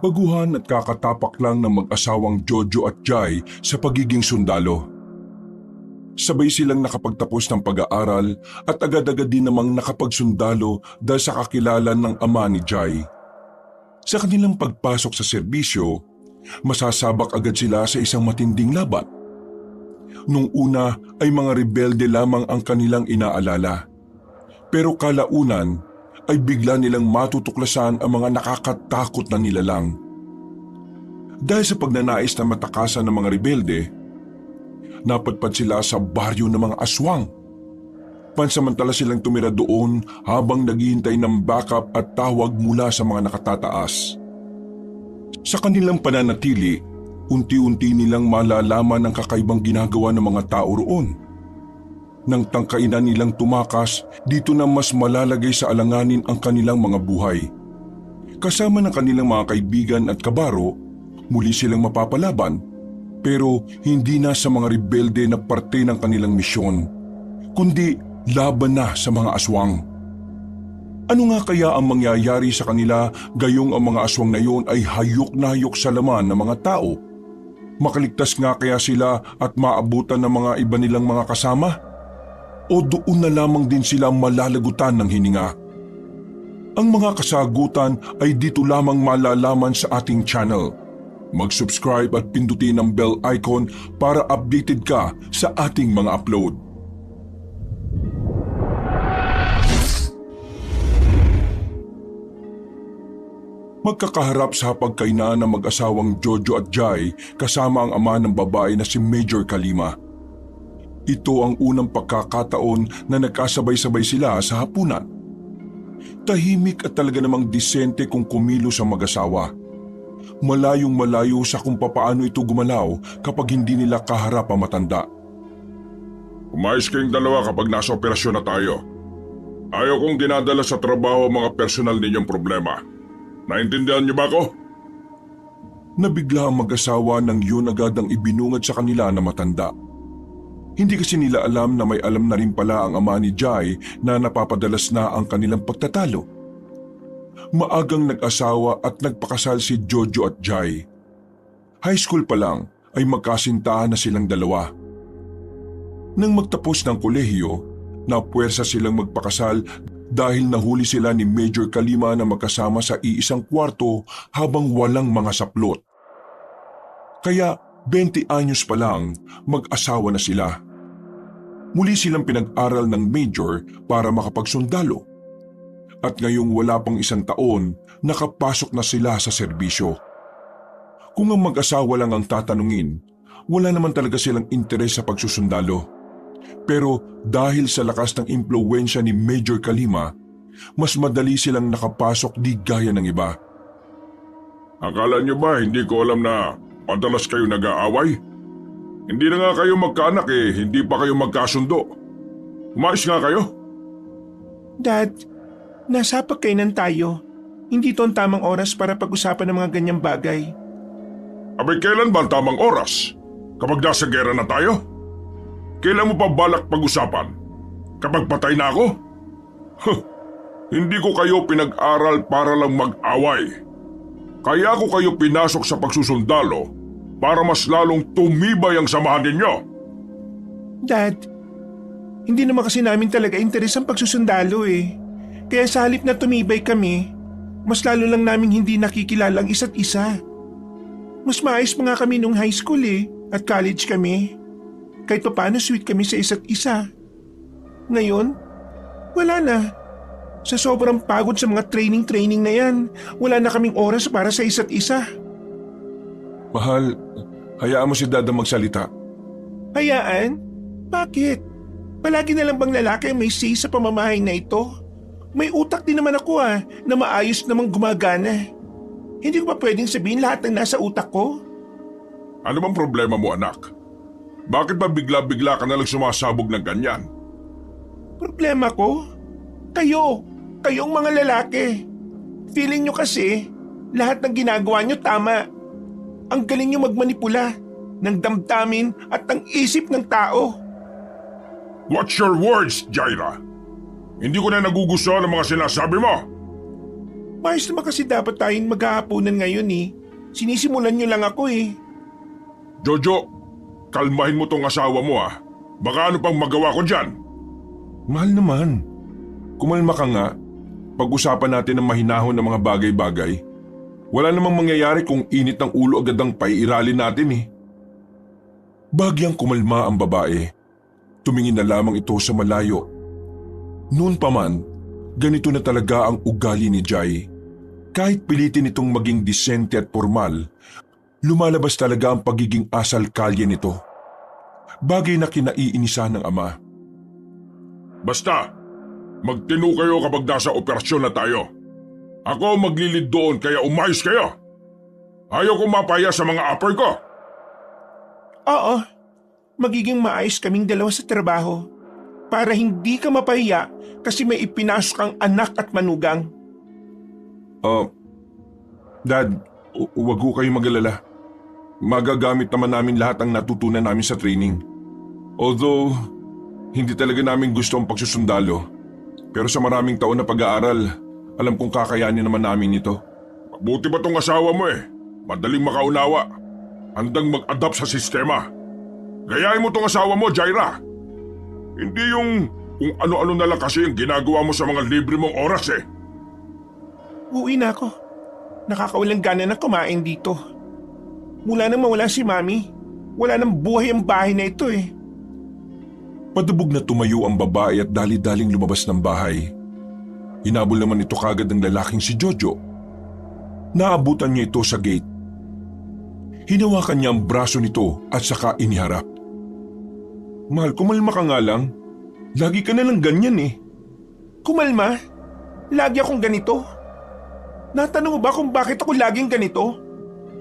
Baguhan at kakatapak lang ng mag-asawang Jojo at Jai sa pagiging sundalo. Sabay silang nakapagtapos ng pag-aaral at agad-agad din namang nakapagsundalo dahil sa kakilala ng ama ni Jai. Sa kanilang pagpasok sa serbisyo, masasabak agad sila sa isang matinding laban. Nung una ay mga rebelde lamang ang kanilang inaalala. Pero kalaunan ay bigla nilang matutuklasan ang mga nakakatakot na nilalang. Dahil sa pagnanais na matakasan ng mga rebelde, napadpad sila sa baryo ng mga aswang. Pansamantala silang tumira doon habang naghihintay ng backup at tawag mula sa mga nakatataas. Sa kanilang pananatili, unti-unti nilang malalaman ang kakaibang ginagawa ng mga tao roon. Nang tangkainan nilang tumakas, dito na mas malalagay sa alanganin ang kanilang mga buhay. Kasama ng kanilang mga kaibigan at kabaro, muli silang mapapalaban, pero hindi na sa mga rebelde na parte ng kanilang misyon, kundi laban na sa mga aswang. Ano nga kaya ang mangyayari sa kanila gayong ang mga aswang na yun ay hayok na hayok sa laman ng mga tao? Makaligtas nga kaya sila at maabutan ng mga iba nilang mga kasama? O doon na lamang din sila malalagutan ng hininga? Ang mga kasagutan ay dito lamang malalaman sa ating channel. Mag-subscribe at pindutin ang bell icon para updated ka sa ating mga upload. Magkakaharap sa pagkainan ng mag-asawang Jojo at Jai kasama ang ama ng babae na si Major Kalima. Ito ang unang pagkakataon na nagkasabay-sabay sila sa hapunan. Tahimik at talaga namang disente kung kumilos ang mag-asawa. Malayong malayo sa kung papaano ito gumalaw kapag hindi nila kaharap ang matanda. Umayos kayong dalawa kapag nasa operasyon na tayo. Ayaw kong dinadala sa trabaho ang mga personal ninyong problema. Naintindihan niyo ba ako? Nabigla ang mag-asawa nang yun agad ang ibinungad sa kanila na matanda. Hindi kasi nila alam na may alam na rin pala ang ama ni Jai na napapadalas na ang kanilang pagtatalo. Maagang nag-asawa at nagpakasal si Jojo at Jai. High school pa lang ay magkasintahan na silang dalawa. Nang magtapos ng kolehiyo, napuwersa silang magpakasal dahil nahuli sila ni Major Kalima na magkasama sa iisang kwarto habang walang mga saplot. Kaya 20 anyos pa lang mag-asawa na sila. Muli silang pinag-aral ng Major para makapagsundalo. At ngayong wala pang isang taon, nakapasok na sila sa serbisyo. Kung ang mag-asawa lang ang tatanungin, wala naman talaga silang interes sa pagsusundalo. Pero dahil sa lakas ng impluwensya ni Major Kalima, mas madali silang nakapasok di gaya ng iba. Akala niyo ba hindi ko alam na madalas kayo nag-aaway? Hindi na nga kayo magkaanak hindi pa kayo magkasundo. Umayos nga kayo. Dad, nasa pagkainan tayo. Hindi to ang tamang oras para pag-usapan ng mga ganyang bagay. Abay, kailan ba ang tamang oras? Kapag nasa gera na tayo? Kailan mo pa balak pag-usapan? Kapag patay na ako? Hindi ko kayo pinag-aral para lang mag-away. Kaya ko kayo pinasok sa pagsusundalo para mas lalong tumibay ang samahan ninyo. Dad, hindi naman kasi namin talaga interes ang pagsusundalo Kaya sa halip na tumibay kami, mas lalo lang namin hindi nakikilala ang isa't isa. Mas maayos pa nga kami nung high school at college kami. Kahit pa paano sweet kami sa isa't isa. Ngayon, wala na. Sa sobrang pagod sa mga training na yan, wala na kaming oras para sa isa't isa. Mahal, hayaan mo si Dada magsalita. Hayaan? Bakit? Palagi na lang bang lalaki ang may say sa pamamahay na ito? May utak din naman ako na maayos namang gumagana. Hindi ko pa pwedeng sabihin lahat ng nasa utak ko? Ano bang problema mo, anak? Bakit ba bigla-bigla ka nalang sumasabog ng ganyan? Problema ko? Kayong mga lalaki. Feeling nyo kasi, lahat ng ginagawa nyo tama. Ang galing nyo magmanipula ng damdamin at ng isip ng tao. Watch your words, Jaira. Hindi ko na nagugustuhan ang mga sinasabi mo. Maayos naman kasi dapat tayong maghahaponan ngayon eh. Sinisimulan niyo lang ako eh. Jojo, kalmahin mo tong asawa mo ah. Baka ano pang magawa ko dyan? Mahal naman. Kumalma ka nga. Pag-usapan natin ng mahinahon ng mga bagay-bagay. Wala namang mangyayari kung init ng ulo agad ang paiiralin natin eh. Bagyang kumalma ang babae. Tumingin na lamang ito sa malayo. Noon pa man, ganito na talaga ang ugali ni Jai. Kahit pilitin itong maging disente at formal, lumalabas talaga ang pagiging asal kalye nito. Bagay na kinaiinisa ng ama. Basta, magtino kayo kapag nasa operasyon na tayo. Ako maglilid doon kaya umayos kayo. Ayaw kong mapaya sa mga upper ko. Oo, magiging maayos kaming dalawa sa trabaho. Para hindi ka mapahiya kasi may ipinasok kang anak at manugang. Dad, huwag ho kayong mag-alala. Magagamit naman namin lahat ang natutunan namin sa training. Although, hindi talaga namin gusto ang pagsusundalo. Pero sa maraming taon na pag-aaral, alam kong kakayanin naman namin ito. Mabuti ba tong asawa mo eh? Madaling makaunawa. Handang mag-adapt sa sistema. Gayahin mo tong asawa mo, Jaira. Hindi yung kung ano-ano na lang kasi yung ginagawa mo sa mga libre mong oras eh. Uwi na ako. Nakakawalang gana na kumain dito. Mula nang mawala si Mami, wala nang buhay ang bahay na ito eh. Padubog na tumayo ang babae at dali-daling lumabas ng bahay. Hinabol naman ito kagad ng lalaking si Jojo. Naabutan niya ito sa gate. Hinawakan niya ang braso nito at saka iniharap. Mahal, kumalma ka nga lang. Lagi ka na lang ganyan eh. Kumalma? Lagi akong ganito? Natanong mo ba kung bakit ako laging ganito?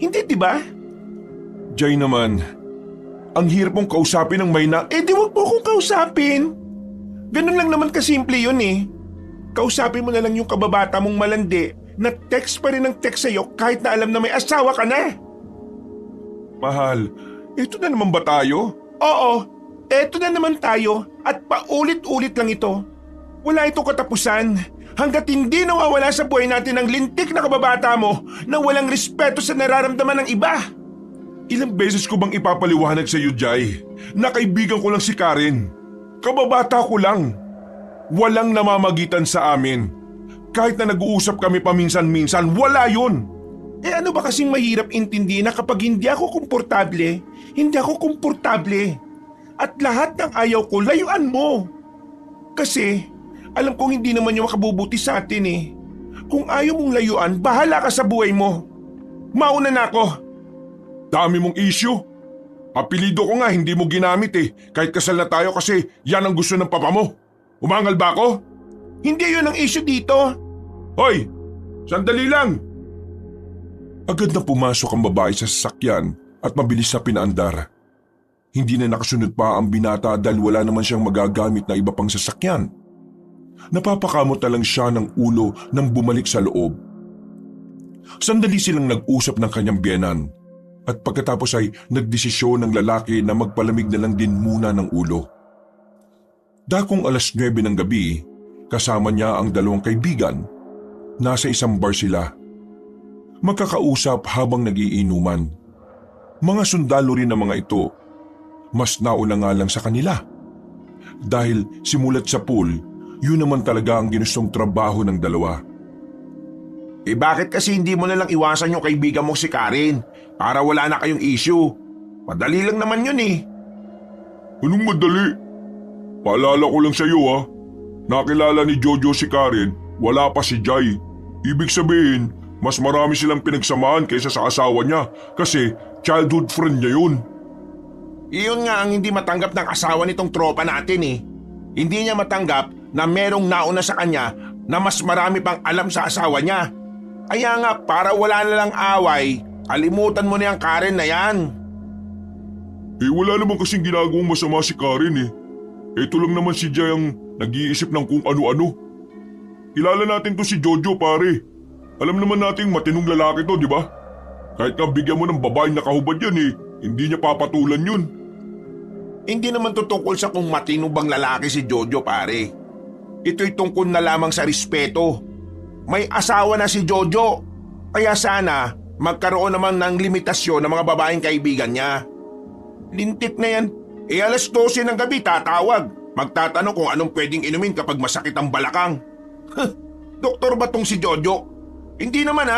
Hindi, di ba? Jay naman, ang hirap mong kausapin ng may na... Eh di wag mo akong kausapin. Ganun lang naman kasimple yun eh. Kausapin mo na lang yung kababata mong malandi na text pa rin ng text sa'yo kahit na alam na may asawa ka na. Mahal, ito na naman ba tayo? Oo, eto na naman tayo at paulit-ulit lang ito. Wala itong katapusan hanggat hindi nawawala sa buhay natin ang lintik na kababata mo na walang respeto sa nararamdaman ng iba. Ilang beses ko bang ipapaliwanag sa iyo, Jai, na kaibigan ko lang si Karen? Kababata ko lang. Walang namamagitan sa amin. Kahit na nag-uusap kami paminsan-minsan, wala yun. Eh ano ba kasing mahirap intindihin na kapag hindi ako komportable, hindi ako komportable. At lahat ng ayaw ko, layuan mo. Kasi alam kong hindi naman yung makabubuti sa atin eh. Kung ayaw mong layuan, bahala ka sa buhay mo. Mauna na ako. Dami mong issue. Apelido ko nga hindi mo ginamit eh. Kahit kasal na tayo kasi yan ang gusto ng papa mo. Umangal ba ako? Hindi yun ang issue dito. Hoy! Sandali lang! Agad na pumasok ang babae sa sasakyan at mabilis na pinaandar. Hindi na nakasunod pa ang binata dahil wala naman siyang magagamit na iba pang sasakyan. Napapakamot na lang siya ng ulo nang bumalik sa loob. Sandali silang nag-usap ng kanyang biyenan at pagkatapos ay nagdesisyon ng lalaki na magpalamig na lang din muna ng ulo. Dakong 9:00 ng gabi, kasama niya ang dalawang kaibigan. Nasa isang bar sila. Magkakausap habang nagiinuman. Mga sundalo rin ang mga ito. Mas nauna nga lang sa kanila. Dahil simulat sa pool, yun naman talaga ang ginustong trabaho ng dalawa. Eh bakit kasi hindi mo na lang iwasan yung kaibigan mo si Karen para wala na kayong issue? Madali lang naman yun eh. Anong madali? Paalala ko lang sa iyo ha. Nakilala ni Jojo si Karen, wala pa si Jai. Ibig sabihin, mas marami silang pinagsamahan kaysa sa asawa niya kasi childhood friend niya yun. Iyon nga ang hindi matanggap ng asawa nitong tropa natin eh. Hindi niya matanggap na merong nauna sa kanya na mas marami pang alam sa asawa niya. Kaya nga para wala na lang away, kalimutan mo na yung Karen na yan. Eh wala naman kasing ginagawang masama si Karen eh. Ito lang naman si Jai ang nag-iisip ng kung ano-ano. Kilala natin to si Jojo pare. Alam naman nating matinong lalaki to, di ba? Kahit nga bigyan mo ng babaeng nakahubad yan eh, hindi niya papatulan yun. Hindi naman to tungkol sa kung matino bang lalaki si Jojo pare. Ito'y tungkol na lamang sa respeto. may asawa na si Jojo. Kaya sana magkaroon naman ng limitasyon ng mga babaeng kaibigan niya. Lintik na yan. Alas 12 ng gabi tatawag. Magtatanong kung anong pwedeng inumin kapag masakit ang balakang. Doktor ba tong si Jojo? Hindi naman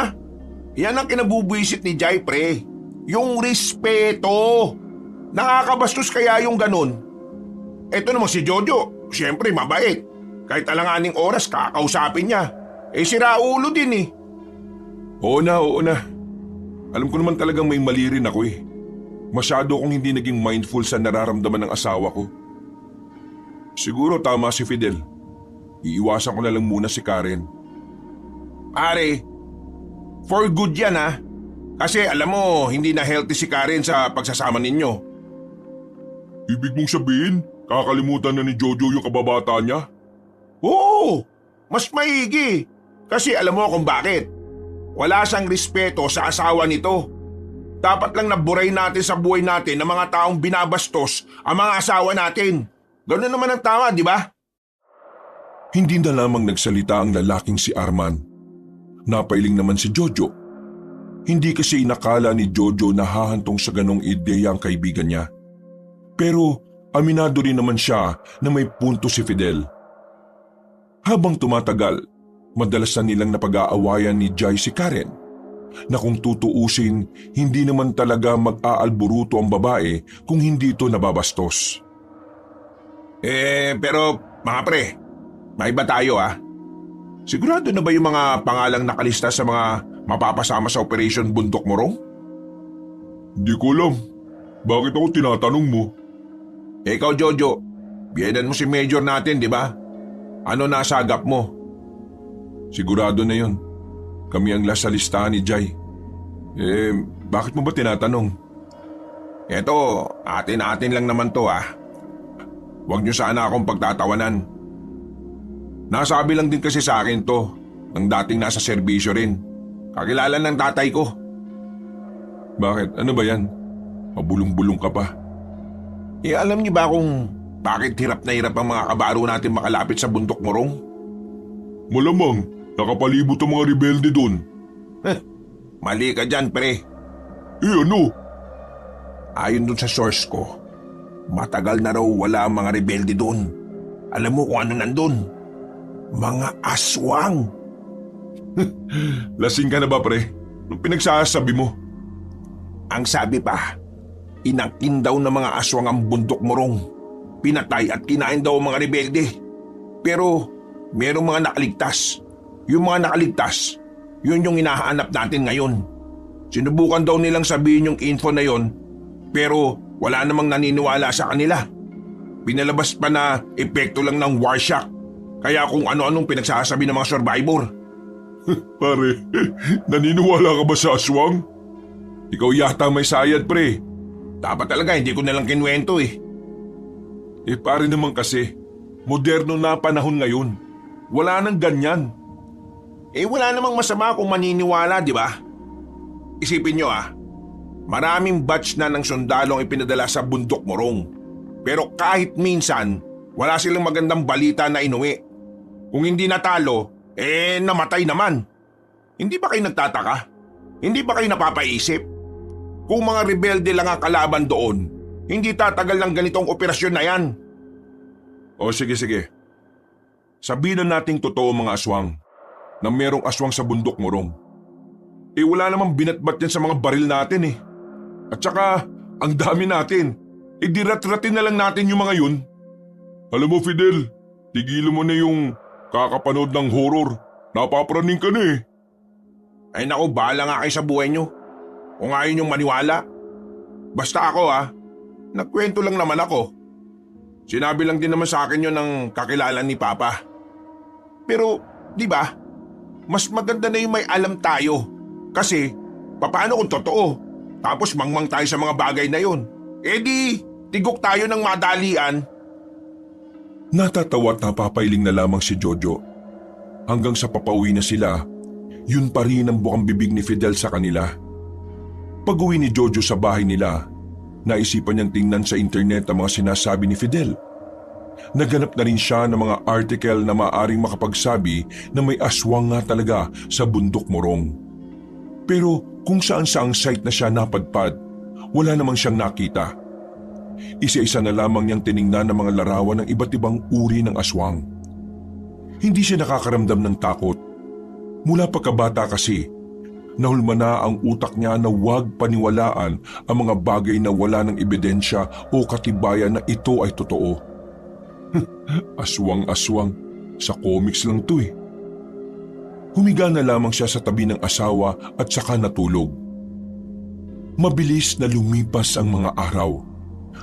Yan ang kinabubuisit ni Jai, pre. Yung respeto. Nakakabastos kaya yung ganun. Eto naman si Jojo, siyempre mabait. Kahit alanganing oras kakausapin niya. Sira ulo din Oo na. Alam ko naman talagang may mali rin ako Masyado akong hindi naging mindful sa nararamdaman ng asawa ko. Siguro tama si Fidel. Iiwasan ko na lang muna si Karen. Pare, for good yan Kasi alam mo, hindi na healthy si Karen sa pagsasama ninyo. Ibig mong sabihin, kakalimutan na ni Jojo yung kababata niya? Oo, mas maigi. Kasi alam mo kung bakit. Wala siyang respeto sa asawa nito. Dapat lang naburay natin sa buhay natin ng mga taong binabastos ang mga asawa natin. Ganoon naman ang tama, di ba? Hindi na lamang nagsalita ang lalaking si Arman. Napailing naman si Jojo. Hindi kasi inakala ni Jojo na hahantong sa ganong ideya ang kaibigan niya. Pero aminado rin naman siya na may punto si Fidel. Habang tumatagal, madalas na nilang napag-aawayan ni Jai si Karen na kung tutuusin, hindi naman talaga mag-aalburuto ang babae kung hindi ito nababastos. Pero mga pre, may ba tayo Sigurado na ba yung mga pangalang nakalista sa mga mapapasama sa Operation Bundok Morong? Hindi ko alam. Bakit ako tinatanong mo? Ikaw Jojo, biyenan mo si Major natin, di ba? Ano nasagap mo? Sigurado na yun. Kami ang last sa listahan ni Jai. Bakit mo ba tinatanong? Eto, atin-atin lang naman to Huwag niyo sana akong pagtatawanan. Nasabi lang din kasi sa akin to, ng dating nasa serbisyo rin. Kakilala ng tatay ko. Bakit? Ano ba yan? Mabulong-bulong ka pa. Alam niyo ba kung bakit hirap na hirap ang mga kabaro natin makalapit sa Bundok Morong? Malamang, nakapalibot ang mga rebelde doon. Mali ka dyan, pre. Ano? Ayon dun sa source ko, matagal na raw wala ang mga rebelde doon. Alam mo kung ano nandun? Mga aswang. Lasing ka na ba, pre? Nung pinagsasabi mo? Ang sabi pa, inangkin daw ng mga aswang ang Bundok Morong. Pinatay at kinain daw ang mga rebelde. Pero merong mga nakaligtas. Yung mga nakaligtas, yun yung hinahanap natin ngayon. Sinubukan daw nilang sabihin yung info na yon, pero wala namang naniniwala sa kanila. Pinalabas pa na epekto lang ng war shock. Kaya kung ano-anong pinagsasabi ng mga survivor. Pare, naniniwala ka ba sa aswang? Ikaw yata may sayad, pre. Dapat talaga hindi ko nalang kinwento Pare naman kasi, moderno na panahon ngayon. Wala nang ganyan. Wala namang masama kung maniniwala, di ba? Isipin nyo maraming batch na ng sundalo ang ipinadala sa Bundok Morong. Pero kahit minsan, wala silang magandang balita na inuwi. Kung hindi natalo, namatay naman. Hindi ba kayo nagtataka? Hindi ba kayo napapaisip? Kung mga rebelde lang ang kalaban doon, hindi tatagal ng ganitong operasyon na yan. O sige. Sabihin na nating totoo mga aswang na merong aswang sa Bundok Morong. Wala namang binatbat yan sa mga baril natin At saka, ang dami natin. Dirat-ratin na lang natin yung mga yun. Alam mo Fidel, tigilan mo na yung kakapanood ng horror. Napapraning ka na Ay naku, bahala nga kayo sa buhay nyo. Kung ayaw nyong maniwala. Basta ako nagkwento lang naman ako. Sinabi lang din naman sa akin yun ng kakilala ni Papa. Pero, di ba, mas maganda na yung may alam tayo. Kasi, papaano kung totoo? Tapos mangmang tayo sa mga bagay na yun. Tigok tayo ng madalian. Natatawa at napapailing na lamang si Jojo. Hanggang sa papauwi na sila, yun pa rin ang bukang bibig ni Fidel sa kanila. Pag-uwi ni Jojo sa bahay nila, naisipan niyang tingnan sa internet ang mga sinasabi ni Fidel. Naganap na rin siya ng mga article na maaaring makapagsabi na may aswang nga talaga sa bundok Morong. Pero kung saan saang site na siya napadpad, wala namang siyang nakita. Isa-isa na lamang niyang tiningnan ng mga larawan ng iba't ibang uri ng aswang. Hindi siya nakakaramdam ng takot. Mula pagkabata kasi, nahulma na ang utak niya na huwag paniwalaan ang mga bagay na wala ng ebidensya o katibayan na ito ay totoo. Aswang-aswang, sa comics lang to eh. Humiga na lamang siya sa tabi ng asawa at saka natulog. Mabilis na lumipas ang mga araw.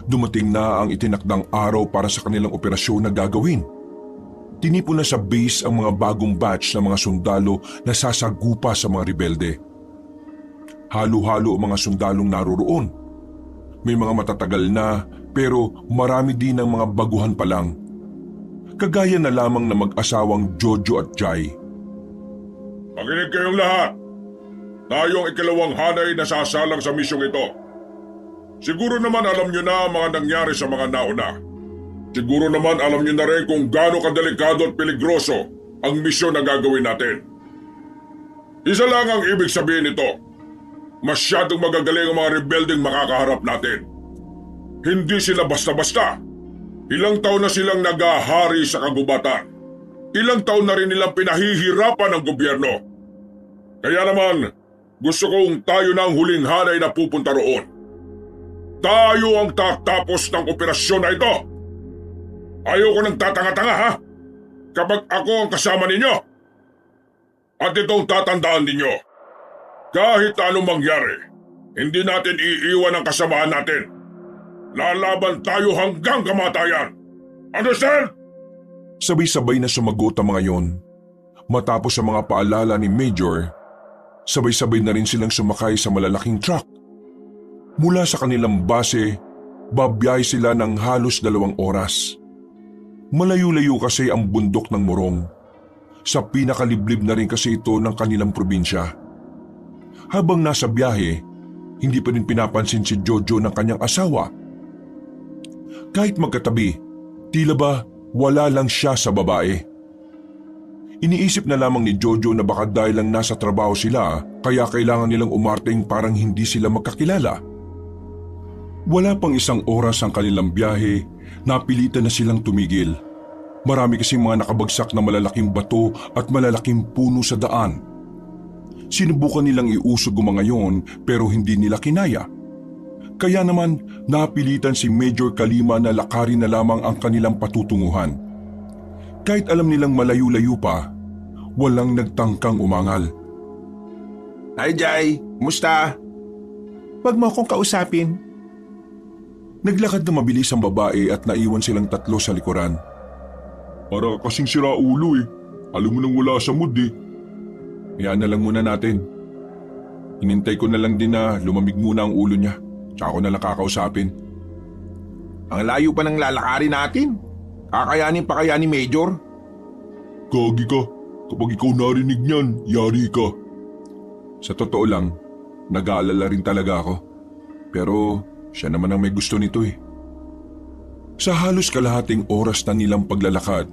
Dumating na ang itinakdang araw para sa kanilang operasyon na gagawin. Tinipon na sa base ang mga bagong batch ng mga sundalo na sasagupa sa mga rebelde. Halo-halo ang mga sundalong naroroon. May mga matatagal na pero marami din ang mga baguhan pa lang. Kagaya na lamang na mag-asawang Jojo at Jai. Makinig kayong lahat. Tayong ikalawang hanay na sasalang sa misyong ito. Siguro naman alam nyo na ang mga nangyari sa mga nauna. Siguro naman alam nyo na rin kung gaano kadelikado at peligroso ang misyon na gagawin natin. Isa lang ang ibig sabihin nito. Masyadong magagaling ang mga rebeldeng makakaharap natin. Hindi sila basta-basta. Ilang taon na silang nagahari sa kagubatan. Ilang taon na rin nilang pinahihirapan ng gobyerno. Kaya naman, gusto kong tayo na ang huling hanay na pupunta roon. Tayo ang tatapos ng operasyon na ito. Ayoko nang tatanga-tanga ha, kapag ako ang kasama ninyo. At itong tatandaan ninyo, kahit anong mangyari, hindi natin iiwan ang kasamaan natin. Lalaban tayo hanggang kamatayan. Understand? Sabay-sabay na sumagot ang mga yon. Matapos ang mga paalala ni Major, sabay-sabay na rin silang sumakay sa malalaking truck. Mula sa kanilang base, babiyay sila ng halos 2 oras. Malayo-layo kasi ang bundok ng Morong. Sa pinakaliblib na rin kasi ito ng kanilang probinsya. Habang nasa biyahe, hindi pa rin pinapansin si Jojo ng kanyang asawa. Kahit magkatabi, tila ba wala lang siya sa babae. Iniisip na lamang ni Jojo na baka dahil lang nasa trabaho sila kaya kailangan nilang umarting parang hindi sila magkakilala. Wala pang 1 oras ang kanilang biyahe, napilitan na silang tumigil. Marami kasing mga nakabagsak na malalaking bato at malalaking puno sa daan. Sinubukan nilang iusog ang mga yon pero hindi nila kinaya. Kaya naman napilitan si Major Kalima na lakarin na lamang ang kanilang patutunguhan. Kahit alam nilang malayo-layo pa, walang nagtangkang umangal. Hi Jai, musta? Huwag mo akong kausapin. Naglakad na mabilis ang babae at naiwan silang 3 sa likuran. Para kasing sira ulo eh. Alam mo nang wala sa mood eh. Hayaan na lang muna natin. Hinintay ko na lang din na lumamig muna ang ulo niya. Tsaka ko na lang kakausapin. Ang layo pa ng lalakarin natin. Kakayanin pa kaya ni Major? Gagi ka. Kapag ikaw narinig niyan, yari ka. Sa totoo lang, nag-aalala rin talaga ako. Pero siya naman ang may gusto nito eh. Sa halos kalahating oras na nilang paglalakad,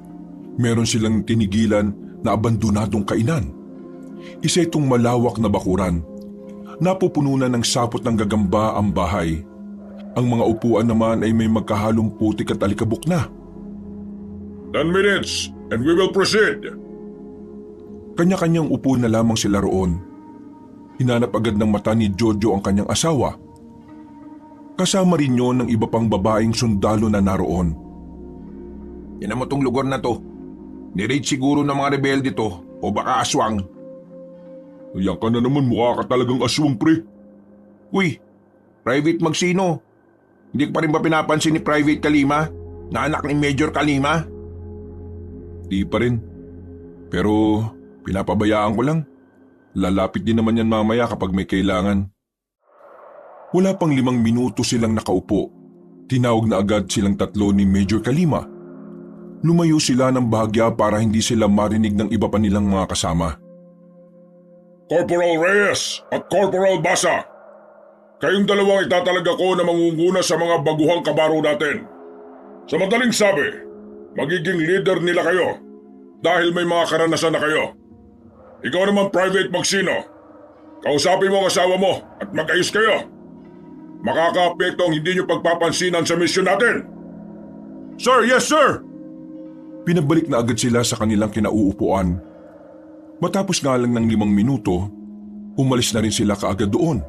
meron silang tinigilan na abandonadong kainan. Isa itong malawak na bakuran. Napupununan ng sapot ng gagamba ang bahay. Ang mga upuan naman ay may magkahalong putik at alikabok na. 10 minutes and we will proceed. Kanya-kanyang upo na lamang sila roon. Hinanap agad ng mata ni Jojo ang kanyang asawa. Kasama rin yon ng iba pang babaeng sundalo na naroon. Yan mo tong lugar na to. Ni-raid siguro ng mga rebelde to o baka aswang. Ayan ka na naman, mukha ka talagang aswang pre. Uy, Private Magsino. Hindi pa rin ba pinapansin ni Private Kalima na anak ni Major Kalima? Di pa rin. Pero pinapabayaan ko lang. Lalapit din naman yan mamaya kapag may kailangan. Wala pang 5 minuto silang nakaupo. Tinawag na agad silang 3 ni Major Kalima. Lumayo sila ng bahagya para hindi sila marinig ng iba pa nilang mga kasama. Corporal Reyes at Corporal Basa, kayong dalawang itatalaga ko na mangunguna sa mga baguhang kabaro natin. Sa madaling sabi, magiging leader nila kayo dahil may mga karanasan na kayo. Ikaw naman, Private Magsino. Kausapin mo ang asawa mo at mag-ayos kayo. Makakaapekto ang hindi nyo pagpapansinan sa misyon natin. Sir, yes sir! Pinabalik na agad sila sa kanilang kinauupuan. Matapos nga lang ng 5 minuto, umalis na rin sila kaagad doon.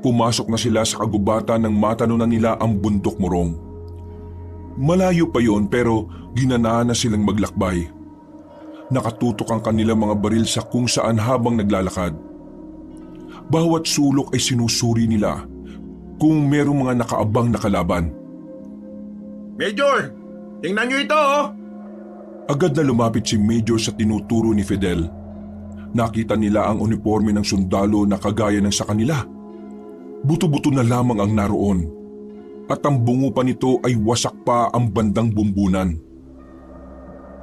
Pumasok na sila sa kagubatan nang matanunan nila ang bundok Morong. Malayo pa yon pero ginanahan na silang maglakbay. Nakatutok ang kanilang mga baril sa kung saan habang naglalakad. Bawat sulok ay sinusuri nila kung merong mga nakaabang na kalaban. Major, tingnan nyo ito oh! Agad na lumapit si Major sa tinuturo ni Fidel. Nakita nila ang uniforme ng sundalo na kagaya ng sa kanila. Buto-buto na lamang ang naroon. At ang bungo pa nito ay wasak pa ang bandang bumbunan.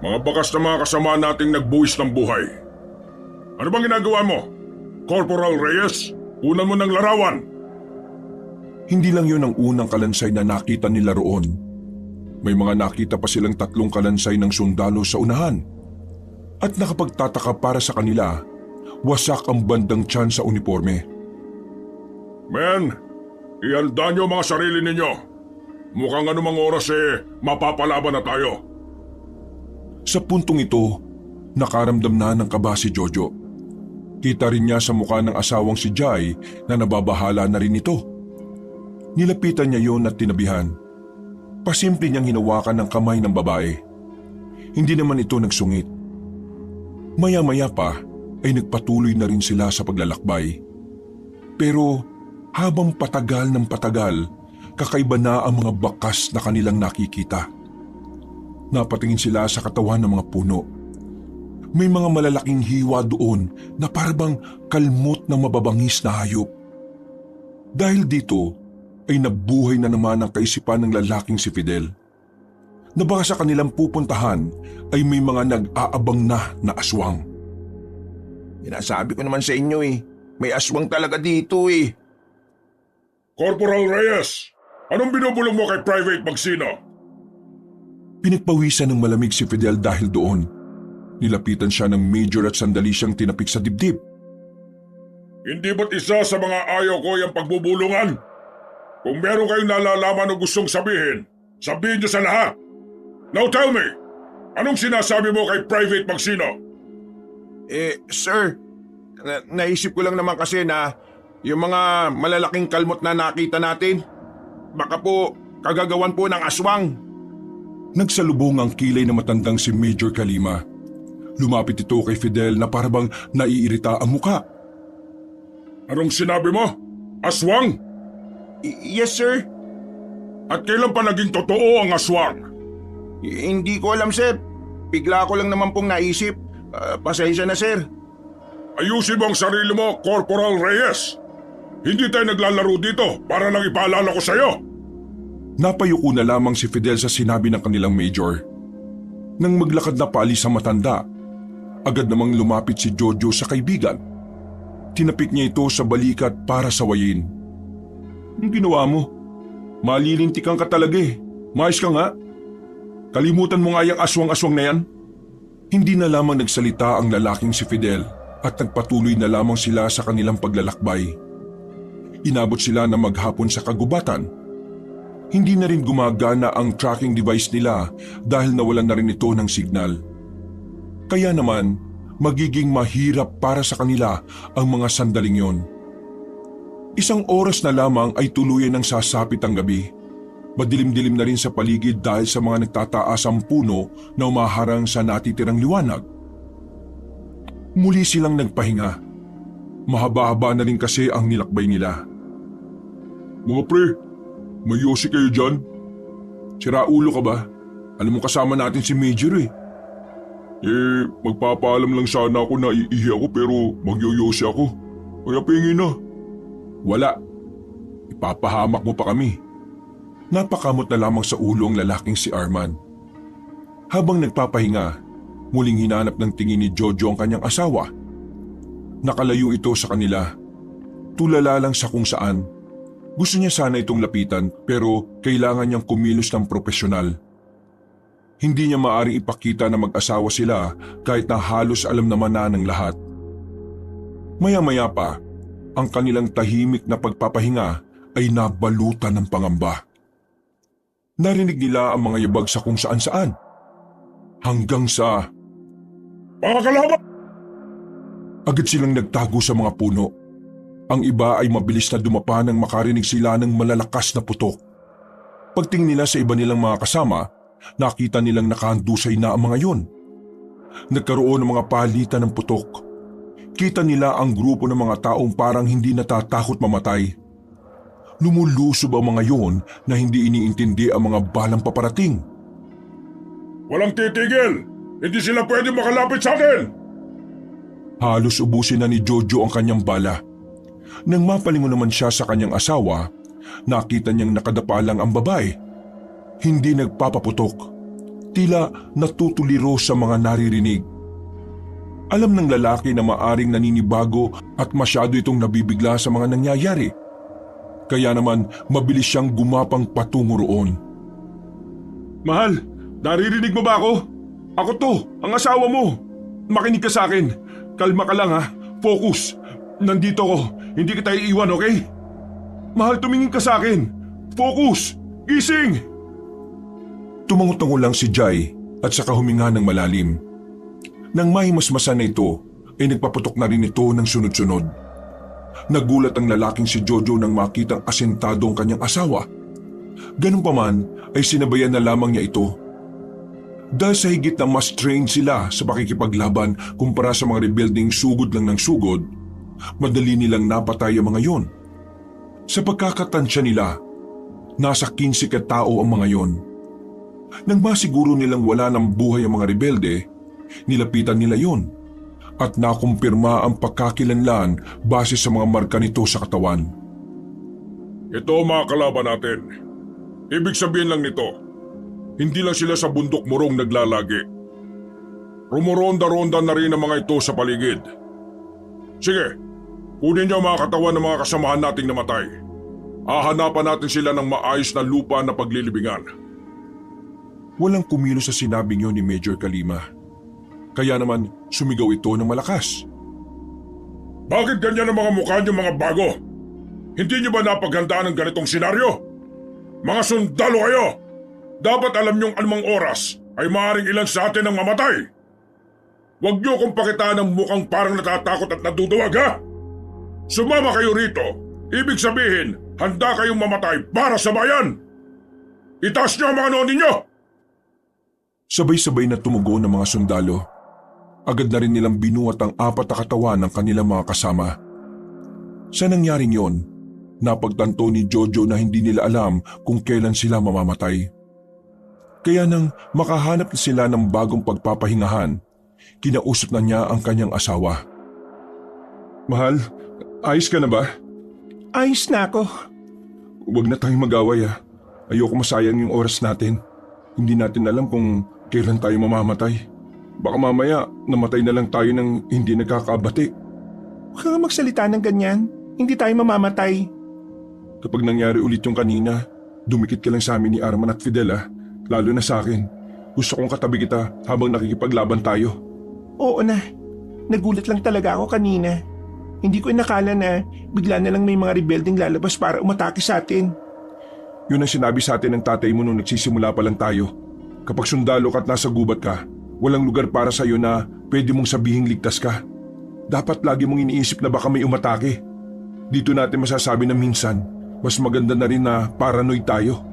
Mga bakas na mga kasama nating nagbuwis ng buhay. Ano bang ginagawa mo? Corporal Reyes, unan mo ng larawan. Hindi lang yun ang unang kalansay na nakita nila roon. May mga nakita pa silang 3 kalansay ng sundalo sa unahan. At nakapagtataka para sa kanila, wasak ang bandang tiyan sa uniforme. Men, ihanda nyo mga sarili ninyo. Mukhang anumang oras mapapalaban na tayo. Sa puntong ito, nakaramdam na ng kaba si Jojo. Kita rin niya sa mukha ng asawang si Jai na nababahala na rin ito. Nilapitan niya yon at tinabihan. Pasimple niyang hinawakan ng kamay ng babae. Hindi naman ito nagsungit. Maya-maya pa ay nagpatuloy na rin sila sa paglalakbay. Pero habang patagal ng patagal, kakaiba na ang mga bakas na kanilang nakikita. Napatingin sila sa katawan ng mga puno. May mga malalaking hiwa doon na parang kalmot ng mababangis na hayop. Dahil dito ay nabuhay na naman ang kaisipan ng lalaking si Fidel. Na baka sa kanilang pupuntahan ay may mga nag-aabang na aswang. Sinasabi ko naman sa inyo may aswang talaga dito Corporal Reyes, anong binubulong mo kay Private Magsino? Pinagpawisan ng malamig si Fidel dahil doon. Nilapitan siya ng Major at sandali siyang tinapik sa dibdib. Hindi ba't isa sa mga ayaw ko yung pagbubulungan? Kung meron kayong nalalaman o gustong sabihin, sabihin niyo sa lahat. Now tell me, anong sinasabi mo kay Private Magsino? Sir, naisip ko lang naman kasi na yung mga malalaking kalmot na nakita natin, baka po kagagawan po ng aswang. Nagsalubong ang kilay na matandang si Major Kalima. Lumapit ito kay Fidel na parabang naiirita ang muka. Anong sinabi mo? Aswang? Yes sir. At kailan pa naging totoo ang aswang? Hindi ko alam sir. Bigla ko lang naman pong naisip. Pasensya na sir. Ayusin mo ang sarili mo, Corporal Reyes. Hindi tayo naglalaro dito para lang ipaalala ko sa'yo. Napayuko na lamang si Fidel sa sinabi ng kanilang Major. Nang maglakad na paalis ang matanda, agad namang lumapit si Jojo sa kaibigan. Tinapik niya ito sa balikat para sawayin. Anong ginawa mo? Malilintikan ka talaga Maayos ka nga. Kalimutan mo nga yung aswang-aswang na yan. Hindi na lamang nagsalita ang lalaking si Fidel at nagpatuloy na lamang sila sa kanilang paglalakbay. Inabot sila na maghapon sa kagubatan. Hindi na rin gumagana ang tracking device nila dahil nawalan na rin ito ng signal. Kaya naman, magiging mahirap para sa kanila ang mga sandaling yon. 1 oras na lamang ay tuluyan ng sasapit ang gabi. Madilim-dilim na rin sa paligid dahil sa mga nagtataasang puno na umaharang sa natitirang liwanag. Muli silang nagpahinga. Mahaba-haba na rin kasi ang nilakbay nila. Mga pre, may yosi kayo dyan? Sira ulo ka ba? Alam mo kasama natin si Major Magpapaalam lang sana ako na iihi ako pero magyoyosi ako. Kaya pingin na. Wala. Ipapahamak mo pa kami. Napakamot na lamang sa ulo ang lalaking si Arman. Habang nagpapahinga, muling hinanap ng tingin ni Jojo ang kanyang asawa. Nakalayo ito sa kanila. Tulala lang sa kung saan. Gusto niya sana itong lapitan pero kailangan niyang kumilos ng propesyonal. Hindi niya maaring ipakita na mag-asawa sila kahit na halos alam naman na ng lahat. Maya-maya pa, ang kanilang tahimik na pagpapahinga ay nabalutan ng pangamba. Narinig nila ang mga yabag sa kung saan-saan. Hanggang sa Mga kalaban! agad silang nagtago sa mga puno. Ang iba ay mabilis na dumapa nang makarinig sila ng malalakas na putok. Pagtingin nila sa iba nilang mga kasama, nakita nilang nakahandusay na ang mga yun. Nagkaroon ng mga palitan ng putok. Kita nila ang grupo ng mga taong parang hindi natatakot mamatay. Lumulusob ang mga yon na hindi iniintindi ang mga balang paparating. Walang titigil! Hindi sila pwede makalapit sa atin! Halos ubusin na ni Jojo ang kanyang bala. Nang mapalingon naman siya sa kanyang asawa, nakita niyang nakadapa lang ang babae. Hindi nagpapaputok. Tila natutuliro sa mga naririnig. Alam ng lalaki na maaring naninibago at masyado itong nabibigla sa mga nangyayari. Kaya naman mabilis siyang gumapang patungo roon. Mahal, naririnig mo ba ako? Ako to, ang asawa mo. Makinig ka sa akin. Kalma ka lang ha. Focus. Nandito ako. Hindi kita iiwan, okay? Mahal, tumingin ka sa akin. Focus. Gising! Tumangot-tango lang si Jai at saka huminga ng malalim. Nang mahimasmasan na ito, ay nagpaputok na rin ito ng sunod-sunod. Nagulat ang lalaking si Jojo nang makitang asentado ang kanyang asawa. Ganun pa man ay sinabayan na lamang niya ito. Dahil sa higit na mas trained sila sa pakikipaglaban kumpara sa mga rebelding sugod lang ng sugod, madali nilang napatay ang mga yon. Sa pagkakatansya nila, nasa 15 katao ang mga yon. Nang masiguro nilang wala ng buhay ang mga rebelde, nilapitan nila yon at nakumpirma ang pagkakilanlan base sa mga marka nito sa katawan. Ito ang mga kalaban natin. Ibig sabihin lang nito, hindi lang sila sa bundok murong naglalagi. Rumuronda-ronda na rin ang mga ito sa paligid. Sige, kunin niyo ang mga katawan ng mga kasamahan nating namatay. Hahanapan natin sila ng maayos na lupa na paglilibingan. Walang kumilos sa sinabing yon ni Major Kalima. Kaya naman sumigaw ito ng malakas. Bakit ganyan ang mga mukha niyo mga bago? Hindi niyo ba napaghandaan ng ganitong senaryo? Mga sundalo kayo! Dapat alam niyong anumang oras ay maaaring ilan sa atin ang mamatay. Huwag niyo kong pakitaan ng mukhang parang natatakot at naduduwag ha! Sumama kayo rito. Ibig sabihin, handa kayong mamatay para sa bayan. Itaas niyo ang mga noo ninyo! Sabay-sabay na tumugon ng mga sundalo. Agad na rin nilang binuhat ang 4 na katawan ng kanilang mga kasama. Sa nangyaring yon, napagtanto ni Jojo na hindi nila alam kung kailan sila mamamatay. Kaya nang makahanap na sila ng bagong pagpapahingahan, kinausap na niya ang kanyang asawa. Mahal, ayos ka na ba? Ayos na ako. Huwag na tayong mag-away ha. Ayoko masayang yung oras natin. Hindi natin alam kung kailan tayo mamamatay. Baka mamaya namatay na lang tayo ng hindi nagkakabati. Huwag ka nga magsalita ng ganyan. Hindi tayo mamamatay. Kapag nangyari ulit yung kanina, dumikit ka lang sa amin ni Arman at Fidel ha. Lalo na sa akin. Gusto kong katabi kita habang nakikipaglaban tayo. Oo na. Nagulat lang talaga ako kanina. Hindi ko inakala na bigla na lang may mga rebelding lalabas para umatake sa atin. Yun ang sinabi sa atin ng tatay mo nung nagsisimula pa lang tayo. Kapag sundalo ka at nasa gubat ka, walang lugar para sa'yo na pwede mong sabihing ligtas ka. Dapat lagi mong iniisip na baka may umatake. Dito natin masasabi na minsan, mas maganda na rin na paranoid tayo.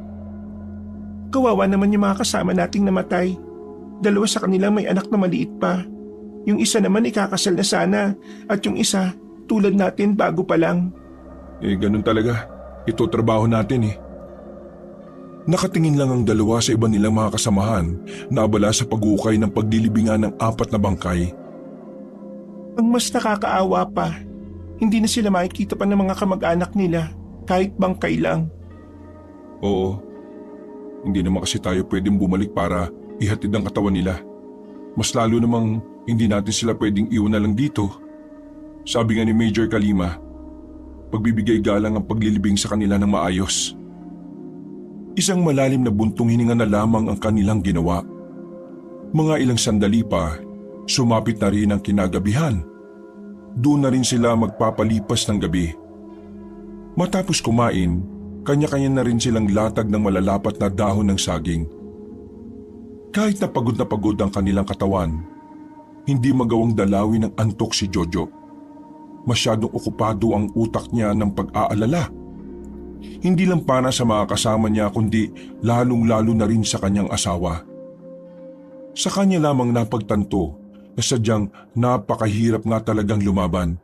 Kawawa naman yung mga kasama nating namatay. 2 sa kanila may anak na maliit pa. Yung isa naman ikakasal na sana at yung isa tulad natin bago pa lang. Ganun talaga. Ito trabaho natin eh. Nakatingin lang ang 2 sa iba nilang mga kasamahan na abala sa pag-ukay ng paglilibingan ng 4 na bangkay. Ang mas nakakaawa pa, hindi na sila makikita pa ng mga kamag-anak nila kahit bangkay lang. Oo. Hindi naman kasi tayo pwedeng bumalik para ihatid ang katawan nila. Mas lalo namang hindi natin sila pwedeng iwan na lang dito. Sabi nga ni Major Kalima, pagbibigay galang ang paglilibing sa kanila ng maayos. Isang malalim na buntong hininga na lamang ang kanilang ginawa. Mga ilang sandali pa, sumapit na rin ang kinagabihan. Doon na rin sila magpapalipas ng gabi. Matapos kumain, kanya-kanya na rin silang latag ng malalapat na dahon ng saging. Kahit na pagod ang kanilang katawan, hindi magawang dalawin ng antok si Jojo. Masyadong okupado ang utak niya ng pag-aalala. Hindi lang para sa mga kasama niya kundi lalong-lalo na rin sa kanyang asawa. Sa kanya lamang napagtanto na sadyang napakahirap nga talagang lumaban,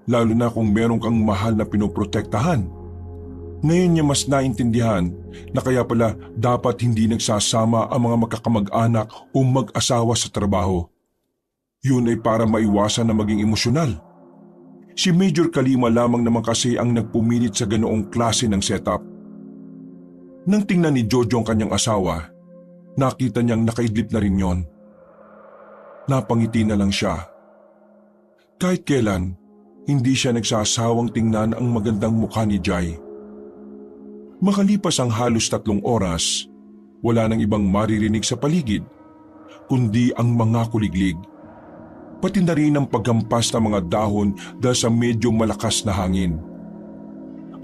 lalo na kung meron kang mahal na pinoprotektahan. Ngayon niya mas naintindihan na kaya pala dapat hindi nagsasama ang mga magkakamag-anak o mag-asawa sa trabaho. Yun ay para maiwasan na maging emosyonal. Si Major Kalima lamang naman kasi ang nagpumilit sa ganoong klase ng setup. Nang tingnan ni Jojo ang kanyang asawa, nakita niyang nakaidlip na rin yon. Napangiti na lang siya. Kahit kailan, hindi siya nagsasawang tingnan ang magandang mukha ni Jai. Makalipas ang halos 3 oras, wala nang ibang maririnig sa paligid, kundi ang mga kuliglig. Pati na rin ang paghampas ng mga dahon dahil sa medyo malakas na hangin.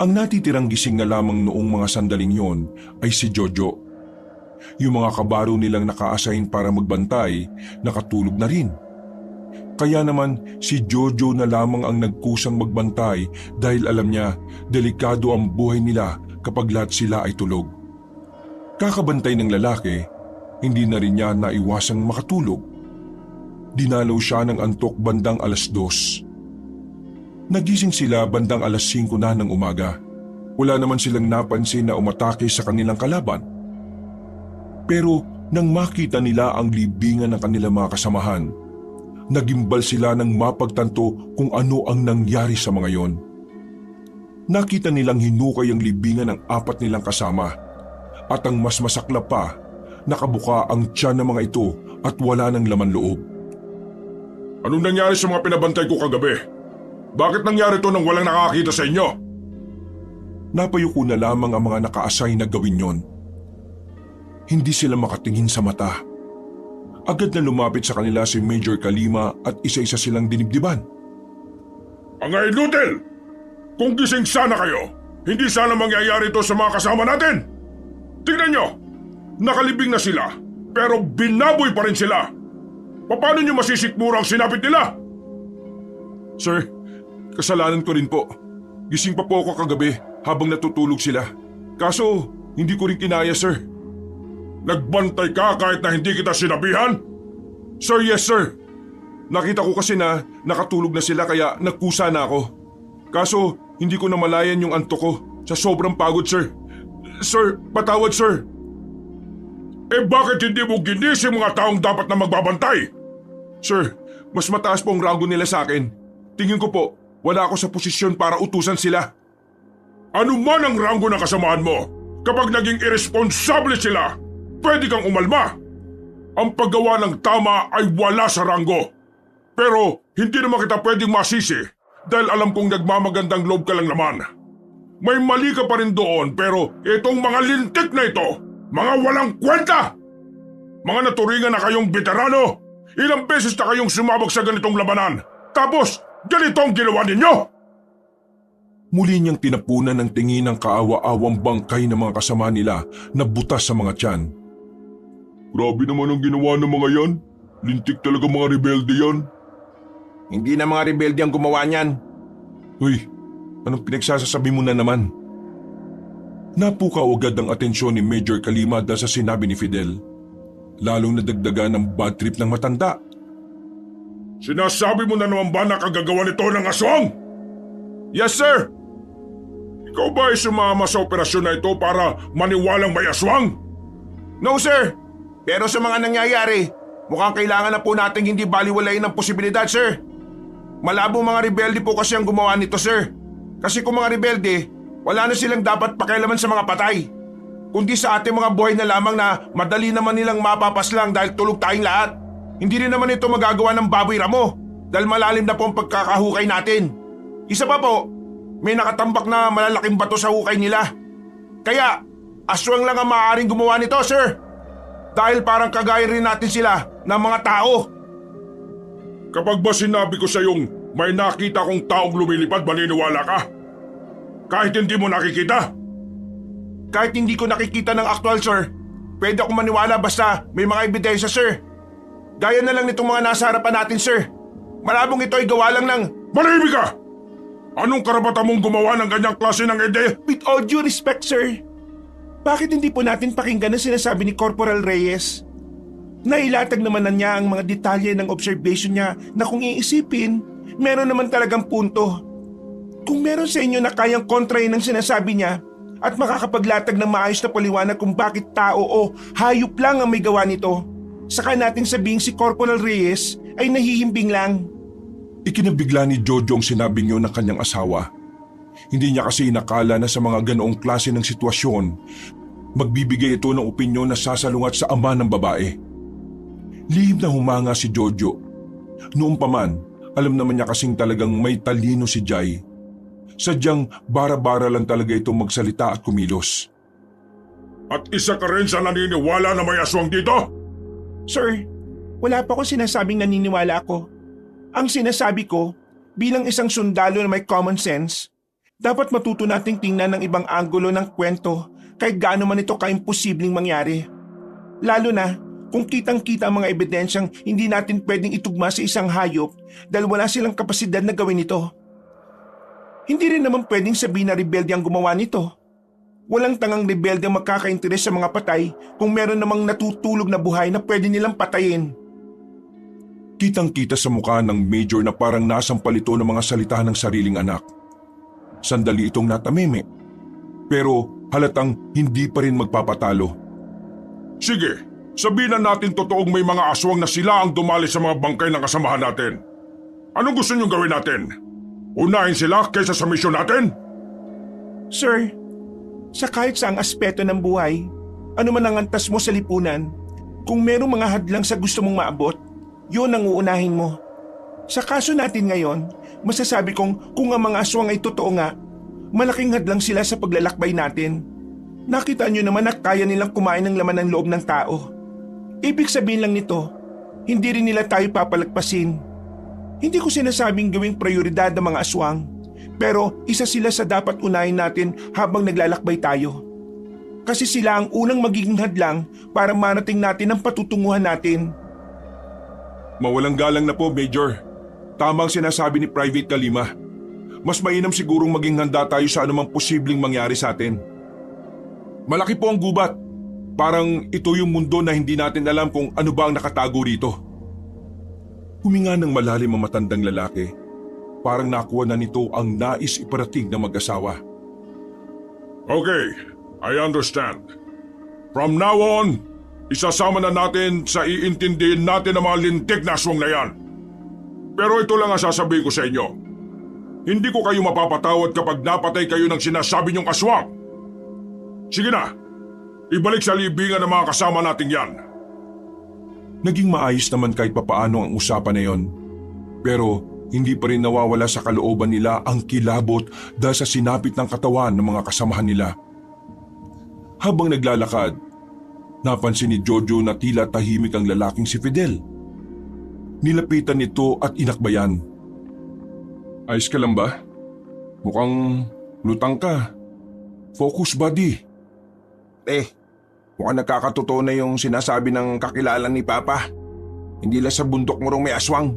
Ang natitirang gising na lamang noong mga sandaling yon ay si Jojo. Yung mga kabaro nilang naka-assign para magbantay, nakatulog na rin. Kaya naman si Jojo na lamang ang nagkusang magbantay dahil alam niya delikado ang buhay nila kapag lahat sila ay tulog. Kakabantay ng lalaki, hindi na rin niya naiwasang makatulog. Dinalaw siya ng antok bandang 2:00. Nagising sila bandang 5:00 na ng umaga. Wala naman silang napansin na umatake sa kanilang kalaban. Pero nang makita nila ang libingan ng kanilang mga kasamahan, nagimbal sila nang mapagtanto kung ano ang nangyari sa mga yon. Nakita nilang hinukay ang libingan ng 4 nilang kasama at ang mas masaklap pa, nakabuka ang tiyan ng mga ito at wala ng laman loob. Anong nangyari sa mga pinabantay ko kagabi? Bakit nangyari to nang walang nakakita sa inyo? Napayuko na lamang ang mga naka-assign na gawin yon. Hindi sila makatingin sa mata. Agad na lumapit sa kanila si Major Kalima at isa-isa silang dinibdiban. Mga inutil! Kung gising sana kayo, hindi sana mangyayari to sa mga kasama natin! Tingnan nyo! Nakalibing na sila, pero binaboy pa rin sila! Paano nyo masisikmura ang sinapit nila? Sir, kasalanan ko rin po. Gising pa po ako kagabi habang natutulog sila. Kaso, hindi ko rin kinaya, sir. Nagbantay ka kahit na hindi kita sinabihan? Sir, yes sir. Nakita ko kasi na nakatulog na sila kaya nagkusa na ako. Kaso, hindi ko namalayan yung antok ko sa sobrang pagod, sir. Sir, patawad, sir. Eh bakit hindi mo ginising mga taong dapat na magbabantay? Sir, mas mataas po ang rango nila sa akin. Tingin ko po, wala ako sa posisyon para utusan sila. Ano man ang rango ng kasamaan mo, kapag naging irresponsable sila, pwede kang umalma. Ang paggawa ng tama ay wala sa rango. Pero hindi naman kita pwedeng masisi dahil alam kong nagmamagandang loob ka lang naman. May mali ka pa rin doon pero itong mga lintik na ito, mga walang kwenta! Mga naturingan na kayong veterano, ilang beses na kayong sumabak sa ganitong labanan, tapos ganitong ginawa ninyo! Muli niyang tinapunan ng tingin ng kaawa-awang bangkay ng mga kasama nila na butas sa mga tiyan. Grabe naman ang ginawa ng mga yan. Lintik talaga mga rebelde yan. Hindi na mga rebelde ang gumawa niyan. Uy, anong pinagsasasabi mo na naman? Napukaw agad ang atensyon ni Major Kalima dahil sa sinabi ni Fidel. Lalong nadagdagan ng bad trip ng matanda. Sinasabi mo na naman ba na kagagawa nito ng aswang? Yes, sir! Ikaw ba ay sumama sa operasyon na ito para maniwalang may aswang? No, sir. Pero sa mga nangyayari, mukhang kailangan na po nating hindi baliwalain ang posibilidad, sir. Malabo mga rebelde po kasi ang gumawa nito, sir. Kasi kung mga rebelde, wala na silang dapat pakialaman sa mga patay. Kundi sa ating mga buhay na lamang na madali naman nilang mapapaslang dahil tulog tayong lahat. Hindi rin naman ito magagawa ng baboy ramo dahil malalim na po ang pagkakahukay natin. Isa pa po, may nakatambak na malalaking bato sa hukay nila. Kaya, aswang lang ang maaaring gumawa nito, sir. Dahil parang kagaya rin natin sila ng mga tao. Kapag ba sinabi ko sa yung may nakita kong taong lumilipad, maniniwala ka? Kahit hindi mo nakikita? Kahit hindi ko nakikita ng aktual, sir, pwede ako maniwala basta may mga ebidensya, sir. Gaya na lang nitong mga nasa harapan natin, sir. Malabong ito ay gawa lang ng... Manahimik ka! Anong karapatan mong gumawa ng ganyang klase ng ideya? With all due respect, sir, bakit hindi po natin pakinggan ang sinasabi ni Corporal Reyes? Nailatag naman na niya ang mga detalye ng observation niya na kung iisipin, meron naman talagang punto. Kung meron sa inyo na kayang kontrahin ang sinasabi niya at makakapaglatag ng maayos na paliwanag kung bakit tao o hayop lang ang may gawa nito, saka natin sabing si Corporal Reyes ay nahihimbing lang. Ikinabigla ni Jojo ang sinabing yun ng kanyang asawa. Hindi niya kasi inakala na sa mga ganoong klase ng sitwasyon, magbibigay ito ng opinyon na sasalungat sa ama ng babae. Lihim na humanga si Jojo. Noong pa man, alam naman niya kasing talagang may talino si Jai. Sadyang bara-bara lang talaga itong magsalita at kumilos. At isa ka rin sa naniniwala na may aswang dito? Sir, wala pa akong sinasabing naniniwala ako. Ang sinasabi ko, bilang isang sundalo na may common sense, dapat matuto nating tingnan ng ibang anggulo ng kwento kahit gaano man ito ka-imposibleng mangyari. Lalo na kung kitang-kita ang mga ebidensyang hindi natin pwedeng itugma sa isang hayop dahil wala silang kapasidad na gawin ito. Hindi rin naman pwedeng sabihin na rebelde ang gumawa nito. Walang tangang rebelde ang magkakainteres sa mga patay kung meron namang natutulog na buhay na pwede nilang patayin. Kitang-kita sa mukha ng Major na parang nasampalito ng mga salita ng sariling anak. Sandali itong natameme, pero halatang hindi pa rin magpapatalo. Sige, sabihin na natin totoong may mga aswang na sila ang dumali sa mga bangkay ng kasamahan natin. Anong gusto niyong gawin natin? Unahin sila kaysa sa misyon natin? Sir, sa kahit saang aspeto ng buhay, ano man ang antas mo sa lipunan, kung merong mga hadlang sa gusto mong maabot, yun ang uunahin mo. Sa kaso natin ngayon, masasabi kong kung ang mga aswang ay totoo nga, malaking hadlang sila sa paglalakbay natin. Nakita nyo naman na kaya nilang kumain ng laman ng loob ng tao. Ibig sabihin lang nito, hindi rin nila tayo papalagpasin. Hindi ko sinasabing gawing prioridad ang mga aswang, pero isa sila sa dapat unahin natin habang naglalakbay tayo. Kasi sila ang unang magiging hadlang para marating natin ang patutunguhan natin. Mawalang galang na po, Major. Tama ang sinasabi ni Private Kalima. Mas mainam sigurong maging handa tayo sa anumang posibleng mangyari sa atin. Malaki po ang gubat. Parang ito yung mundo na hindi natin alam kung ano ba ang nakatago rito. Huminga ng malalim ang matandang lalaki. Parang nakuha na nito ang nais iparating ng mag-asawa. Okay, I understand. From now on, isasama na natin sa iintindihin natin ang mga lintik na aswang na yan. Pero ito lang ang sasabihin ko sa inyo. Hindi ko kayo mapapatawad kapag napatay kayo ng sinasabi niyong aswang. Sige na, ibalik sa libingan ng mga kasama nating yan. Naging maayos naman kahit papaano ang usapan na yon. Pero hindi pa rin nawawala sa kalooban nila ang kilabot dahil sa sinapit ng katawan ng mga kasamahan nila. Habang naglalakad, napansin ni Jojo na tila tahimik ang lalaking si Fidel. Nilapitan nito at inakbayan. Ayos ka lang ba? Mukhang lutang ka. Focus, buddy. Mukhang nagkakatotoo na yung sinasabi ng kakilalang ni Papa. Hindi lang sa bundok murong may aswang.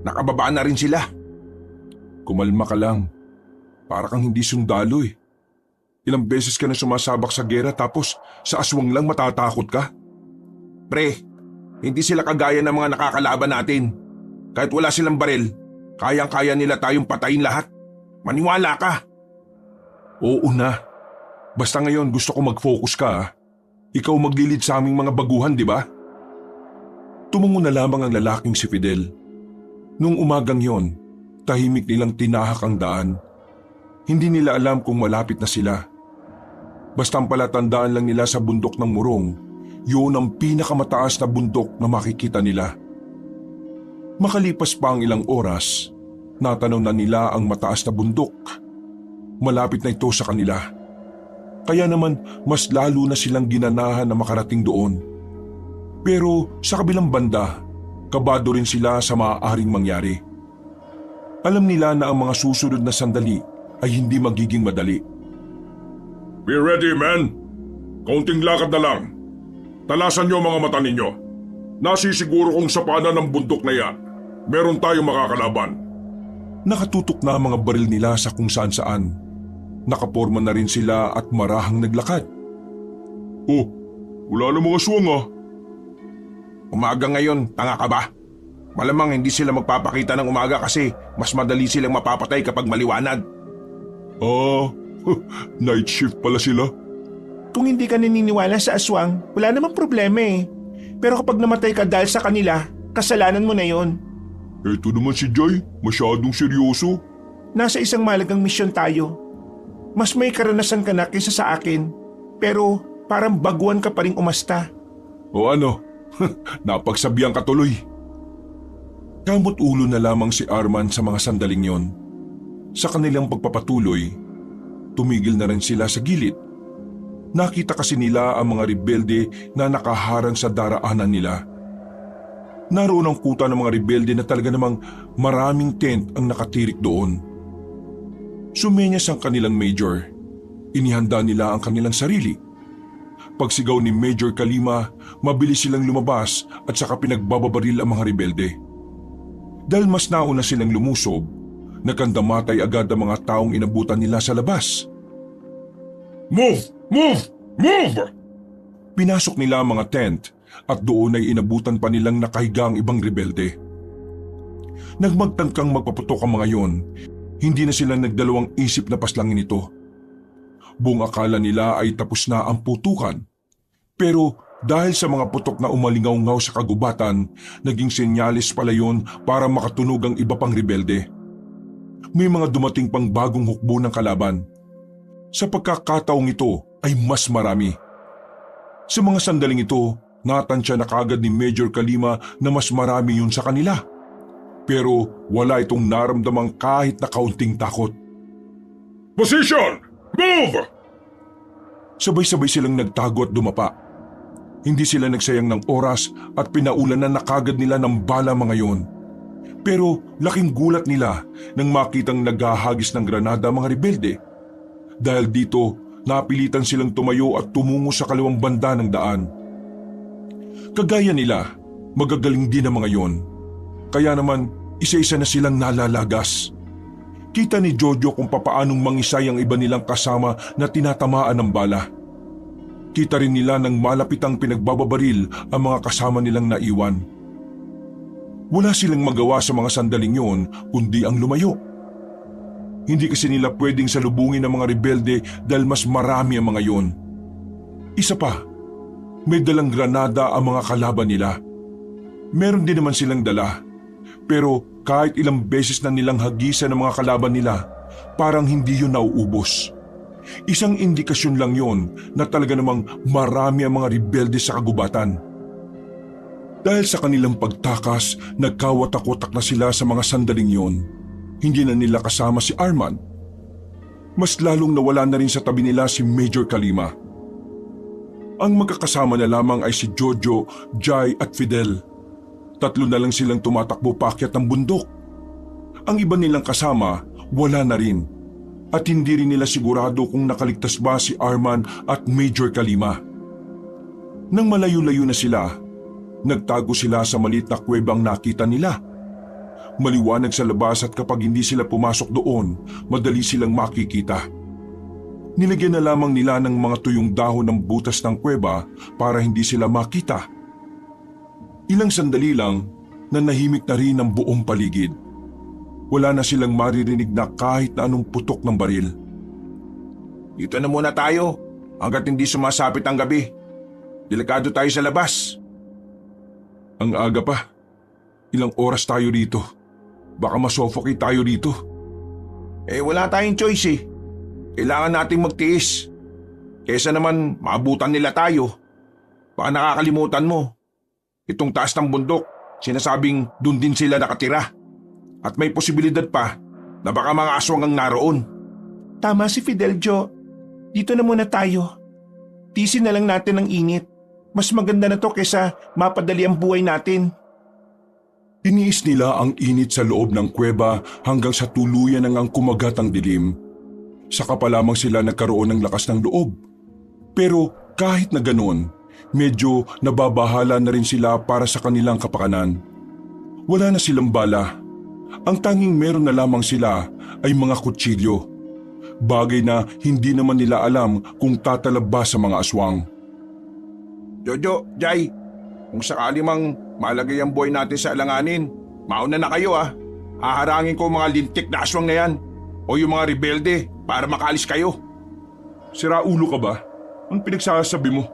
Nakababaan na rin sila. Kumalma ka lang. Para kang hindi sundalo eh. Ilang beses ka na sumasabak sa gera tapos sa aswang lang matatakot ka? Pre, hindi sila kagaya ng mga nakakalaban natin. Kahit wala silang baril, kayang-kaya nila tayong patayin lahat. Maniwala ka. Oo na. Basta ngayon gusto ko mag-focus ka ha. Ikaw maglilid sa aming mga baguhan, di ba? Tumungo na lamang ang lalaking si Fidel. Nung umagang yon, tahimik nilang tinahak ang daan. Hindi nila alam kung malapit na sila. Basta ang palatandaan lang nila sa bundok ng Murong, yun ang pinakamataas na bundok na makikita nila. Makalipas pa ang ilang oras, natanaw na nila ang mataas na bundok. Malapit na ito sa kanila. Kaya naman mas lalo na silang ginanahan na makarating doon. Pero sa kabilang banda, kabado rin sila sa maaaring mangyari. Alam nila na ang mga susunod na sandali ay hindi magiging madali. Be ready, men! Kaunting lakad na lang. Talasan niyo ang mga mata ninyo. Nasisiguro kong sa paanan ng bundok na yan, meron tayong makakalaban. Nakatutok na ang mga baril nila sa kung saan-saan. Nakaporma na rin sila at marahang naglakad. Oh, wala na mga suwang ah. Umaga ngayon, tanga ka ba? Malamang hindi sila magpapakita ng umaga kasi mas madali silang mapapatay kapag maliwanag. Ah, night shift pala sila. Kung hindi ka naniniwala sa aswang, wala namang problema eh. Pero kapag namatay ka dahil sa kanila, kasalanan mo na yon. Eto naman si Jai, masyadong seryoso. Nasa isang malagang misyon tayo. Mas may karanasan ka na kaysa sa akin. Pero parang baguan ka pa rin umasta. O ano, napagsabihan ka tuloy. Kamot ulo na lamang si Arman sa mga sandaling yon. Sa kanilang pagpapatuloy, tumigil na rin sila sa gilid. Nakita kasi nila ang mga rebelde na nakaharang sa daraanan nila. Naroon ang kuta ng mga rebelde na talaga namang maraming tent ang nakatirik doon. Sumenyas ang kanilang major. Inihanda nila ang kanilang sarili. Pagsigaw ni Major Kalima, mabilis silang lumabas at saka pinagbababaril ang mga rebelde. Dahil mas nauna silang lumusob, nakandamatay agad ang mga taong inabutan nila sa labas. Move! Move! Move! Pinasok nila ang mga tent at doon ay inabutan pa nilang nakahiga ang ibang rebelde. Nagmagtangkang magpaputok ang mga yon, hindi na sila nagdalawang isip na paslangin ito. Buong akala nila ay tapos na ang putukan. Pero dahil sa mga putok na umalingaw-ngaw sa kagubatan, naging senyalis pala yon para makatunog ang iba pang rebelde. May mga dumating pang bagong hukbo ng kalaban. Sa pagkakataong ito ay mas marami. Sa mga sandaling ito, natansya na kagad ni Major Kalima na mas marami yun sa kanila. Pero wala itong naramdamang kahit na kaunting takot. Position! Move! Sabay-sabay silang nagtago at dumapa. Hindi sila nagsayang ng oras at pinaulanan na kagad nila ng bala mga yon. Pero laking gulat nila nang makitang naghahagis ng granada ang mga rebelde. Dahil dito, napilitan silang tumayo at tumungo sa kaliwang banda ng daan. Kagaya nila, magagaling din ang mga yon. Kaya naman, isa-isa na silang nalalagas. Kita ni Jojo kung papaanong mangisay ang iba nilang kasama na tinatamaan ng bala. Kita rin nila nang malapitang pinagbababaril ang mga kasama nilang naiwan. Wala silang magawa sa mga sandaling yon kundi ang lumayo. Hindi kasi nila pwedeng salubungin ang mga rebelde dahil mas marami ang mga yon. Isa pa, may dalang granada ang mga kalaban nila. Meron din naman silang dala. Pero kahit ilang beses na nilang hagisan ang mga kalaban nila, parang hindi yun nauubos. Isang indikasyon lang yon na talaga namang marami ang mga rebelde sa kagubatan. Dahil sa kanilang pagtakas, nagkawatak-watak na sila sa mga sandaling yon. Hindi na nila kasama si Arman. Mas lalong nawala na rin sa tabi nila si Major Kalima. Ang magkakasama na lamang ay si Jojo, Jai at Fidel. Tatlo na lang silang tumatakbo paakyat ng bundok. Ang iba nilang kasama, wala na rin. At hindi rin nila sigurado kung nakaligtas ba si Arman at Major Kalima. Nang malayo-layo na sila, nagtago sila sa maliit na kuwebang nakita nila. Maliwanag sa labas at kapag hindi sila pumasok doon, madali silang makikita. Nilagyan na lamang nila ng mga tuyong dahon ng butas ng kuweba para hindi sila makita. Ilang sandali lang, nanahimik na rin ang buong paligid. Wala na silang maririnig na kahit na anong putok ng baril. Dito na muna tayo hanggat hindi sumasapit ang gabi. Delikado tayo sa labas. Ang aga pa. Ilang oras tayo dito. Baka masuffocate tayo dito. Wala tayong choice eh. Kailangan nating magtiis. Kesa naman maabutan nila tayo. Baka nakakalimutan mo. Itong taas ng bundok, sinasabing dun din sila nakatira. At may posibilidad pa na baka mga aswang ang naroon. Tama si Fidelio. Dito na muna tayo. Tisin na lang natin ang init. Mas maganda na to kesa mapadali ang buhay natin. Tiniis nila ang init sa loob ng kuweba hanggang sa tuluyan nang kumagat ang dilim. Saka pa lamang sila nagkaroon ng lakas ng loob. Pero kahit na ganoon, medyo nababahala na rin sila para sa kanilang kapakanan. Wala na silang bala. Ang tanging meron na lamang sila ay mga kutsilyo. Bagay na hindi naman nila alam kung tatalab sa mga aswang. Jojo, Jay, kung sakali mang malagay ang buhay natin sa alanganin, mauna na kayo ah. Haharangin ko mga lintik na aswang na yan o yung mga rebelde para makaalis kayo. Sira ulo ka ba? Anong pinagsasabi mo?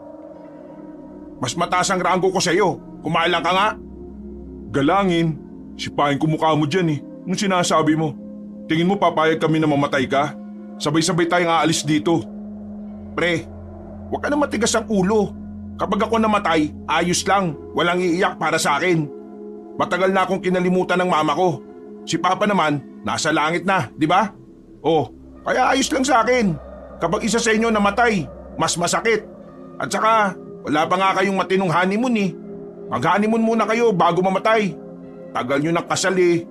Mas mataas ang ranggo ko sa iyo. Kumalang ka nga. Galangin, sipahin ko mukha mo dyan eh. Anong sinasabi mo? Tingin mo papayag kami na mamatay ka? Sabay-sabay tayong aalis dito. Pre, huwag ka na matigas ang ulo. Kapag ako namatay, ayos lang. Walang iiyak para sa akin. Matagal na akong kinalimutan ng mama ko. Si Papa naman, nasa langit na, di ba? Oh, kaya ayos lang sa akin. Kapag isa sa inyo namatay, mas masakit. At saka, wala pa nga kayong matinong honeymoon eh. Mag-honeymoon muna kayo bago mamatay. Tagal nyo ng kasal eh.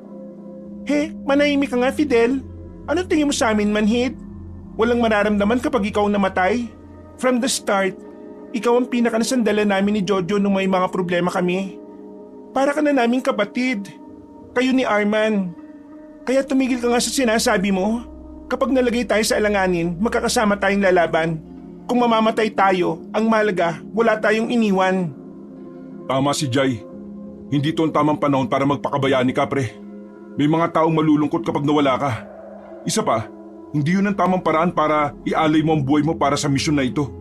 He, manahimik ka nga Fidel. Anong tingin mo sa amin, manhid? Walang mararamdaman kapag ikaw namatay? From the start, ikaw ang pinaka-nasandala namin ni Jojo nung may mga problema kami. Para ka na naming kapatid. Kayo ni Arman. Kaya tumigil ka nga sa sinasabi mo. Kapag nalagay tayo sa alanganin, magkakasama tayong lalaban. Kung mamamatay tayo, ang malaga, wala tayong iniwan. Tama si Jai. Hindi to ang tamang panahon para magpakabayani ka, pre. May mga taong malulungkot kapag nawala ka. Isa pa, hindi yun ang tamang paraan para ialay mo ang buhay mo para sa misyon na ito.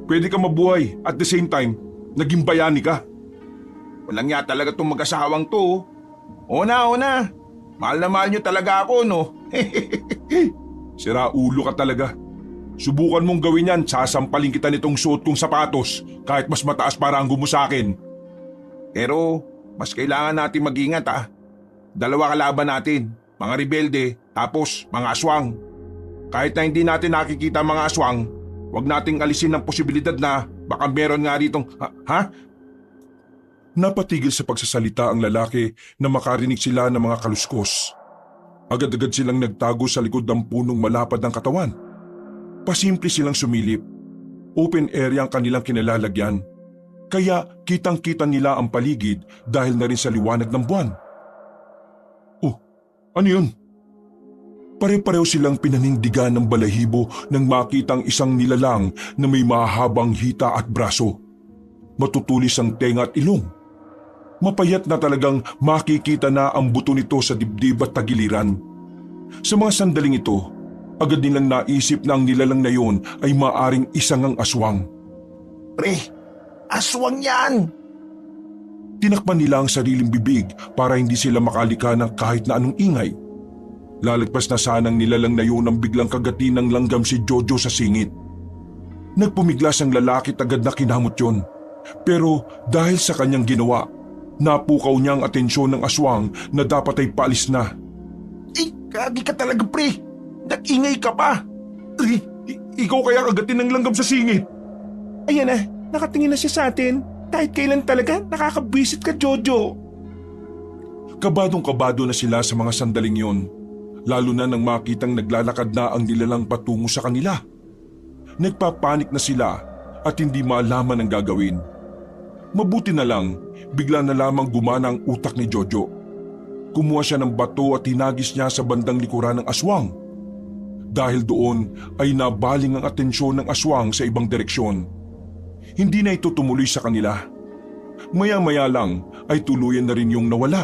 Pwede ka mabuhay at the same time, naging bayani ka. Walang ya talaga itong mag-asawang to. Ona. Mahal na mahal nyo talaga ako, no? Sira ulo ka talaga. Subukan mong gawin yan, sasampalin kita nitong suot kong sapatos kahit mas mataas paranggo mo sa akin. Pero mas kailangan natin mag-ingat ah. Dalawa kalaban natin, mga rebelde, tapos mga aswang. Kahit na hindi natin nakikita mga aswang, huwag nating alisin ang posibilidad na baka meron nga ritong, ha? Napatigil sa pagsasalita ang lalaki na makarinig sila ng mga kaluskos. Agad-agad silang nagtago sa likod ng punong malapad ng katawan. Pasimple silang sumilip. Open area ang kanilang kinalalagyan. Kaya kitang-kita nila ang paligid dahil na rin sa liwanag ng buwan. Oh, ano yun? Pare-pareho silang pinanindigan ng balahibo nang makitang isang nilalang na may mahabang hita at braso. Matutulis ang tenga at ilong. Mapayat na talagang makikita na ang buto nito sa dibdib at tagiliran. Sa mga sandaling ito, agad nilang naisip na ang nilalang na yun ay maaring isang ang aswang. Pre, aswang yan! Tinakpan nila ang sariling bibig para hindi sila makalika ng kahit na anong ingay. Lalagpas na sanang nilalang na yun ang biglang kagati ng langgam si Jojo sa singit. Nagpumiglas ang lalaki at agad na kinamot yun. Pero dahil sa kanyang ginawa, napukaw niya ang atensyon ng aswang na dapat ay paalis na. Kagi ka talaga pre! Nag-ingay ka pa! Ikaw kaya kagatin ng langgam sa singit? Ayan na, nakatingin na siya sa atin. Kahit kailan talaga, nakakabwisit ka Jojo. Kabadong-kabado na sila sa mga sandaling yon. Lalo na nang makitang naglalakad na ang nilalang patungo sa kanila. Nagpapanik na sila at hindi malaman ang gagawin. Mabuti na lang, bigla na lamang gumana ang utak ni Jojo. Kumuha siya ng bato at hinagis niya sa bandang likuran ng aswang. Dahil doon ay nabaling ang atensyon ng aswang sa ibang direksyon. Hindi na ito tumuloy sa kanila. Maya-maya lang ay tuluyan na rin yung nawala.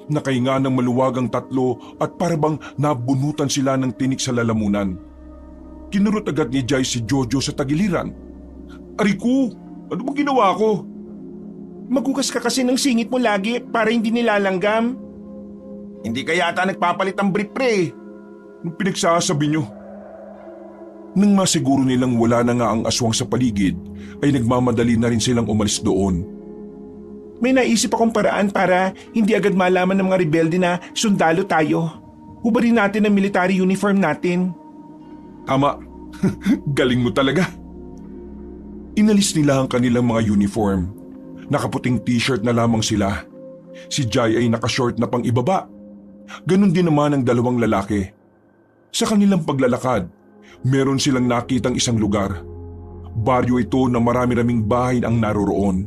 Nakahinga ng maluwag ang tatlo at parabang nabunutan sila ng tinik sa lalamunan. Kinurot agad ni Jai si Jojo sa tagiliran. Ariku, ano bang ginawa ko? Magugas ka kasi ng singit mo lagi para hindi nilalanggam. Hindi ka yata nagpapalit ng brief pre. Anong pinagsasabi niyo? Nang masiguro nilang wala na nga ang aswang sa paligid, ay nagmamadali na rin silang umalis doon. May naisip akong paraan para hindi agad malaman ng mga rebelde na sundalo tayo. Hubarin natin ang military uniform natin. Tama. Galing mo talaga. Inalis nila ang kanilang mga uniform. Nakaputing t-shirt na lamang sila. Si Jai ay nakashort na pang ibaba. Ganon din naman ang dalawang lalaki. Sa kanilang paglalakad, meron silang nakitang isang lugar. Baryo ito na marami-raming bahay ang naroroon.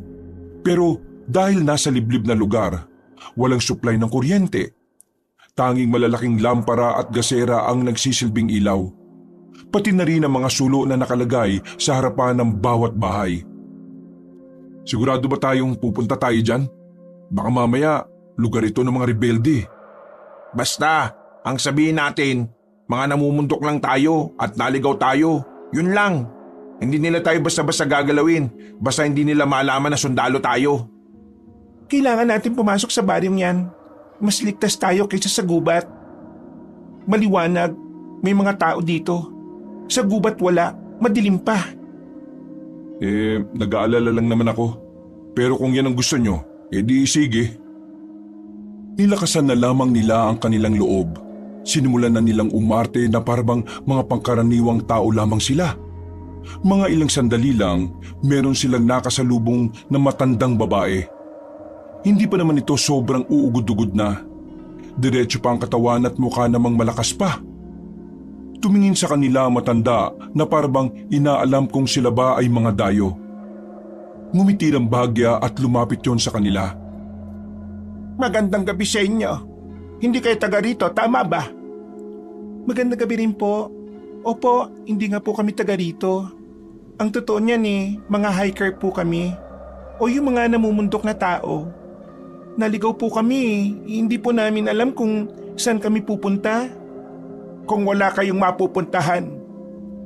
Pero dahil nasa liblib na lugar, walang supply ng kuryente. Tanging malalaking lampara at gasera ang nagsisilbing ilaw. Pati na rin ang mga sulo na nakalagay sa harapan ng bawat bahay. Sigurado ba tayong pupunta tayo dyan? Baka mamaya, lugar ito ng mga rebelde. Basta, ang sabihin natin, mga namumundok lang tayo at naligaw tayo. Yun lang. Hindi nila tayo basta-basta gagalawin. Basta hindi nila malaman na sundalo tayo. Kailangan natin pumasok sa baryong yan. Mas ligtas tayo kaysa sa gubat. Maliwanag, may mga tao dito. Sa gubat wala, madilim pa. Nag-aalala lang naman ako. Pero kung yan ang gusto nyo, di sige. Nilakasan na lamang nila ang kanilang loob. Sinimulan na nilang umarte na parang mga pangkaraniwang tao lamang sila. Mga ilang sandali lang, meron silang nakasalubong na matandang babae. Hindi pa naman ito sobrang uugod-ugod na. Diretso pa ang katawan at mukha namang malakas pa. Tumingin sa kanila ang matanda na parang inaalam kung sila ba ay mga dayo. Ngumiti ng bahagya at lumapit yon sa kanila. Magandang gabi sa inyo. Hindi kayo taga rito, tama ba? Magandang gabi rin po. Opo, hindi nga po kami taga rito. Ang totoo niyan mga hiker po kami. O yung mga namumundok na tao. Naligaw po kami, hindi po namin alam kung saan kami pupunta. Kung wala kayong mapupuntahan,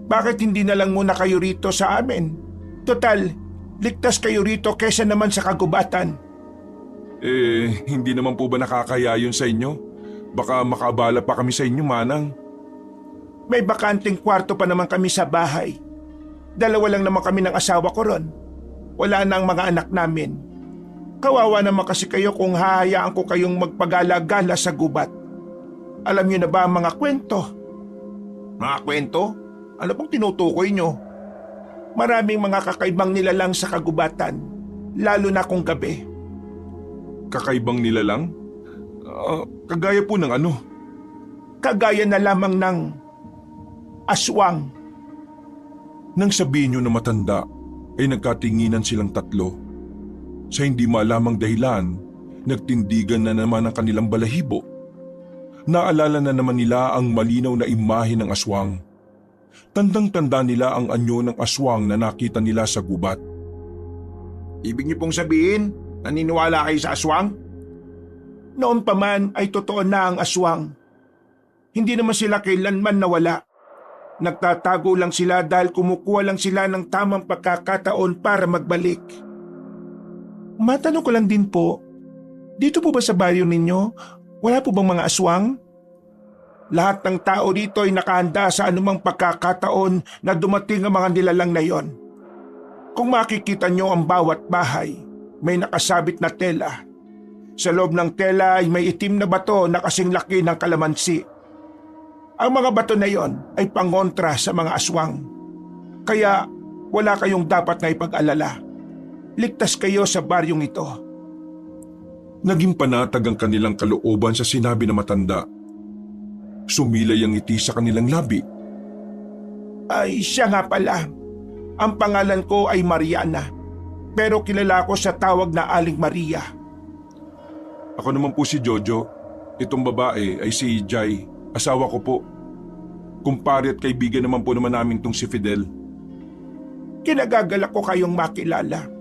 bakit hindi na lang muna kayo rito sa amin? Total, ligtas kayo rito kesa naman sa kagubatan. Hindi naman po ba nakakaya yun sa inyo? Baka makaabala pa kami sa inyo, Manang. May bakanting kwarto pa naman kami sa bahay. Dalawa lang naman kami ng asawa ko ron. Wala na ang mga anak namin. Kawawa naman kasi kayo kung hahayaan ko kayong magpagala-gala sa gubat. Alam niyo na ba ang mga kwento? Mga kwento? Ano pong tinutukoy niyo? Maraming mga kakaibang nilalang sa kagubatan, lalo na kung gabi. Kakaibang nilalang? Kagaya po ng ano? Kagaya na lamang ng aswang. Nang sabihin nyo na matanda, ay nagkatinginan silang tatlo. Sa hindi malamang dahilan, nagtindigan na naman ang kanilang balahibo. Naalala na naman nila ang malinaw na imahe ng aswang. Tandang-tanda nila ang anyo ng aswang na nakita nila sa gubat. Ibig niyo pong sabihin, naniniwala kayo sa aswang? Noon pa man ay totoo na ang aswang. Hindi naman sila kailanman nawala. Nagtatago lang sila dahil kumukuha lang sila ng tamang pagkakataon para magbalik. Matanong ko lang din po, dito po ba sa baryo ninyo, wala po bang mga aswang? Lahat ng tao dito ay nakahanda sa anumang pagkakataon na dumating ang mga nilalang na yon. Kung makikita nyo ang bawat bahay, may nakasabit na tela. Sa loob ng tela ay may itim na bato na kasing laki ng kalamansi. Ang mga bato na yon ay pangontra sa mga aswang. Kaya wala kayong dapat na ipag-alala. Ligtas kayo sa baryong ito. Naging panatag ang kanilang kalooban sa sinabi na matanda. Sumilay ang ngiti sa kanilang labi. Ay, siya nga pala. Ang pangalan ko ay Mariana. Pero kilala ko sa tawag na Aling Maria. Ako naman po si Jojo. Itong babae ay si Jai. Asawa ko po. Kumpare at kaibigan naman po naman namin tong si Fidel. Kinagagalak ko kayong makilala.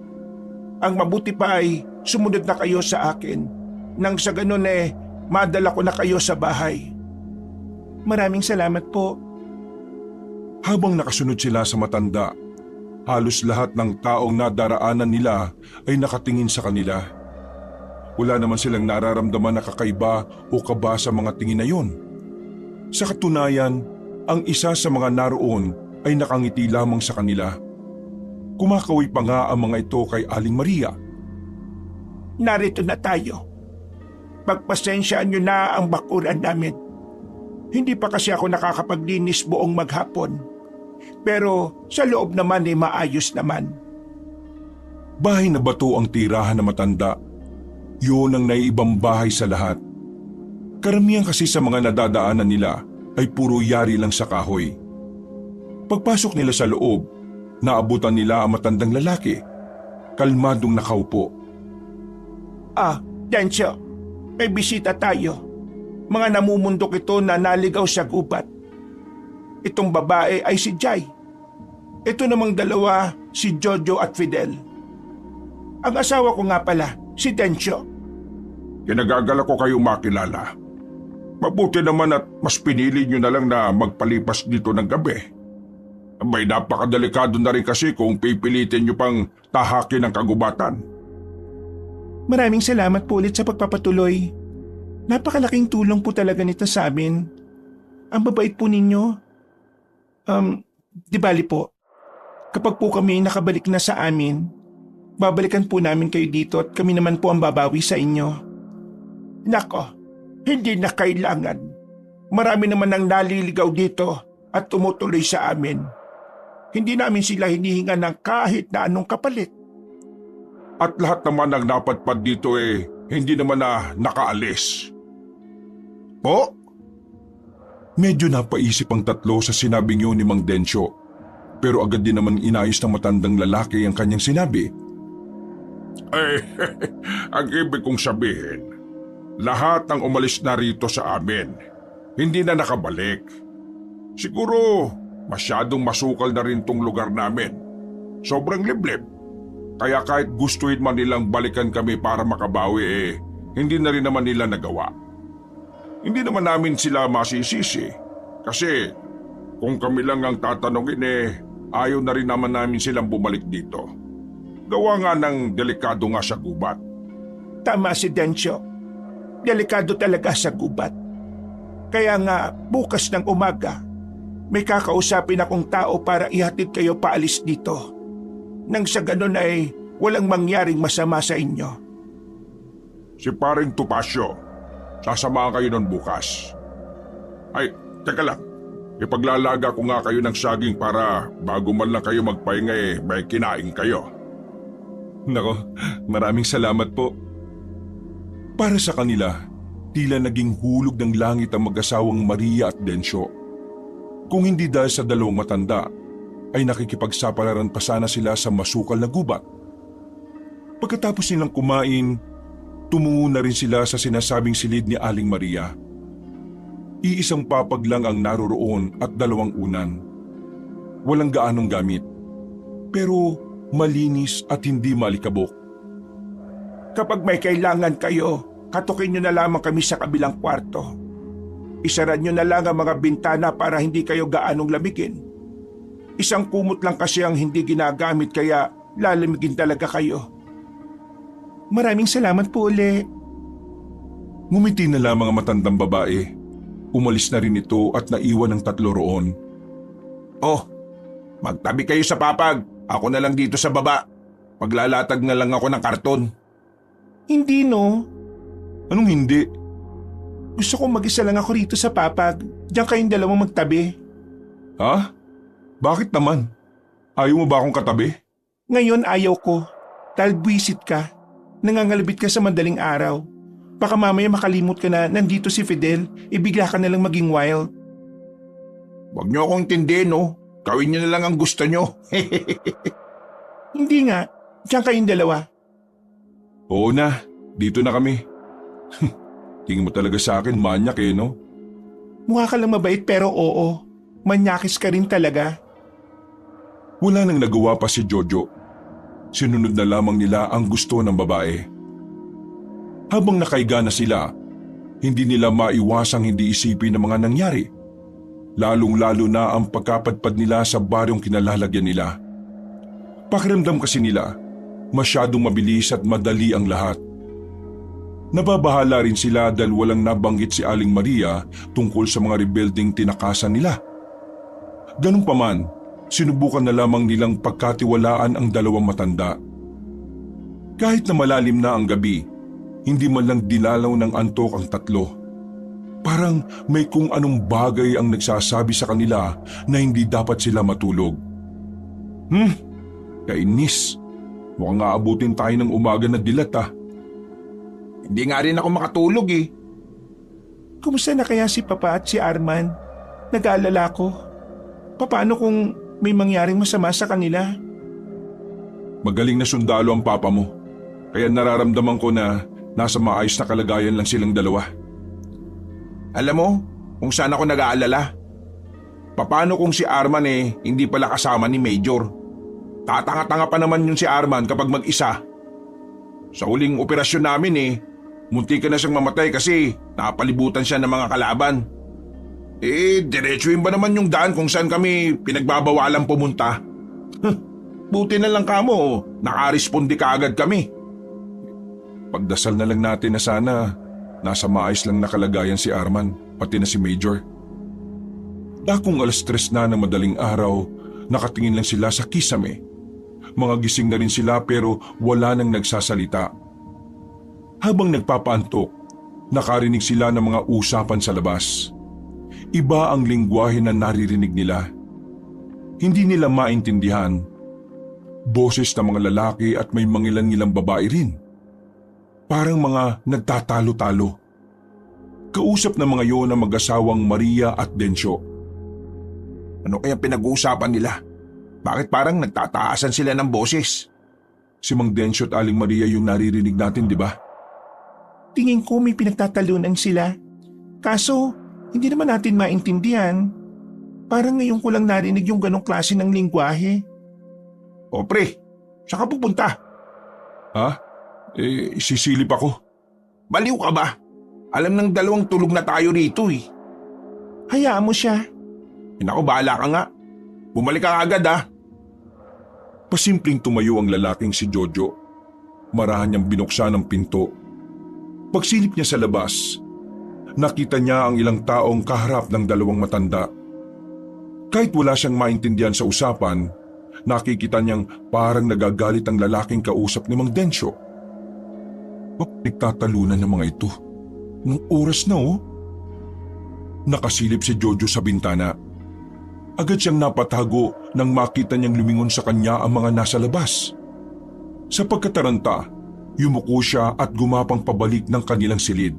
Ang mabuti pa ay sumunod na kayo sa akin. Nang sa ganun madala ko na kayo sa bahay. Maraming salamat po. Habang nakasunod sila sa matanda, halos lahat ng taong nadaraanan nila ay nakatingin sa kanila. Wala naman silang nararamdaman na kakaiba o kaba sa mga tingin na yon. Sa katunayan, ang isa sa mga naroon ay nakangiti lamang sa kanila. Kumakaway pa nga ang mga ito kay Aling Maria. Narito na tayo. Pagpasensyaan nyo na ang bakuran namin. Hindi pa kasi ako nakakapaglinis buong maghapon. Pero sa loob naman maayos naman. Bahay na bato ang tirahan na matanda. Yun ang naiibang bahay sa lahat. Karamihan kasi sa mga nadadaanan nila ay puro yari lang sa kahoy. Pagpasok nila sa loob, naabutan nila ang matandang lalaki. Kalmadong nakaupo. Densyo, may bisita tayo. Mga namumundok ito na naligaw sa gubat. Itong babae ay si Jai. Ito namang dalawa, si Jojo at Fidel. Ang asawa ko nga pala, si Densyo. Kinagagala ko kayong makilala. Mabuti naman at mas pinili nyo na lang na magpalipas dito ng gabi. May napakadelikado na rin kasi kung pipilitin nyo pang tahakin ang kagubatan. Maraming salamat po ulit sa pagpapatuloy. Napakalaking tulong po talaga nito sa amin. Ang babait po ninyo. Di bali po, kapag po kami nakabalik na sa amin, babalikan po namin kayo dito at kami naman po ang babawi sa inyo. Nako, hindi na kailangan. Marami naman ang naliligaw dito at tumutuloy sa amin. Hindi namin sila hinihinga ng kahit na anong kapalit. At lahat naman ng napadpad dito hindi naman na nakaalis. Po? Medyo napaisip ang tatlo sa sinabing yun ni Mang Densyo. Pero agad din naman inayos ng matandang lalaki ang kanyang sinabi. Ang ibig kong sabihin, lahat ng umalis na rito sa amin, hindi na nakabalik. Siguro, masyadong masukal na rin tong lugar namin. Sobrang liblib. Kaya kahit gustuin man nilang balikan kami para makabawi, hindi na rin naman nila nagawa. Hindi naman namin sila masisisi. Kasi kung kami lang ang tatanungin, ayaw na rin naman namin silang bumalik dito. Gawa nga ng delikado nga sa gubat. Tama si Densyo. Delikado talaga sa gubat. Kaya nga bukas ng umaga, may kakausapin akong tao para ihatid kayo paalis dito. Nang sa ganun ay walang mangyaring masama sa inyo. Si Paring Tupasyo, sasamahan kayo nun bukas. Ay, teka lang. Ipaglalaga ko nga kayo ng saging para bago man lang kayo magpahinga may kinain kayo. Nako, maraming salamat po. Para sa kanila, tila naging hulog ng langit ang mag-asawang Maria at Densyo. Kung hindi dahil sa dalawang matanda, ay nakikipagsapalaran pa sana sila sa masukal na gubat. Pagkatapos nilang kumain, tumungo na rin sila sa sinasabing silid ni Aling Maria. Iisang papag lang ang naroroon at dalawang unan. Walang gaanong gamit, pero malinis at hindi malikabok. Kapag may kailangan kayo, katukin nyo na lamang kami sa kabilang kwarto. Isaran nyo na lang ang mga bintana para hindi kayo gaanong lamigin. Isang kumot lang kasi ang hindi ginagamit kaya lalamigin talaga kayo. Maraming salamat po uli. Ngumiti na lamang ang matandang babae. Umalis na rin ito at naiwan ang tatlo roon. Magtabi kayo sa papag. Ako na lang dito sa baba. Maglalatag na lang ako ng karton. Hindi no. Anong hindi? Gusto kong mag-isa lang ako rito sa papag. Diyan kayong dalawang magtabi. Ha? Bakit naman? Ayaw mo ba akong katabi? Ngayon ayaw ko. Dahil buwisit ka. Nangangalabit ka sa madaling araw. Baka mamaya makalimot ka na nandito si Fidel, ibigla ka na lang maging wild. Huwag niyo akong intindihin, no? Gawin niyo na lang ang gusto niyo. Hindi nga. Diyan kayong dalawa. Oo na, dito na kami. Tingin mo talaga sa akin, manyak no? Mukha ka lang mabait pero oo. Manyakis ka rin talaga. Wala nang nagawa pa si Jojo. Sinunod na lamang nila ang gusto ng babae. Habang nakaiga na sila, hindi nila maiwasang hindi isipin ang mga nangyari. Lalong-lalo na ang pagkapadpad nila sa baryong kinalalagyan nila. Pakiramdam kasi nila, masyadong mabilis at madali ang lahat. Nababahala rin sila dahil walang nabanggit si Aling Maria tungkol sa mga rebuilding tinakasan nila. Ganun pa man, sinubukan na lamang nilang pagkatiwalaan ang dalawang matanda. Kahit na malalim na ang gabi, hindi man lang dilalaw ng antok ang tatlo. Parang may kung anong bagay ang nagsasabi sa kanila na hindi dapat sila matulog. Kainis. Mukhang aabutin tayo ng umaga na dilat ah. Hindi nga rin ako makatulog eh. Kumusta na kaya si Papa at si Arman? Nag-aalala ko. Paano kung may mangyaring masama sa kanila? Magaling na sundalo ang papa mo. Kaya nararamdaman ko na nasa maayos na kalagayan lang silang dalawa. Alam mo, kung saan ako nag-aalala. Paano kung si Arman hindi pala kasama ni Major? Tatanga-tanga pa naman yun si Arman kapag mag-isa. Sa huling operasyon namin munti ka na siyang mamatay kasi napalibutan siya ng mga kalaban. Diretsuhin ba naman yung daan kung saan kami pinagbabawalang pumunta? Buti na lang kamo, nakarespondi ka agad kami. Pagdasal na lang natin na sana nasa maayos lang na kalagayan si Arman, pati na si Major. Dakong 3:00 na ng madaling araw, nakatingin lang sila sa kisame. Mga gising na rin sila pero wala nang nagsasalita. Habang nagpapaantok, nakarinig sila ng mga usapan sa labas. Iba ang lingwahe na naririnig nila. Hindi nila maintindihan. Boses ng mga lalaki at may mangilan-ngilang babae rin. Parang mga nagtatalo-talo. Kausap ng mga yon ang mag-asawang Maria at Densyo. Ano kaya pinag-uusapan nila? Bakit parang nagtataasan sila ng boses? Si Mang Densyo at Aling Maria yung naririnig natin, di ba? Tingin ko may pinagtatalunan sila. Kaso, hindi naman natin maintindihan. Parang ngayon ko lang narinig yung ganong klase ng lingwahe. O pre, saan ka pupunta? Ha? Sisilip ako. Baliw ka ba? Alam ng dalawang tulog na tayo rito eh. Hayaan mo siya. Naku, bahala ka nga. Bumalik ka agad ah. Pasimpleng tumayo ang lalaking si Jojo. Marahan niyang binuksan ang pinto. Pagsilip niya sa labas, nakita niya ang ilang taong kaharap ng dalawang matanda. Kahit wala siyang maintindihan sa usapan, nakikita niyang parang nagagalit ang lalaking kausap ni Mang Densyo. Nagtatalunan ng mga ito. Nung oras na Nakasilip si Jojo sa bintana. Agad siyang napatago nang makita niyang lumingon sa kanya ang mga nasa labas. Sa pagkataranta, yumuko siya at gumapang pabalik ng kanilang silid.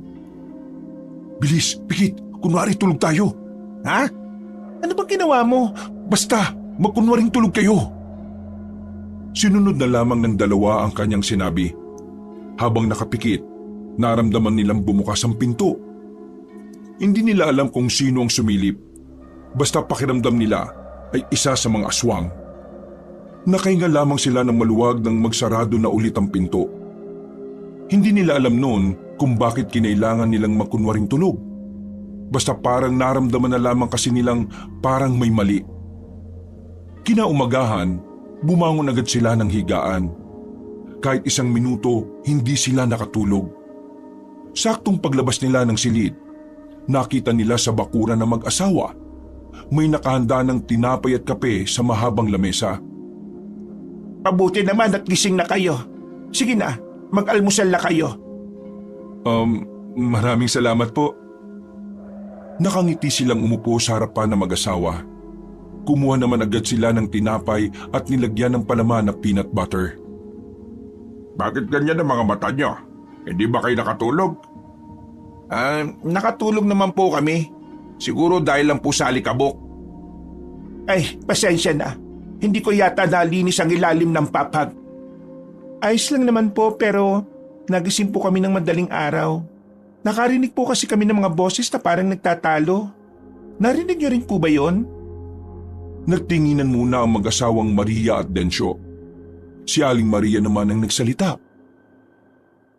Bilis, pikit, kunwari tulog tayo. Ha? Ano bang ginawa mo? Basta, magkunwaring tulog kayo. Sinunod na lamang ng dalawa ang kanyang sinabi. Habang nakapikit, naramdaman nilang bumukas ang pinto. Hindi nila alam kung sino ang sumilip. Basta pakiramdam nila ay isa sa mga aswang. Nakahinga lamang sila ng maluwag nang magsarado na ulit ang pinto. Hindi nila alam noon kung bakit kinailangan nilang magkunwaring tulog. Basta parang naramdaman na lamang kasi nilang parang may mali. Kinaumagahan, bumangon agad sila ng higaan. Kahit 1 minuto, hindi sila nakatulog. Saktong paglabas nila ng silid, nakita nila sa bakuran ng mag-asawa. May nakahanda ng tinapay at kape sa mahabang lamesa. Mabuti naman at gising na kayo. Sige na, mag-almusal na kayo. Maraming salamat po. Nakangiti silang umupo sa harapan ng mag-asawa. Kumuha naman agad sila ng tinapay at nilagyan ng palaman na peanut butter. Bakit ganyan ang mga mata niyo? Hindi ba kayo nakatulog? Nakatulog naman po kami. Siguro dahil lang po sa alikabok. Ay, pasensya na. Hindi ko yata nalinis ang ilalim ng papag. Ayos lang naman po pero nagising po kami ng madaling araw. Nakarinig po kasi kami ng mga boses na parang nagtatalo. Narinig niyo rin po ba yon? Nagtinginan muna ang mag-asawang Maria at Densyo. Si Aling Maria naman ang nagsalita.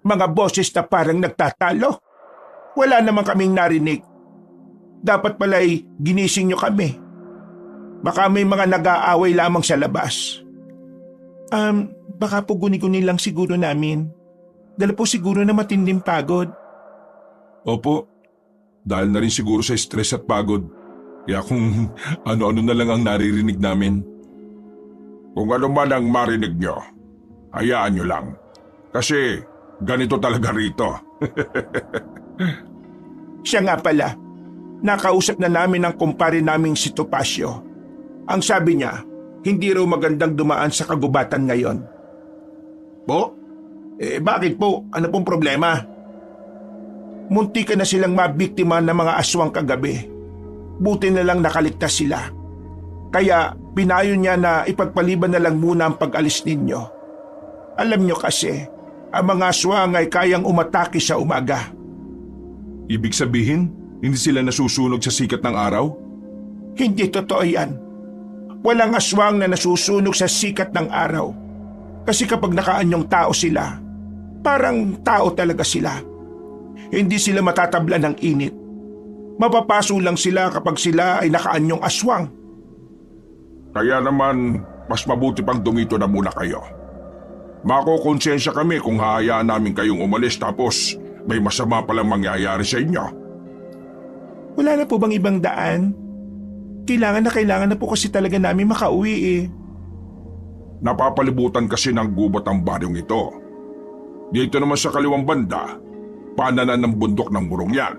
Mga boses na parang nagtatalo? Wala naman kaming narinig. Dapat pala ginising niyo kami. Baka may mga nag-aaway lamang sa labas. Baka po guni-guni lang siguro namin. Dala po siguro na matinding pagod. Opo, dahil na rin siguro sa stress at pagod. Kaya kung ano-ano na lang ang naririnig namin. Kung ano man ang marinig nyo, hayaan nyo lang. Kasi ganito talaga rito. Siya nga pala, nakausap na namin ang kumpare naming si Topacio. Ang sabi niya, hindi raw magandang dumaan sa kagubatan ngayon. Po? Bakit po? Ano pong problema? Munti ka na silang mabiktima ng mga aswang kagabi. Buti na lang nakaligtas sila. Kaya pinayo niya na ipagpaliban na lang muna ang pag-alis ninyo. Alam niyo kasi, ang mga aswang ay kayang umatake sa umaga. Ibig sabihin, hindi sila nasusunog sa sikat ng araw? Hindi totoo yan. Walang aswang na nasusunog sa sikat ng araw. Kasi kapag nakaanyong tao sila, parang tao talaga sila. Hindi sila matatabla ng init. Mapapaso lang sila kapag sila ay nakaanyong aswang. Kaya naman, mas mabuti pang dumito na muna kayo. Makokonsensya kami kung hahayaan namin kayong umalis tapos may masama palang mangyayari sa inyo. Wala na po bang ibang daan? Kailangan na po kasi talaga namin makauwi eh. Napapalibutan kasi ng gubat ang baryong ito. Dito naman sa kaliwang banda, pananan ng bundok ng burong yan.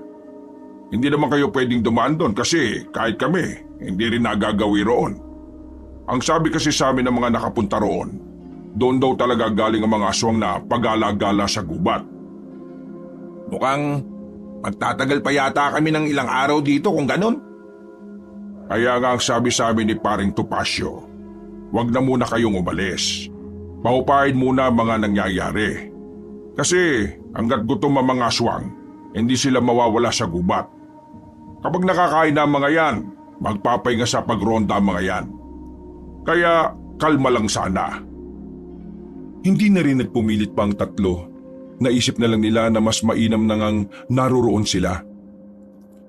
Hindi naman kayo pwedeng dumaan doon kasi kahit kami, hindi rin nagagawi roon. Ang sabi kasi sa amin ng mga nakapunta roon, doon daw talaga galing ang mga aswang na pagala-gala sa gubat. Mukhang magtatagal pa yata kami ng ilang araw dito kung ganun. Kaya nga ang sabi sa amin ni Paring Topacio, huwag na muna kayong umalis. Paupain muna ang mga nangyayari. Kasi hanggat gutom ang mga aswang, hindi sila mawawala sa gubat. Kapag nakakain na ang mga yan, magpapahinga sa pagronda ang mga yan. Kaya kalma lang sana. Hindi na rin nagpumilit pa ang tatlo. Naisip na lang nila na mas mainam na ngang naroroon sila.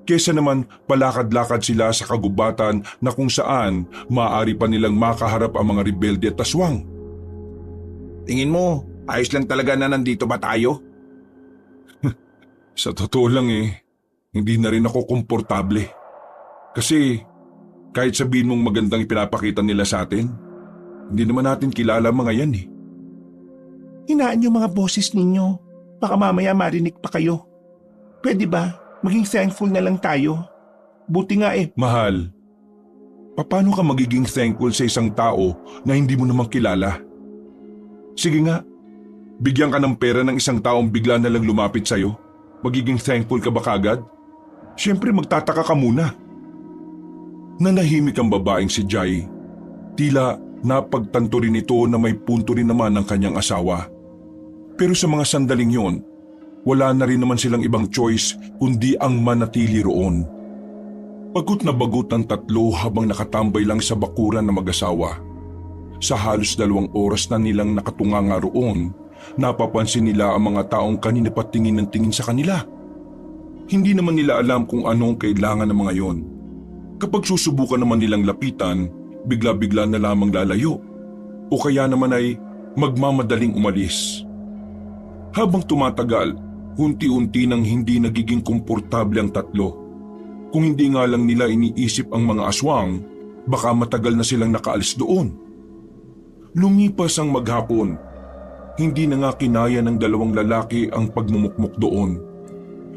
Kesa naman palakad-lakad sila sa kagubatan na kung saan maaari pa nilang makaharap ang mga rebelde at aswang. Tingin mo, ayos lang talaga na nandito ba tayo? Sa totoo lang hindi na rin ako komportable. Kasi kahit sabihin mong magandang ipinapakita nila sa atin, hindi naman natin kilala mga yan Hinaan yung mga boses ninyo. Baka mamaya marinig pa kayo. Pwede ba? Maging thankful na lang tayo. Buti nga Mahal, paano ka magiging thankful sa isang tao na hindi mo namang kilala? Sige nga, bigyan ka ng pera ng isang taong bigla na lang lumapit sa'yo. Magiging thankful ka ba kagad? Siyempre magtataka ka muna. Nanahimik ang babaeng si Jai. Tila napagtanto rin ito na may punto rin naman ang kanyang asawa. Pero sa mga sandaling yon, wala na rin naman silang ibang choice kundi ang manatili roon. Bagot na bagot ang tatlo habang nakatambay lang sa bakuran na mag-asawa. Sa halos 2 oras na nilang nakatunganga roon, napapansin nila ang mga taong kanina pa tingin ng tingin sa kanila. Hindi naman nila alam kung anong kailangan ng mga yon. Kapag susubukan naman nilang lapitan, bigla-bigla na lamang lalayo. O kaya naman ay magmamadaling umalis. Habang tumatagal, unti-unti nang hindi nagiging komportable ang tatlo. Kung hindi nga lang nila iniisip ang mga aswang, baka matagal na silang nakaalis doon. Lumipas ang maghapon. Hindi na nga kinaya ng 2 lalaki ang pagmumukmuk doon.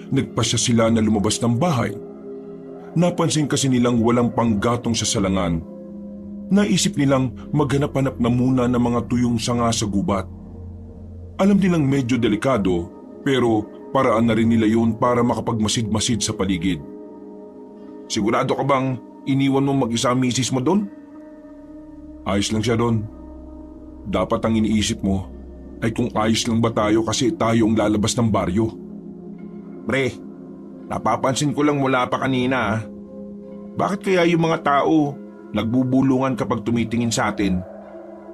Nagpasya sila na lumabas ng bahay. Napansin kasi nilang walang panggatong sa salangan. Naisip nilang maghanap-hanap na muna ng mga tuyong sanga sa gubat. Alam nilang medyo delikado, pero paraan na rin nila yun para makapagmasid-masid sa paligid. Sigurado ka bang iniwan mo mag-isa ang misis mo doon? Ayos lang siya doon. Dapat ang iniisip mo ay kung ayos lang ba tayo kasi tayo ang lalabas ng baryo. Pre, napapansin ko lang mula pa kanina. Bakit kaya yung mga tao nagbubulungan kapag tumitingin sa atin?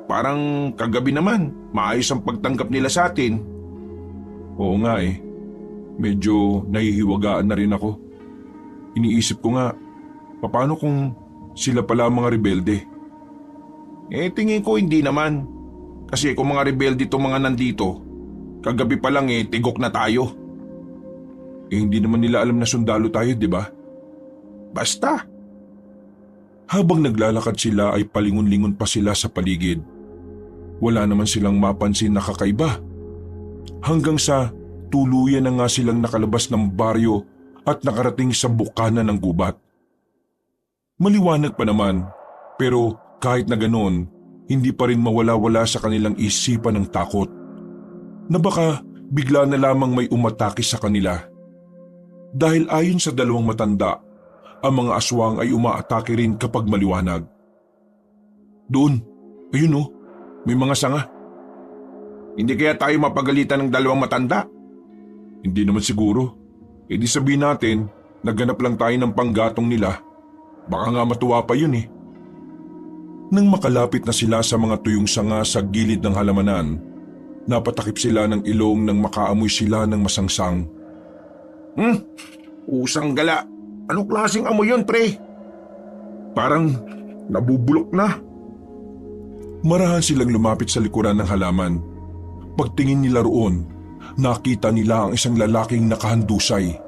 Parang kagabi naman, maayos ang pagtanggap nila sa atin. Oo nga medyo nahihiwagaan na rin ako. Iniisip ko nga, paano kung sila pala ang mga rebelde? Tingin ko hindi naman. Kasi kung mga rebelde itong mga nandito, kagabi pa lang tigok na tayo. Hindi naman nila alam na sundalo tayo, di ba? Basta. Habang naglalakad sila ay palingon-lingon pa sila sa paligid. Wala naman silang mapansin na kakaiba. Hanggang sa tuluyan na nga silang nakalabas ng baryo at nakarating sa bukana ng gubat. Maliwanag pa naman, pero kahit na ganon, hindi pa rin mawala-wala sa kanilang isipan ng takot. na baka bigla na lamang may umatake sa kanila. Dahil ayon sa dalawang matanda, ang mga aswang ay umaatake rin kapag maliwanag. Doon, ayun oh, may mga sanga. Hindi kaya tayo mapagalitan ng dalawang matanda? Hindi naman siguro. E di sabihin natin, nagganap lang tayo ng panggatong nila. Baka nga matuwa pa yun eh. Nang makalapit na sila sa mga tuyong sanga sa gilid ng halamanan, napatakip sila ng ilong nang makaamoy sila ng masangsang. Usang gala. Anong klaseng amoy yun, pre? Parang nabubulok na. Marahan silang lumapit sa likuran ng halaman. Pagtingin nila roon, nakita nila ang isang lalaking nakahandusay.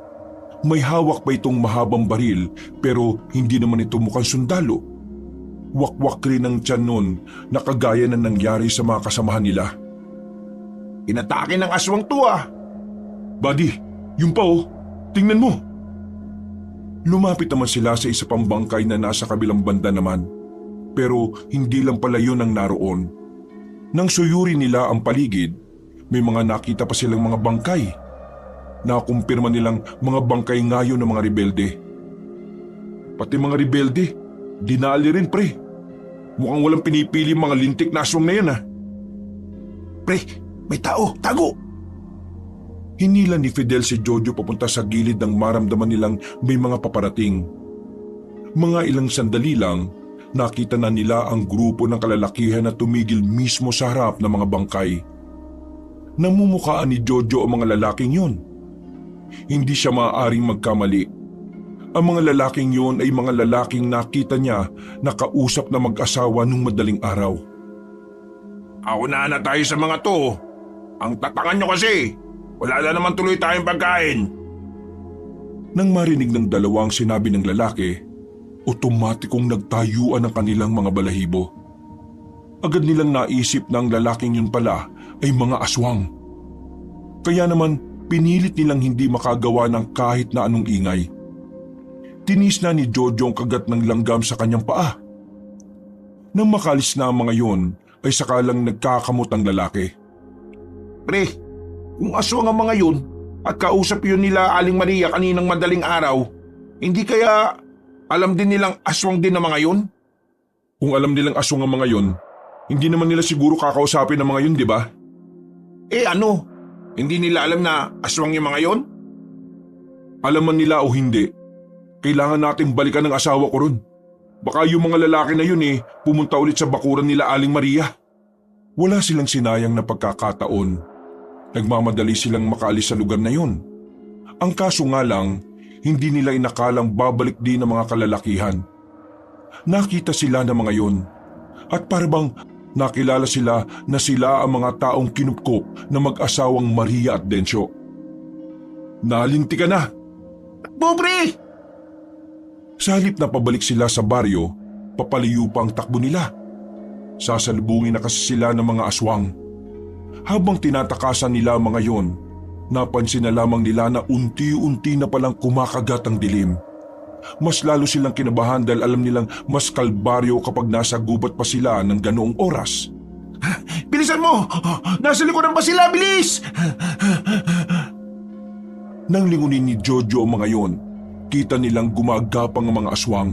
May hawak pa itong mahabang baril pero hindi naman ito mukhang sundalo. Wakwak rin ang tiyan nun na kagaya na nangyari sa mga kasamahan nila. Inatake ng aswang to ah. Buddy, yun pa oh, tingnan mo. Lumapit naman sila sa isa pang bangkay na nasa kabilang banda naman. Pero hindi lang pala yun ang naroon. Nang suyuri nila ang paligid, may mga nakita pa silang mga bangkay. Nakumpirma nilang mga bangkay ngayon ng mga rebelde. Pati mga rebelde, dinali rin pre. Mukhang walang pinipili mga lintik na aswang na yan ah. Pre, may tao, tago! Hinila ni Fidel si Jojo papunta sa gilid nang maramdaman nilang may mga paparating. Mga ilang sandali lang, nakita na nila ang grupo ng kalalakihan na tumigil mismo sa harap ng mga bangkay. Namumukhaan ni Jojo ang mga lalaking yun. Hindi siya maaaring magkamali. Ang mga lalaking yun ay mga lalaking nakita niya na kausap na mag-asawa nung madaling araw. Kauna na tayo sa mga to. Ang tatangan nyo kasi. Wala na naman tuloy tayong pagkain. Nang marinig ng dalawang sinabi ng lalaki, otomatikong nagtayuan ang kanilang mga balahibo. Agad nilang naisip na ang lalaking yun pala ay mga aswang. Kaya naman pinilit nilang hindi makagawa ng kahit na anong ingay. Tinis na ni Jojo ang kagat ng langgam sa kanyang paa. Nang makalis na ang mga yun, ay sakalang nagkakamot ang lalaki. Pre, kung aswang ang mga yun at kausap yun nila Aling Maria kaninang madaling araw, hindi kaya alam din nilang aswang din ang mga yun? Kung alam nilang aswang ang mga yun, hindi naman nila siguro kakausapin ang mga yun, di ba? Eh ano? Hindi nila alam na aswang yung mga yun? Alam man nila o hindi, kailangan nating balikan ng asawa ko ron. Baka yung mga lalaki na yun pumunta ulit sa bakuran nila Aling Maria. Wala silang sinayang na pagkakataon. Nagmamadali silang makaalis sa lugar na yun. Ang kaso nga lang, hindi nila inakalang babalik din ang mga kalalakihan. Nakita sila ng mga yun at parang nakilala sila na sila ang mga taong kinupkop na mag-asawang Maria at Dencio. Nalinti ka na! Pobre! Sa halip na pabalik sila sa baryo, papalayo pa ang takbo nila. Sasalubungin na kasi sila ng mga aswang. Habang tinatakasan nila ang mga yon, napansin na lamang nila na unti-unti na palang kumakagat ang dilim. Mas lalo silang kinabahan dahil alam nilang mas kalbaryo kapag nasa gubat pa sila ng ganoong oras. Bilisan mo! Nasa likuran pa sila! Bilis! Nang lingunin ni Jojo ang mga yon, kita nilang gumagapang ang mga aswang.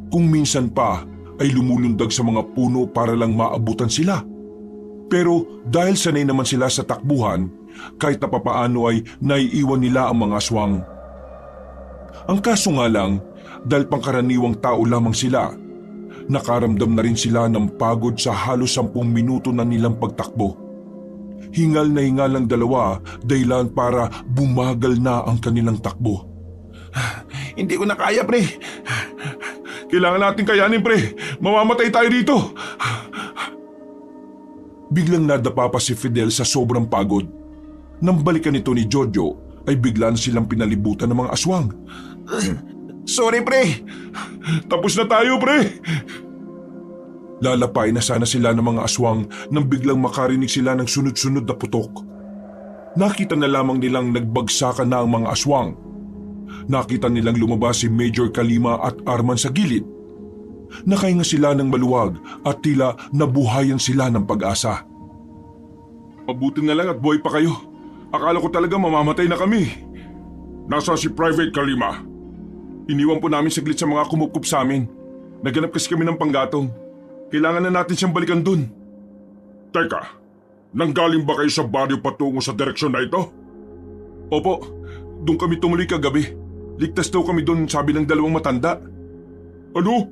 Kung minsan pa ay lumulundag sa mga puno para lang maabutan sila. Pero dahil sanay naman sila sa takbuhan, kahit na papaano ay naiiwan nila ang mga aswang. Ang kaso nga lang, dahil pangkaraniwang tao lamang sila, nakaramdam na rin sila ng pagod sa halos 10 minuto na nilang pagtakbo. Hingal na hingal ang dalawa dahilan para bumagal na ang kanilang takbo. Hindi ko na kaya, pre. Kailangan natin kayanin, pre. Mamamatay tayo dito. Biglang nadapa pa si Fidel sa sobrang pagod. Nang balikan nito ni Jojo, ay bigla na silang pinalibutan ng mga aswang. Sorry, pre. Tapos na tayo, pre. Lalapay na sana sila ng mga aswang nang biglang makarinig sila ng sunod-sunod na putok. Nakita na lamang nilang nagbagsakan na ang mga aswang. Nakita nilang lumabas si Major Kalima at Arman sa gilid. Nakahinga sila ng maluwag at tila nabuhayan sila ng pag-asa. Mabuti na lang at buhay pa kayo. Akala ko talaga mamamatay na kami. Nasaan si Private Kalima? Iniwan po namin saglit sa mga kumukup sa amin. Naganap kasi kami ng panggatong. Kailangan na natin siyang balikan dun. Teka, nanggaling ba kayo sa baryo patungo sa direksyon na ito? Opo, doon kami tumuloy kagabi. Ligtas daw kami doon, sabi ng dalawang matanda. Ano?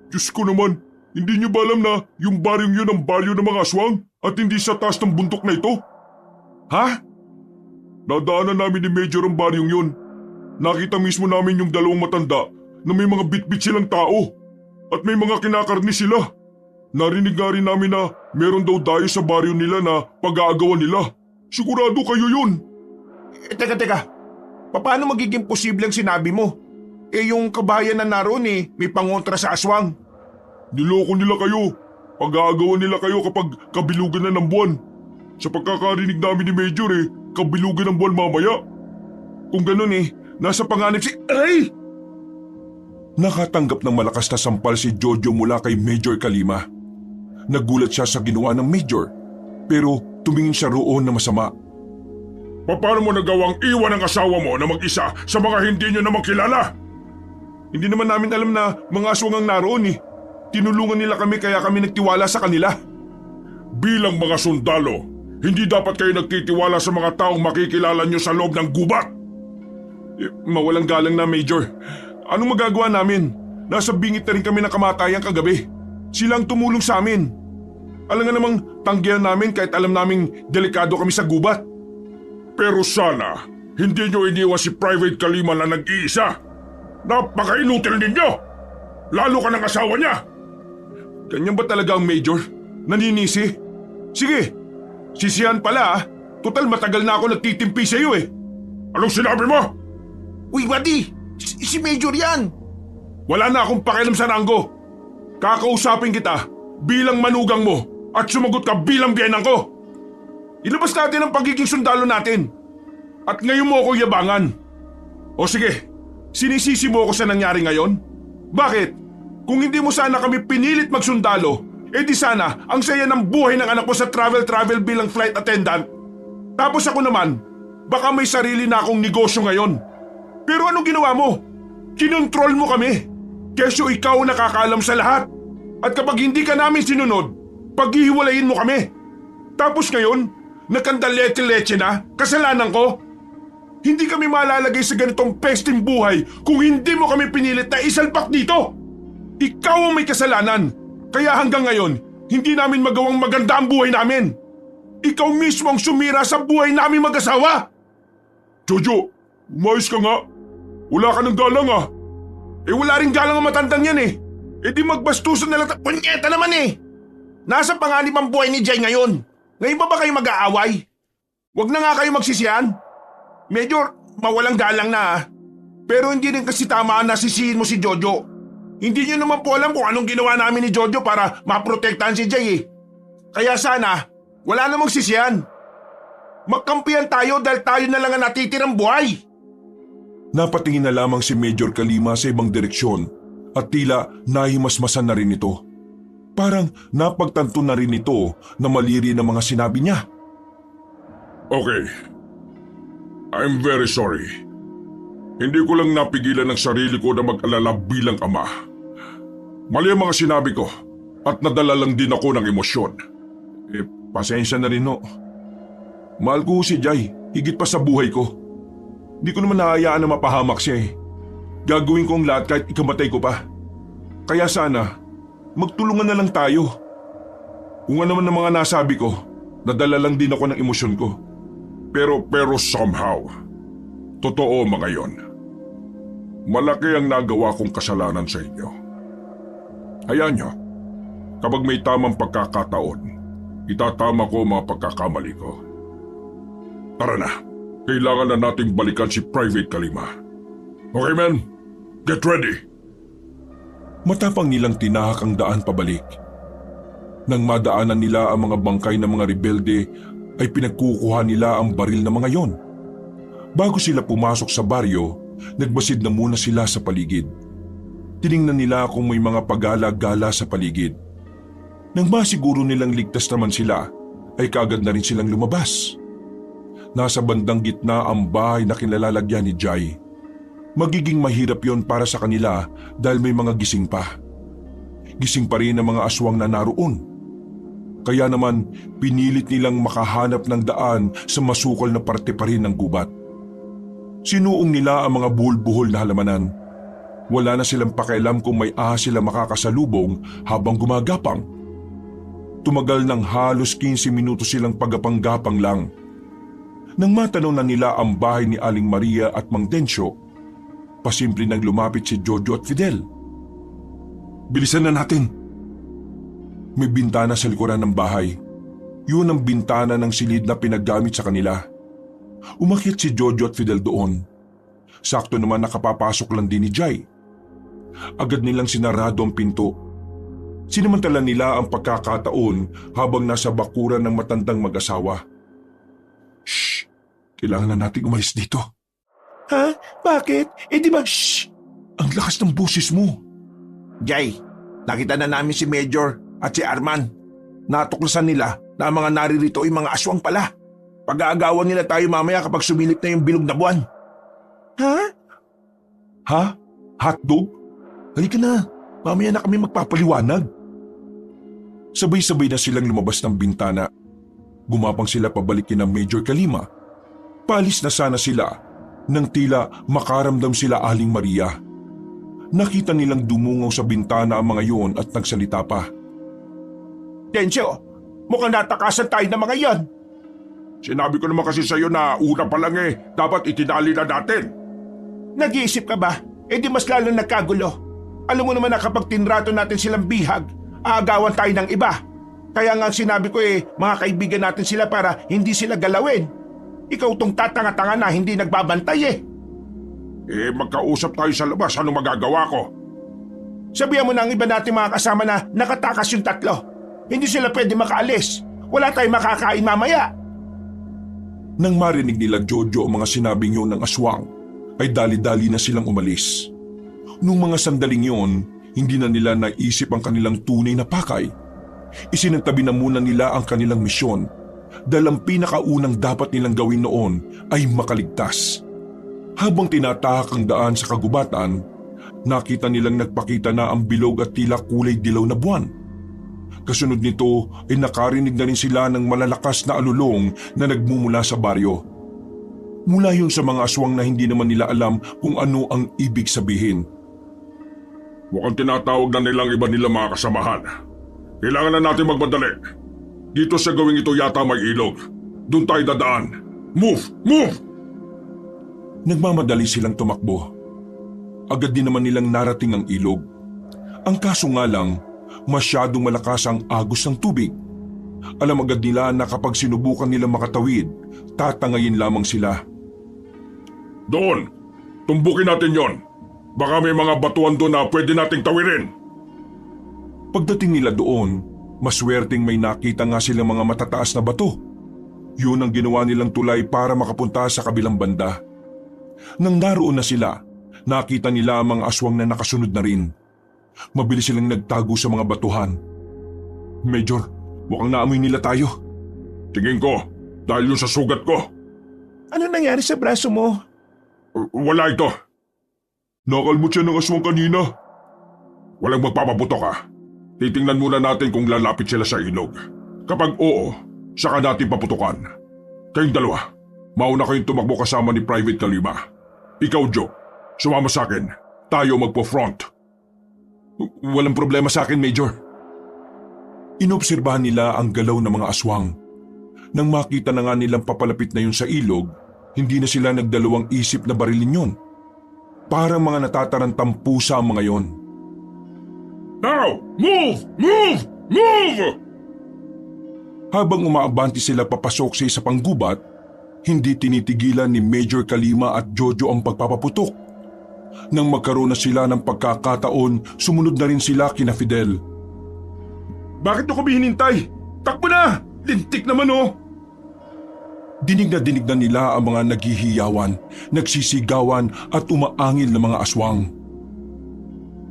Diyos ko naman, hindi niyo ba alam na yung baryong yun ang baryo ng mga aswang at hindi sa taas ng bundok na ito? Ha? Nadaanan namin ni Major ang baryong yun. Nakita mismo namin yung dalawang matanda na may mga bitbit silang tao at may mga kinakarni sila. Narinig nga rin namin na meron daw dayo sa baryo nila na pag-aagawan nila. Sigurado kayo yun. Teka. Paano magiging posible ang sinabi mo? Yung kabayan na naroon may pangontra sa aswang. Niloko nila kayo. Pag-aagawan nila kayo kapag kabilugan na ng buwan. Sa pagkakarinig namin ni Major kabilugan ng buwan mamaya. Kung ganun nasa panganib si... Aray! Nakatanggap ng malakas na sampal si Jojo mula kay Major Kalima. Nagulat siya sa ginawa ng Major, pero tumingin siya roon na masama. Paano mo nagawang iwan ang asawa mo na mag-isa sa mga hindi nyo naman kilala? Hindi naman namin alam na mga aswang ang naroon Tinulungan nila kami kaya kami nagtiwala sa kanila. Bilang mga sundalo, hindi dapat kayo nagtitiwala sa mga taong makikilala nyo sa loob ng gubat. Mawalang galang na, Major. Anong magagawa namin? Nasa bingit na rin kami ng kamatayan kagabi. Silang tumulong sa amin. Alam nga namang tanggihan namin kahit alam naming delikado kami sa gubat. Pero sana, hindi nyo iniwan si Private Kalima na nag-iisa. Napaka-inutil ninyo! Lalo ka ng asawa niya! Ganyan ba talaga ang Major? Naninisi? Sige, sisihan pala Total matagal na ako nagtitimpi sa iyo Anong sinabi mo? Uy, buddy! Si Major yan! Wala na akong pakialam sa ranggo. Kakausapin kita bilang manugang mo at sumagot ka bilang biyenan ko. Ilabas natin ang pagiging sundalo natin. At ngayon mo ako yabangan. O sige, sinisisi mo ako sa nangyari ngayon? Bakit? Kung hindi mo sana kami pinilit magsundalo, di sana ang saya ng buhay ng anak mo sa travel bilang flight attendant. Tapos ako naman, baka may sarili na akong negosyo ngayon. Pero anong ginawa mo? Kinontrol mo kami. Kesyo ikaw ang nakakaalam sa lahat. At kapag hindi ka namin sinunod, paghihiwalayin mo kami. Tapos ngayon, nakandalete-leche na, kasalanan ko. Hindi kami malalagay sa ganitong pesting buhay kung hindi mo kami pinilit na isalpak dito. Ikaw ang may kasalanan. Kaya hanggang ngayon, hindi namin magawang maganda ang buhay namin. Ikaw mismo ang sumira sa buhay namin mag-asawa. Jojo, umayos ka nga. Wala ka ng galang Wala rin galang ang matandang yan di magbastusan na lang. Punyeta naman Nasa panganib ang buhay ni Jay ngayon. Ngayon ba kayo mag-aaway? Huwag na nga kayo magsisihan. Medyo mawalang galang na Pero hindi rin kasi tama na sisihin mo si Jojo. Hindi nyo naman po alam kung anong ginawa namin ni Jojo para maprotektahan si Jay Kaya sana, wala namang sisihan. Magkampihan tayo dahil tayo na lang ang natitirang buhay. Napatingin na lamang si Major Kalima sa ibang direksyon at tila nahimasmasan na rin ito. Parang napagtanto na rin ito na mali rin ang mga sinabi niya. Okay. I'm very sorry. Hindi ko lang napigilan ang sarili ko na mag-alala bilang ama. Mali ang mga sinabi ko at nadala lang din ako ng emosyon. Pasensya na rin Mahal ko si Jay, higit pa sa buhay ko. Hindi ko naman nahayaan na mapahamak siya Gagawin ko ang lahat kahit ikamatay ko pa. Kaya sana, magtulungan na lang tayo. Kung ano man ang mga nasabi ko, nadala lang din ako ng emosyon ko. Pero somehow, totoo mga yon. Malaki ang nagawa kong kasalanan sa inyo. Hayaan nyo, kapag may tamang pagkakataon, itatama ko ang mga pagkakamali ko. Tara na, kailangan na nating balikan si Private Kalima. Okay men, get ready. Matapang nilang tinahak ang daan pabalik. Nang madaanan nila ang mga bangkay ng mga rebelde, ay pinagkukuha nila ang baril ng mga yon. Bago sila pumasok sa baryo, nagbasid na muna sila sa paligid. Tiningnan nila kung may mga pagala-gala sa paligid. Nang masiguro nilang ligtas naman sila, ay kaagad na rin silang lumabas. Nasa bandang gitna ang bahay na kinalalagyan ni Jai. Magiging mahirap yon para sa kanila dahil may mga gising pa. Gising pa rin ang mga aswang na naroon. Kaya naman pinilit nilang makahanap ng daan sa masukal na parte pa rin ng gubat. Sinuong nila ang mga buhol-buhol na halamanan. Wala na silang pakialam kung may ahas sila makakasalubong habang gumagapang. Tumagal ng halos 15 minuto silang pagapang-gapang lang. Nang matanong na nila ang bahay ni Aling Maria at Mang Densyo, pasimple nang lumapit si Jojo at Fidel. Bilisan na natin. May bintana sa likuran ng bahay. Yun ang bintana ng silid na pinagamit sa kanila. Umakyat si Jojo at Fidel doon. Sakto naman nakapapasok lang din ni Jai. Agad nilang sinarado ang pinto. Sinamantala nila ang pagkakataon habang nasa bakuran ng matandang mag-asawa. Shh! Kailangan na nating umalis dito. Ha? Bakit? Eh di ba, shh! Ang lakas ng boses mo. Jai, nakita na namin si Major at si Arman. Natuklasan nila na ang mga naririto ay mga aswang pala. Pag-aagawan nila tayo mamaya kapag sumilip na yung bilog na buwan. Ha? Ha? Hotdog? Halika na. Mamaya na kami magpapaliwanag. Sabay-sabay na silang lumabas ng bintana. Gumapang sila pabalik kina Major Kalima. Paalis na sana sila nang tila makaramdam sila Aling Maria. Nakita nilang dumungaw sa bintana ang mga yon at nagsalita pa. Densyo, mukhang natakasan tayo ng mga yan. Sinabi ko naman kasi sa'yo na una pa lang dapat itinali na natin. Nag-iisip ka ba? Eh di mas lalong nagkagulo. Alam mo naman na kapag tinrato natin silang bihag, aagawan tayo ng iba. Kaya nga sinabi ko mga kaibigan natin sila para hindi sila galawin. Ikaw tong tatanga-tanga na hindi nagbabantay Magkausap tayo sa labas. Ano magagawa ko? Sabihan mo na ang iba natin mga kasama na nakatakas yung tatlo. Hindi sila pwede makaalis. Wala tayong makakain mamaya. Nang marinig nila Jojo ang mga sinabing yun ng aswang, ay dali-dali na silang umalis. Nung mga sandaling yun, hindi na nila naisip ang kanilang tunay na pakay. Isinagtabi na muna nila ang kanilang misyon dahil ang pinakaunang dapat nilang gawin noon ay makaligtas. Habang tinatahak ang daan sa kagubatan, nakita nilang nagpakita na ang bilog at tila kulay dilaw na buwan. Kasunod nito ay nakarinig na rin sila ng malalakas na alulong na nagmumula sa baryo. Mula yun sa mga aswang na hindi naman nila alam kung ano ang ibig sabihin. Mukhang tinatawag na nilang iba nila mga kasamahan. Kailangan na natin magmadali. Dito sa gawing ito yata may ilog. Doon tayo dadaan. Move! Move! Nagmamadali silang tumakbo. Agad din naman nilang narating ang ilog. Ang kaso nga lang, masyadong malakas ang agos ng tubig. Alam agad nila na kapag sinubukan nila makatawid, tatangayin lamang sila. Doon! Tumbukin natin yon. Baka may mga batuan doon na pwede nating tawirin. Pagdating nila doon, maswerteng may nakita nga silang mga matataas na bato. Yun ang ginawa nilang tulay para makapunta sa kabilang banda. Nang naroon na sila, nakita nila ang mga aswang na nakasunod na rin. Mabilis silang nagtago sa mga batuhan. Major, mukhang naamoy nila tayo. Tingin ko, dahil yun sa sugat ko. Ano nangyari sa braso mo? Wala ito. Nakalmot siya ng aswang kanina. Walang magpapaputok ah. Titingnan muna natin kung lalapit sila sa ilog. Kapag oo, saka natin paputukan. Kayong dalawa, mauna kayong tumakbo kasama ni Private Kalima. Ikaw, Joe, sumama sa akin. Tayo magpo-front. Walang problema sa akin, Major. Inobserbahan nila ang galaw ng mga aswang. Nang makita na nga nilang papalapit na yun sa ilog, hindi na sila nagdalawang isip na barilin yun. Parang mga natatarantang pusa ang mga yon. Now, move! Move! Move! Habang umaabante sila papasok sa isa pang gubat, hindi tinitigilan ni Major Kalima at Jojo ang pagpapaputok. Nang magkaroon na sila ng pagkakataon, sumunod na rin sila kina Fidel. Bakit nyo kami hinintay? Takbo na! Lintik naman oh! Dinig na nila ang mga naghihiyawan, nagsisigawan at umaangil na mga aswang.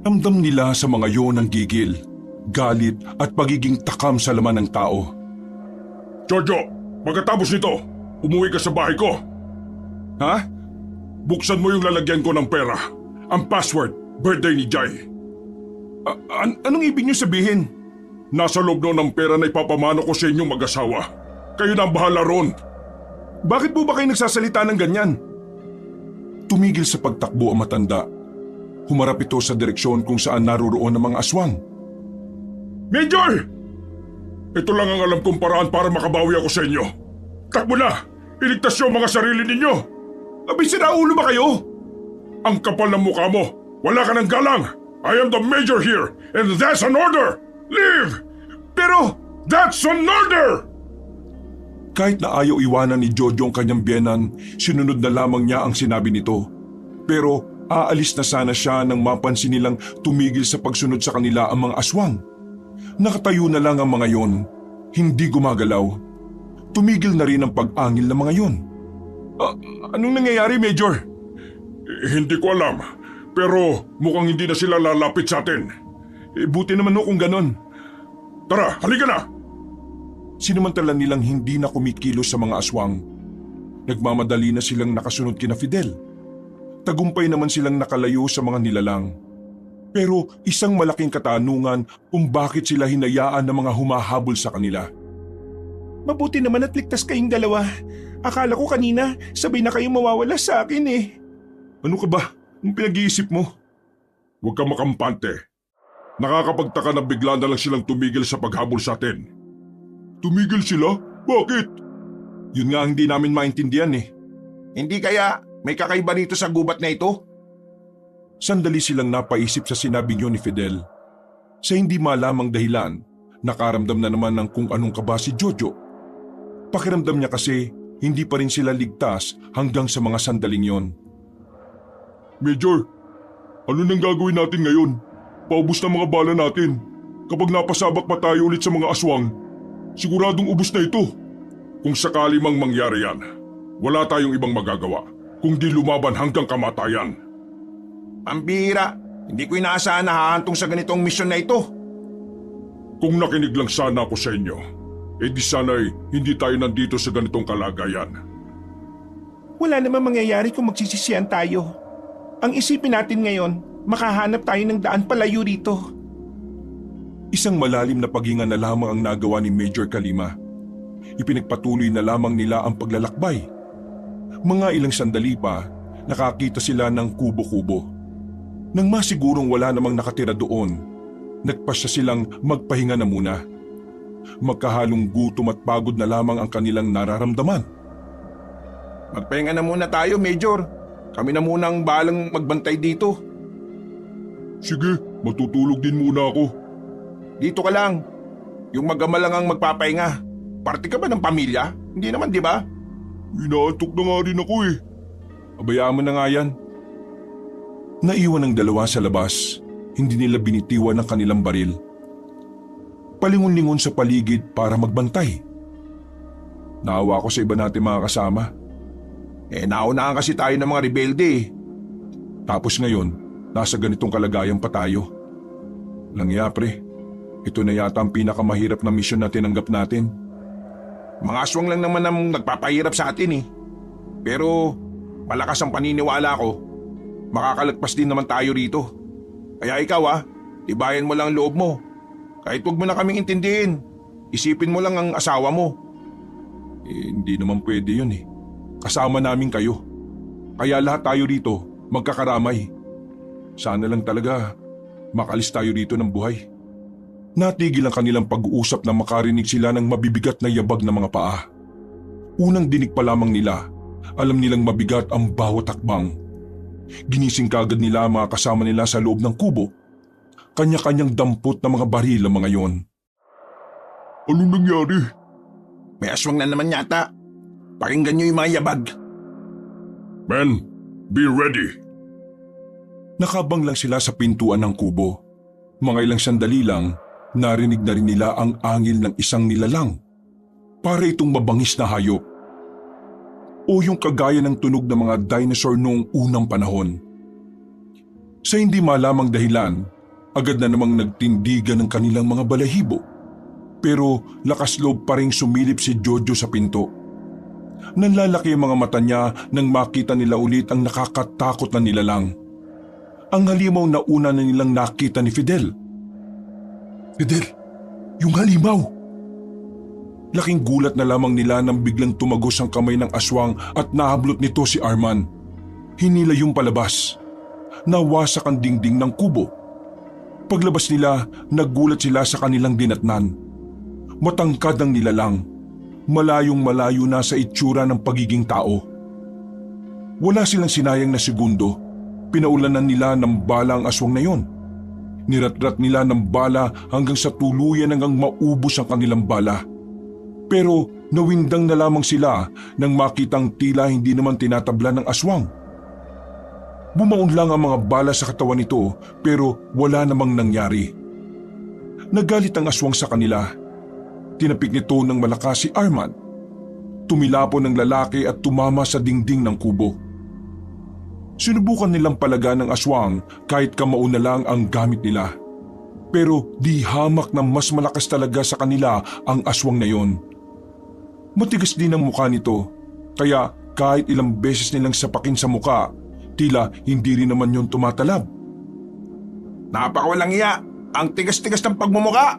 Ramdam nila sa mga yon ang gigil, galit at pagiging takam sa laman ng tao. Jojo, pagkatapos nito, umuwi ka sa bahay ko. Ha? Buksan mo yung lalagyan ko ng pera. Ang password, birthday ni Jai. Anong ibig niyo sabihin? Nasa loob daw ng pera na ipapamano ko sa inyong mag-asawa. Kayo na ang bahala ron. Bakit po ba kayo nagsasalita ng ganyan? Tumigil sa pagtakbo ang matanda. Humarap ito sa direksyon kung saan naroroon ang mga aswang. Major! Ito lang ang alam kong paraan para makabawi ako sa inyo. Takbo na! Iligtas niyo ang mga sarili ninyo! Abay, siraulo ba kayo? Ang kapal ng mukha mo! Wala ka ng galang! I am the major here, and that's an order! Leave! Pero, That's an order! kahit na ayaw iwanan ni Jojo ang kanyang biyenan, sinunod na lamang niya ang sinabi nito. Pero aalis na sana siya nang mapansin nilang tumigil sa pagsunod sa kanila ang mga aswang. Nakatayo na lang ang mga yon, hindi gumagalaw. Tumigil na rin ang pag-angil ng mga yon. Anong nangyayari, Major? Hindi ko alam, pero mukhang hindi na sila lalapit sa atin. Buti naman kung ganon. Tara, halika na! Sinamantala nilang hindi na kumikilos sa mga aswang. Nagmamadali na silang nakasunod kina Fidel. Tagumpay naman silang nakalayo sa mga nilalang. Pero isang malaking katanungan kung bakit sila hinayaan ng mga humahabol sa kanila. Mabuti naman at ligtas kayong dalawa. Akala ko kanina sabay na kayong mawawala sa akin eh. Ano ka ba? Anong pinag-iisip mo? Huwag kang makampante. Nakakapagtaka na bigla na lang silang tumigil sa paghabol sa atin. Tumigil sila? Bakit? Yun nga ang hindi namin maintindihan eh. Hindi kaya may kakaiba rito sa gubat na ito? Sandali silang napaisip sa sinabi niyo ni Fidel. Sa hindi malamang dahilan, nakaramdam na naman ng kung anong kaba si Jojo. Pakiramdam niya kasi hindi pa rin sila ligtas hanggang sa mga sandaling yon. Major, ano nang gagawin natin ngayon? Paubos na mga bala natin. Kapag napasabak pa tayo ulit sa mga aswang, siguradong ubos na ito. Kung sakali mang mangyari yan, wala tayong ibang magagawa kundi lumaban hanggang kamatayan. Pambihira, hindi ko inaasahan na hahantong sa ganitong misyon na ito. Kung nakinig lang sana ako sa inyo, di sana'y hindi tayo nandito sa ganitong kalagayan. Wala namang mangyayari kung magsisisihan tayo. Ang isipin natin ngayon, makahanap tayo ng daan palayo rito. Isang malalim na paghinga na lamang ang nagawa ni Major Kalima. Ipinagpatuloy na lamang nila ang paglalakbay. Mga ilang sandali pa, nakakita sila ng kubo-kubo. Nang masigurong wala namang nakatira doon, nagpasya silang magpahinga na muna. Magkahalong gutom at pagod na lamang ang kanilang nararamdaman. Magpahinga na muna tayo, Major. Kami na muna ang balang magbantay dito. Sige, matutulog din muna ako. Dito ka lang. Yung mag-ama lang ang magpapahinga. Parte ka ba ng pamilya? Hindi naman, di ba? Inaantok na nga rin ako eh. Abayaan mo na nga yan. Naiwan ang dalawa sa labas. Hindi nila binitiwan ang kanilang baril. Palingon-lingon sa paligid para magbantay. Naawa ko sa iba natin mga kasama. Naunahan kasi tayo ng mga rebelde eh. Tapos ngayon, nasa ganitong kalagayan pa tayo. Langya pre, ito na yata ang pinakamahirap na misyon na tinanggap natin. Mga aswang lang naman ang nagpapahirap sa atin eh. Pero malakas ang paniniwala ko. Makakalagpas din naman tayo rito. Kaya ikaw tibayan mo lang ang loob mo. Kahit wag mo na kaming intindihin. Isipin mo lang ang asawa mo. Hindi naman pwede yun eh. Kasama namin kayo. Kaya lahat tayo rito magkakaramay. Sana lang talaga makalis tayo rito ng buhay. Natigil ang kanilang pag-uusap na makarinig sila ng mabibigat na yabag na mga paa. Unang dinig pa lamang nila, alam nilang mabigat ang bawat hakbang. Ginising kagad nila ang mga kasama nila sa loob ng kubo. Kanya-kanyang dampot na mga baril ang mga yon. Anong nangyari? May aswang na naman yata. Pakinggan niyo yung mga yabag. Men, be ready. Nakabang lang sila sa pintuan ng kubo. Mga ilang sandali lang, narinig na rin nila ang angil ng isang nilalang. Para itong mabangis na hayop. O yung kagaya ng tunog ng mga dinosaur noong unang panahon. Sa hindi malamang dahilan, agad na namang nagtindigan ng kanilang mga balahibo. Pero lakas loob pa ring sumilip si Jojo sa pinto. Nanlalaki ang mga mata niya nang makita nila ulit ang nakakatakot na nilalang. Ang halimaw na una na nilang nakita ni Fidel. Fidel, yung halimaw! Laking gulat na lamang nila nang biglang tumagos ang kamay ng aswang at nahablot nito si Arman. Hinila yung palabas. Nawasak ang dingding ng kubo. Paglabas nila, naggulat sila sa kanilang dinatnan. Matangkad ang nilalang. Malayong malayo na sa itsura ng pagiging tao. Wala silang sinayang na segundo. Pinaulanan nila ng bala ang aswang na yon. Niratrat nila ng bala hanggang sa tuluyan hanggang maubos ang kanilang bala. Pero nawindang na lamang sila nang makitang tila hindi naman tinatabla ng aswang. Bumaon lang ang mga bala sa katawan nito pero wala namang nangyari. Nagalit ang aswang sa kanila. Tinapik nito ng malakas si Arman. Tumilapon ng lalaki at tumama sa dingding ng kubo. Sinubukan nilang palagan ng aswang kahit kamao na lang ang gamit nila. Pero di hamak na mas malakas talaga sa kanila ang aswang na yon. Matigas din ang mukha nito, kaya kahit ilang beses nilang sapakin sa mukha, tila hindi rin naman yon tumatalab. Napakawalang iya! Ang tigas-tigas ng pagmumuka!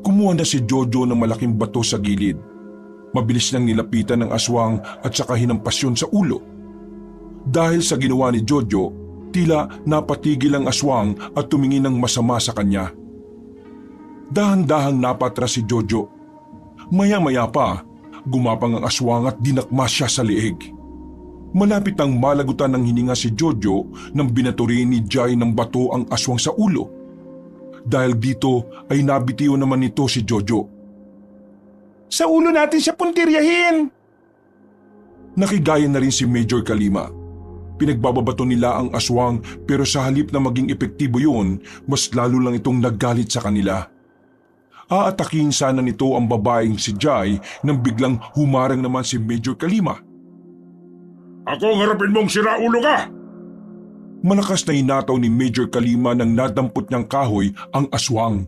Kumuha na si Jojo ng malaking bato sa gilid. Mabilis niyang nilapitan ng aswang at saka hinampas yun sa ulo. Dahil sa ginawa ni Jojo, tila napatigil ang aswang at tumingin ng masama sa kanya. Dahan-dahang napatras si Jojo. Maya-maya pa, gumapang ang aswang at dinakma siya sa liig. Malapit ang malagutan ng hininga si Jojo nang binaturin ni Jai ng bato ang aswang sa ulo. Dahil dito ay nabitiw naman nito si Jojo. Sa ulo natin siya puntiryahin! Nakigaya na rin si Major Kalima. Pinagbababato nila ang aswang pero sa halip na maging epektibo yun, mas lalo lang itong naggalit sa kanila. Aatakin sana nito ang babaeng si Jai nang biglang humarang naman si Major Kalima. Ako ang harapin mong siraulo ka! Malakas na hinataw ni Major Kalima nang nadampot niyang kahoy ang aswang.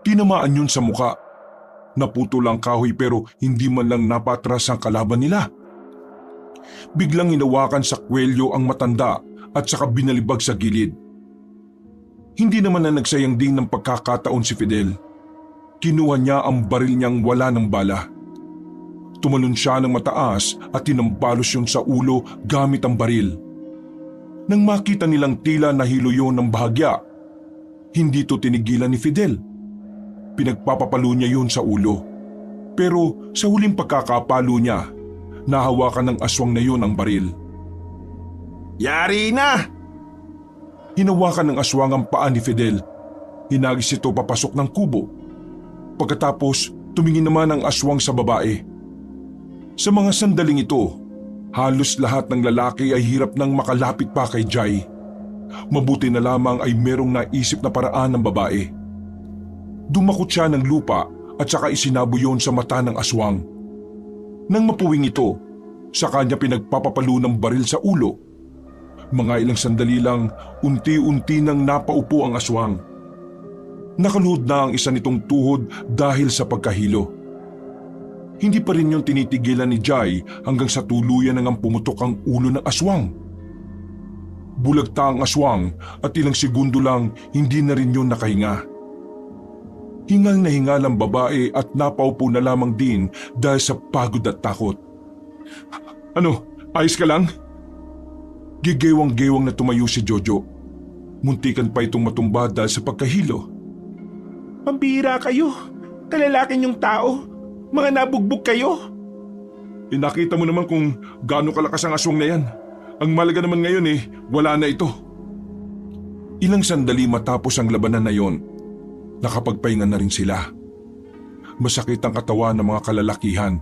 Tinamaan yun sa muka. Naputol ang kahoy pero hindi man lang napatras ang kalaban nila. Biglang hinawakan sa kwelyo ang matanda at saka binalibag sa gilid. Hindi naman na nagsayang din ng pagkakataon si Fidel. Kinuha niya ang baril niyang wala ng bala. Tumalon siya ng mataas at tinambalos yun sa ulo gamit ang baril. Nang makita nilang tila nahilo yun ng bahagya, hindi to tinigilan ni Fidel. Pinagpapapalo niya yun sa ulo. Pero sa huling pagkakapalo niya, nahawakan ng aswang na yun ang baril. Yari na! Hinawakan ng aswang ang paa ni Fidel. Hinagis ito papasok ng kubo. Pagkatapos, tumingin naman ang aswang sa babae. Sa mga sandaling ito, halos lahat ng lalaki ay hirap nang makalapit pa kay Jai. Mabuti na lamang ay merong naisip na paraan ng babae. Dumakot siya ng lupa at saka isinabo yon sa mata ng aswang. Nang mapuwing ito, sa kanya pinagpapapalo ng baril sa ulo. Mga ilang sandali lang, unti-unti nang napaupo ang aswang. Nakaluhod na ang isa nitong tuhod dahil sa pagkahilo. Hindi pa rin yung tinitigilan ni Jai hanggang sa tuluyan nang pumutok ang ulo ng aswang. Bulagta ang aswang at ilang segundo lang hindi na rin yun nakahinga. Hingal na hingal ang babae at napaupo na lamang din dahil sa pagod at takot. Ano, ayos ka lang? Gigewang-gewang na tumayo si Jojo. Muntikan pa itong matumba dahil sa pagkahilo. Pambihira kayo. Kalalaking yung tao. Mga nabugbog kayo. Nakita mo naman kung gaano kalakas ang aswang na yan. Ang malaga naman ngayon wala na ito. Ilang sandali matapos ang labanan na yon, nakapagpahinga na rin sila. Masakit ang katawan ng mga kalalakihan.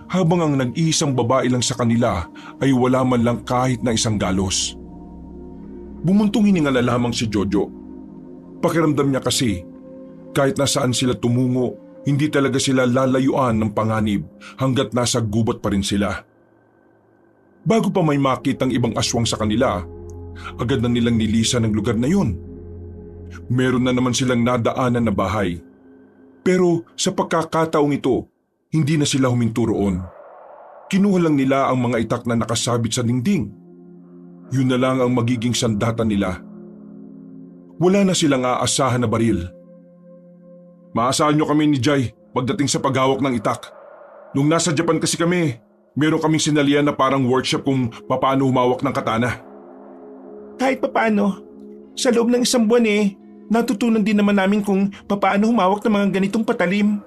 Habang ang nag-iisang babae lang sa kanila ay wala man lang kahit na isang galos. Bumuntong hininga na lamang si Jojo. Pakiramdam niya kasi, kahit nasaan sila tumungo, hindi talaga sila lalayuan ng panganib hanggat nasa gubat pa rin sila. Bago pa may makitang ibang aswang sa kanila, agad na nilang nilisan ang lugar na yun. Meron na naman silang nadaanan na bahay. Pero sa pagkakataong ito, hindi na sila huminto roon. Kinuha lang nila ang mga itak na nakasabit sa dingding. Yun na lang ang magiging sandata nila. Wala na silang aasahan na baril. Maasahan nyo kami ni Jai pagdating sa paghawak ng itak. Nung nasa Japan kasi kami, meron kaming sinalian na parang workshop kung paano humawak ng katana. Kahit papaano, sa loob ng isang buwan natutunan din naman namin kung paano humawak ng mga ganitong patalim.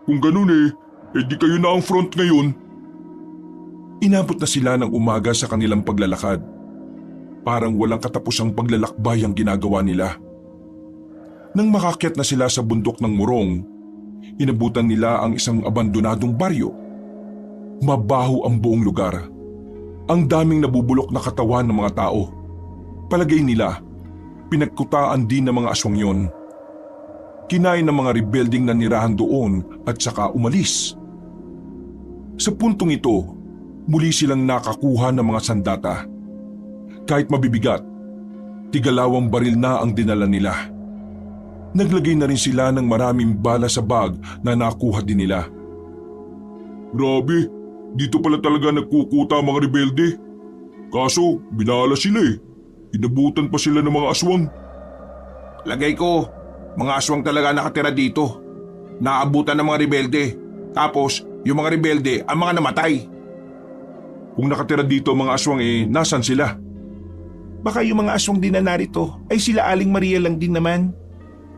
Kung ganun di kayo na ang front ngayon. Inabot na sila ng umaga sa kanilang paglalakad. Parang walang katapusang paglalakbay ang ginagawa nila. Nang makakyat na sila sa bundok ng Morong, inabutan nila ang isang abandonadong baryo. Mabaho ang buong lugar. Ang daming nabubulok na katawan ng mga tao. Palagay nila, pinagkutaan din ng mga aswang yon. Kinain ng mga rebelding na nirahan doon at saka umalis. Sa puntong ito, muli silang nakakuha ng mga sandata. Kahit mabibigat, tigalawang baril na ang dinala nila. Naglagay na rin sila ng maraming bala sa bag na nakuha din nila. Grabe, dito pala talaga nagkukuta ang mga rebelde. Kaso, binala sila Inabutan pa sila ng mga aswang. Lagay ko, mga aswang talaga nakatira dito. Naabutan ng mga rebelde. Tapos, yung mga rebelde ang mga namatay. Kung nakatira dito ang mga aswang nasan sila? Baka yung mga aswang din na narito ay sila Aling Maria lang din naman.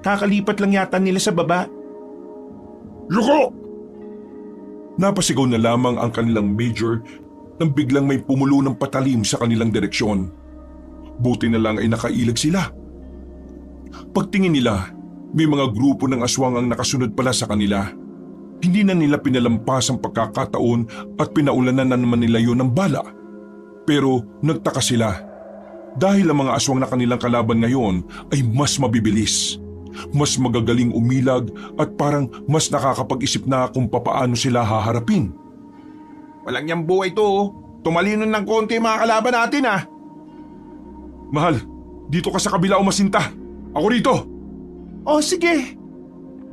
Kakalipat lang yata nila sa baba. Yuko! Napasigaw na lamang ang kanilang major nang biglang may pumulo ng patalim sa kanilang direksyon. Buti na lang ay nakailag sila. Pagtingin nila, may mga grupo ng aswang ang nakasunod pala sa kanila. Hindi na nila pinalampas ang pagkakataon at pinaulanan na naman nila yun ng bala. Pero nagtaka sila dahil ang mga aswang na kanilang kalaban ngayon ay mas mabibilis, mas magagaling umilag at parang mas nakakapag-isip na kung papaano sila haharapin. Walang niyang buhay to. Tumalino ng konti mga kalaban natin Mahal, dito ka sa kabila umasinta. Ako rito. Oh, sige.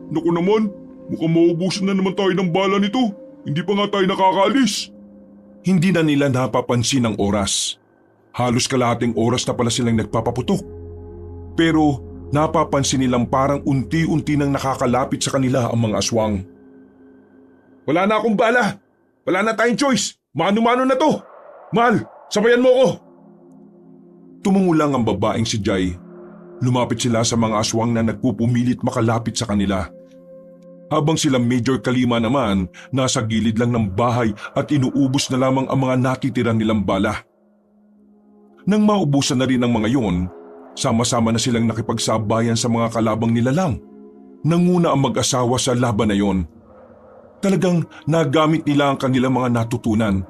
Naku naman, mukhang maubusan na naman tayo ng bala nito. Hindi pa nga tayo nakakaalis. Hindi na nila napapansin ang oras. Halos kalahating oras na pala silang nagpapaputok. Pero napapansin nilang parang unti-unti nang nakakalapit sa kanila ang mga aswang. Wala na akong bala. Wala na tayong choice. Mano-mano na to. Mahal, sabayan mo ko. Tumungulang ang babaeng si Jai. Lumapit sila sa mga aswang na nagpupumilit makalapit sa kanila. Habang sila Major Kalima naman, nasa gilid lang ng bahay at inuubos na lamang ang mga natitira nilang bala. Nang maubusan na rin ang mga yon, sama-sama na silang nakipagsabayan sa mga kalabang nila lang. Nanguna ang mag-asawa sa laban na yon. Talagang nagamit nila ang kanilang mga natutunan.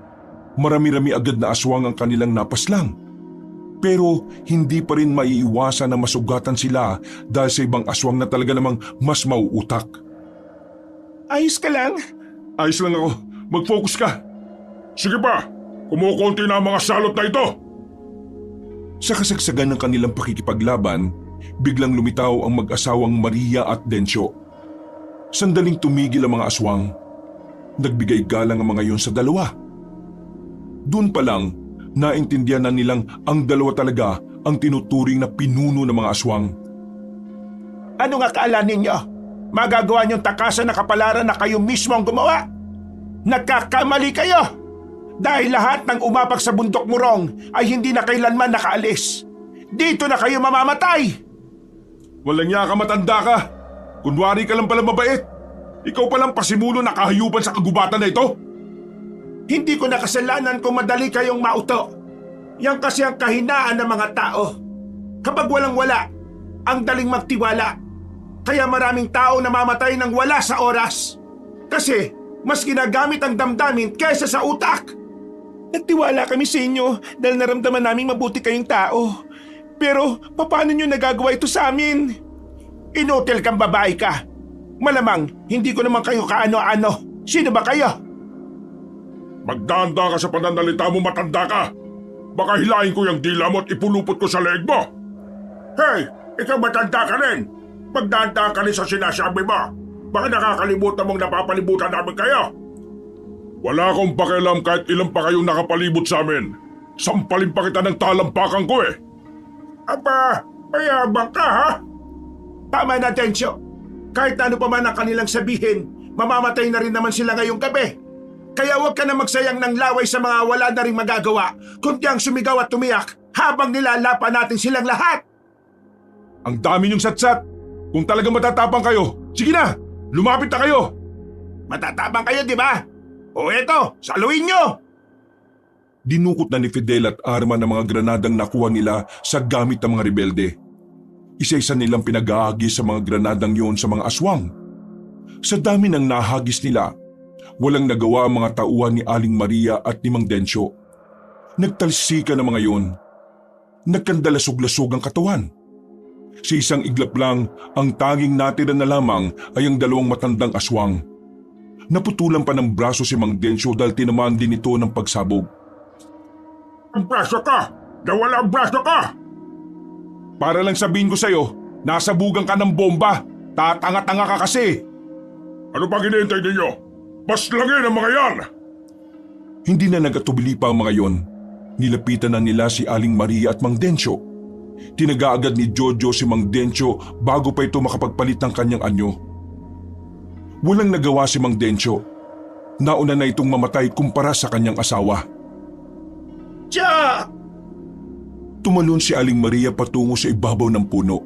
Marami-rami agad na aswang ang kanilang napaslang. Pero hindi pa rin maiiwasan na masugatan sila dahil sa ibang aswang na talaga namang mas mauutak. Ayos ka lang? Ayos lang ako. Mag-focus ka. Sige pa, kumukunti na ang mga salot na ito. Sa kasagsagan ng kanilang pakikipaglaban, biglang lumitaw ang mag-asawang Maria at Densyo. Sandaling tumigil ang mga aswang. Nagbigay galang ang mga yon sa dalawa. Doon pa lang, naintindihan na nilang ang dalawa talaga ang tinuturing na pinuno ng mga aswang. Ano nga kaala ninyo? Magagawa niyong takasan na kapalaran na kayo mismo ang gumawa? Nagkakamali kayo! Dahil lahat ng umapag sa bundok Morong ay hindi na kailanman nakaalis. Dito na kayo mamamatay! Walang niya ka, matanda ka. Kunwari ka lang pala mabait. Ikaw palang pasimulo na kahayupan sa kagubatan na ito. Hindi ko nakasalanan kung madali kayong mauto. Yan kasi ang kahinaan ng mga tao. Kapag walang-wala, ang daling magtiwala. Kaya maraming tao namamatay ng wala sa oras. Kasi mas ginagamit ang damdamin kaysa sa utak. Nagtiwala kami sa inyo dahil naramdaman namin mabuti kayong tao. Pero paano nyo nagagawa ito sa amin? Inutil kang babae ka. Malamang hindi ko naman kayo kaano-ano. Sino ba kayo? Magdanda ka sa pananalita mo, matanda ka. Baka hilahin ko yung dila mo at ipulupot ko sa leeg mo. Hey! ikaw matanda ka rin. Magdanda ka rin sa sinasabi mo. Baka nakakalimutan mong napapalibutan namin kayo. Wala akong pakialam kahit ilan pa kayong nakapalibot sa amin. Sampalin pa kita ng talampakan ko eh. Aba, mayabang ka ha? Tama na, Densyo. Kahit ano pa man ang kanilang sabihin, mamamatay na rin naman sila ngayong gabi. Kaya huwag ka na magsayang ng laway sa mga wala na rin magagawa, kundi ang sumigaw at tumiyak habang nilalapan natin silang lahat. Ang dami niyong satsat. Kung talagang matatapang kayo, sige na, lumapit na kayo. Matatabang kayo, di ba? O eto, saluin nyo! Dinukot na ni Fidel at Arman ang mga granadang nakuha nila sa gamit ng mga rebelde. Isa-isa nilang pinag-aagis sa mga granadang yon sa mga aswang. Sa dami ng nahagis nila, walang nagawa ang mga tauhan ni Aling Maria at ni Mang Densyo. Nagtalsika ng mga yon. Nagkandalasog-lasog ang katawan. Sa isang iglap lang, ang tanging natira na lamang ay ang dalawang matandang aswang. Naputulan pa ng braso si Mang Densyo dahil tinamaan din ito ng pagsabog. Ang braso ka! Nawala ang braso ka! Para lang sabihin ko sa'yo, nasabugan ka ng bomba. Tatanga-tanga ka kasi. Ano pa hinihintay ninyo? Paslangin ang mga yan! Hindi na nagatubili pa ang mga yon. Nilapitan na nila si Aling Maria at Mang Densyo. Tinaga agad ni Jojo si Mang Densyo bago pa ito makapagpalit ng kanyang anyo. Walang nagawa si Mang Densyo. Nauna na itong mamatay kumpara sa kanyang asawa. Tiya! Tumalon si Aling Maria patungo sa ibabaw ng puno.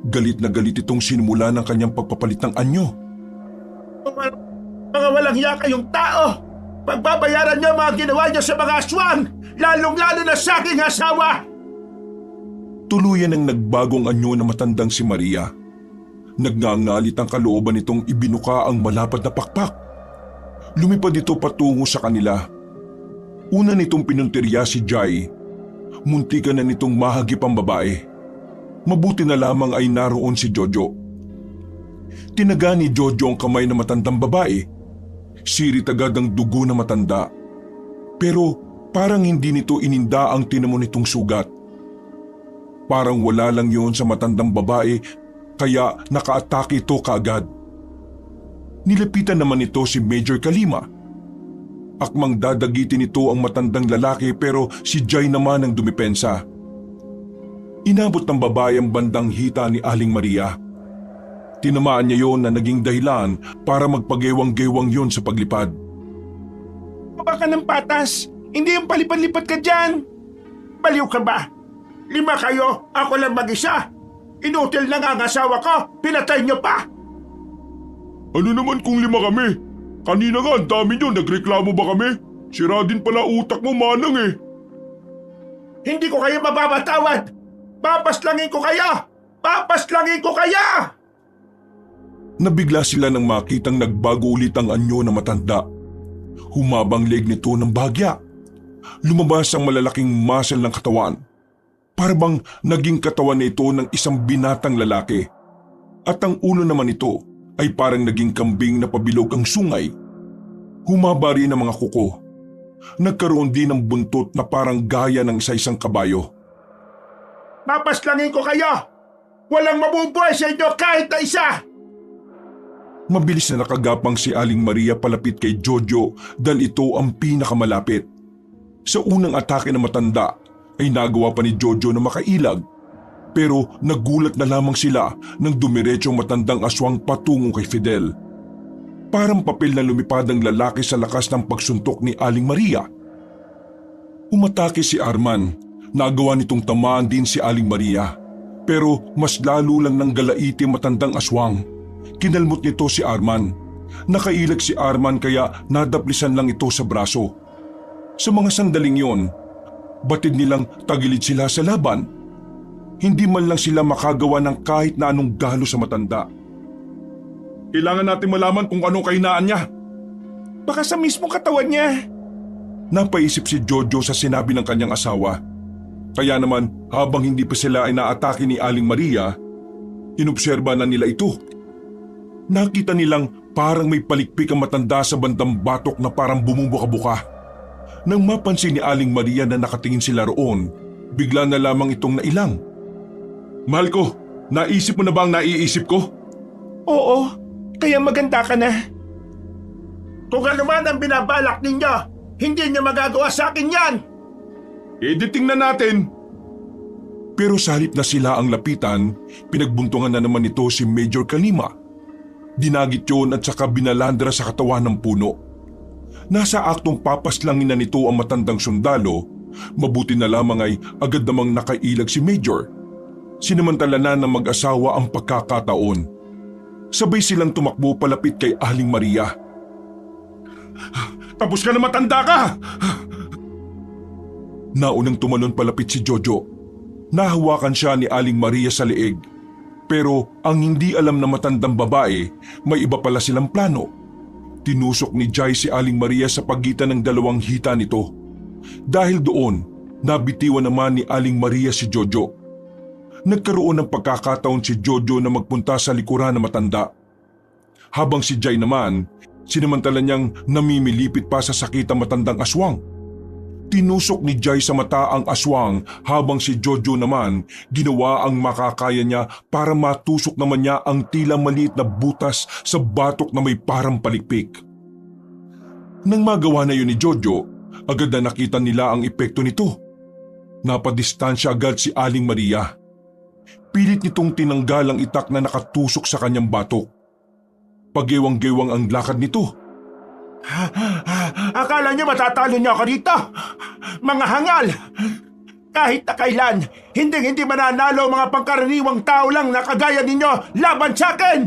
Galit na galit itong sinimula ng kanyang pagpapalit ng anyo. Mga walang hiya kayong tao! Pagbabayaran niyo mga ginawa niyo sa mga aswang! Lalong-lalo na sa aking asawa! Tuluyan ang nagbagong anyo na matandang si Maria. Nagngangalit ang kalooban nitong ibinuka ang malapad na pakpak. Lumipad ito patungo sa kanila. Una nitong pinuntirya si Jai. Muntikan na nitong mahagip ang babae. Mabuti na lamang ay naroon si Jojo. Tinaga ni Jojo ang kamay ng matandang babae. Sirit agad ang dugo na matanda. Pero parang hindi nito ininda ang tinamo nitong sugat. Parang wala lang yon sa matandang babae kaya naka-atake ito kaagad. Nilapitan naman ito si Major Kalima. Akmang dadagitin ito ang matandang lalaki pero si Jai naman ang dumipensa. Inabot ng babae ang bandang hita ni Aling Maria. Tinamaan niya yon na naging dahilan para magpagewang-gewang yon sa paglipad. Baka ng patas! Hindi yung palipad-lipad ka dyan! Baliw ka ba? 5 kayo, ako lang mag-isa. Inutil na nga ang asawa ko, pinatay niyo pa! Ano naman kung 5 kami? Kanina nga ang dami nyo, nagreklamo ba kami? Sira din pala utak mo, manang eh. Hindi ko kayo mapapatawad! Papaslangin ko kayo! Papaslangin ko kayo! Nabigla sila nang makitang nagbago ulit ang anyo na matanda. Humabang leg nito ng bahagya. Lumabas ang malalaking muscle ng katawan. Para bang naging katawan nito ng isang binatang lalaki. At ang ulo naman nito ay parang naging kambing na pabilog ang sungay. Humaba rin ang mga kuko. Nagkaroon din ng buntot na parang gaya ng isa-isang kabayo. Papaslangin ko kayo! Walang mabubuhay sa inyo kahit na isa! Mabilis na nakagapang si Aling Maria palapit kay Jojo dahil ito ang pinakamalapit. Sa unang atake na matanda ay nagawa pa ni Jojo na makailag. Pero nagulat na lamang sila nang dumiretsong matandang aswang patungo kay Fidel. Parang papel na lumipad ang lalaki sa lakas ng pagsuntok ni Aling Maria. Umatake si Arman. Nagawa nitong tamaan din si Aling Maria. Pero mas lalo lang nang galaiti matandang aswang. Kinalmot nito si Arman. Nakailag si Arman kaya nadaplisan lang ito sa braso. Sa mga sandaling yon, batid nilang tagilid sila sa laban. Hindi man lang sila makagawa ng kahit na anong galo sa matanda. Kailangan natin malaman kung anong kahinaan niya. Baka sa mismong katawan niya. Napaisip si Jojo sa sinabi ng kanyang asawa. Kaya naman habang hindi pa sila ay naatake ni Aling Maria, inobserba na nila ito. Nakita nilang parang may palikpik ang matanda sa bandang batok na parang bumubuka-buka. Nang mapansin ni Aling Maria na nakatingin sila roon, bigla na lamang itong nailang. Mahal ko, Naisip mo na ba ang naiisip ko? Oo, kaya maganda ka na. Kung ano man ang binabalak ninyo, hindi niyo magagawa sa akin yan! Editing na natin. Pero sa halip na sila ang lapitan, pinagbuntungan na naman ito si Major Kalima. Dinagit yun at saka binalandra sa katawan ng puno. Nasa aktong papaslangin na nito ang matandang sundalo, mabuti na lamang ay agad namang nakailag si Major. Sinamantala na ng mag-asawa ang pagkakataon. Sabay silang tumakbo palapit kay Aling Maria. Tapos ka na matanda ka! Naunang tumalon palapit si Jojo. Nahawakan siya ni Aling Maria sa leeg. Pero ang hindi alam na matandang babae, may iba pala silang plano. Tinusok ni Jai si Aling Maria sa pagitan ng dalawang hita nito. Dahil doon, nabitiwan naman ni Aling Maria si Jojo. Nagkaroon ng pagkakataon si Jojo na magpunta sa likuran ng matanda. Habang si Jai naman, sinamantala niyang namimilipit pa sa sakit ang matandang aswang. Tinusok ni Jai sa mata ang aswang habang si Jojo naman ginawa ang makakaya niya para matusok naman niya ang tila maliit na butas sa batok na may parang palikpik. Nang magawa na yun ni Jojo, agad na nakita nila ang epekto nito. Napadistansya agad si Aling Maria. Pilit nitong tinanggal ang itak na nakatusok sa kanyang batok. Pagewang-gewang ang lakad nito. Akala niyo matatalo niyo ako dito? Mga hangal! Kahit na kailan, hindi mananalo ang mga pangkaraniwang tao lang na kagaya ninyo laban sa akin!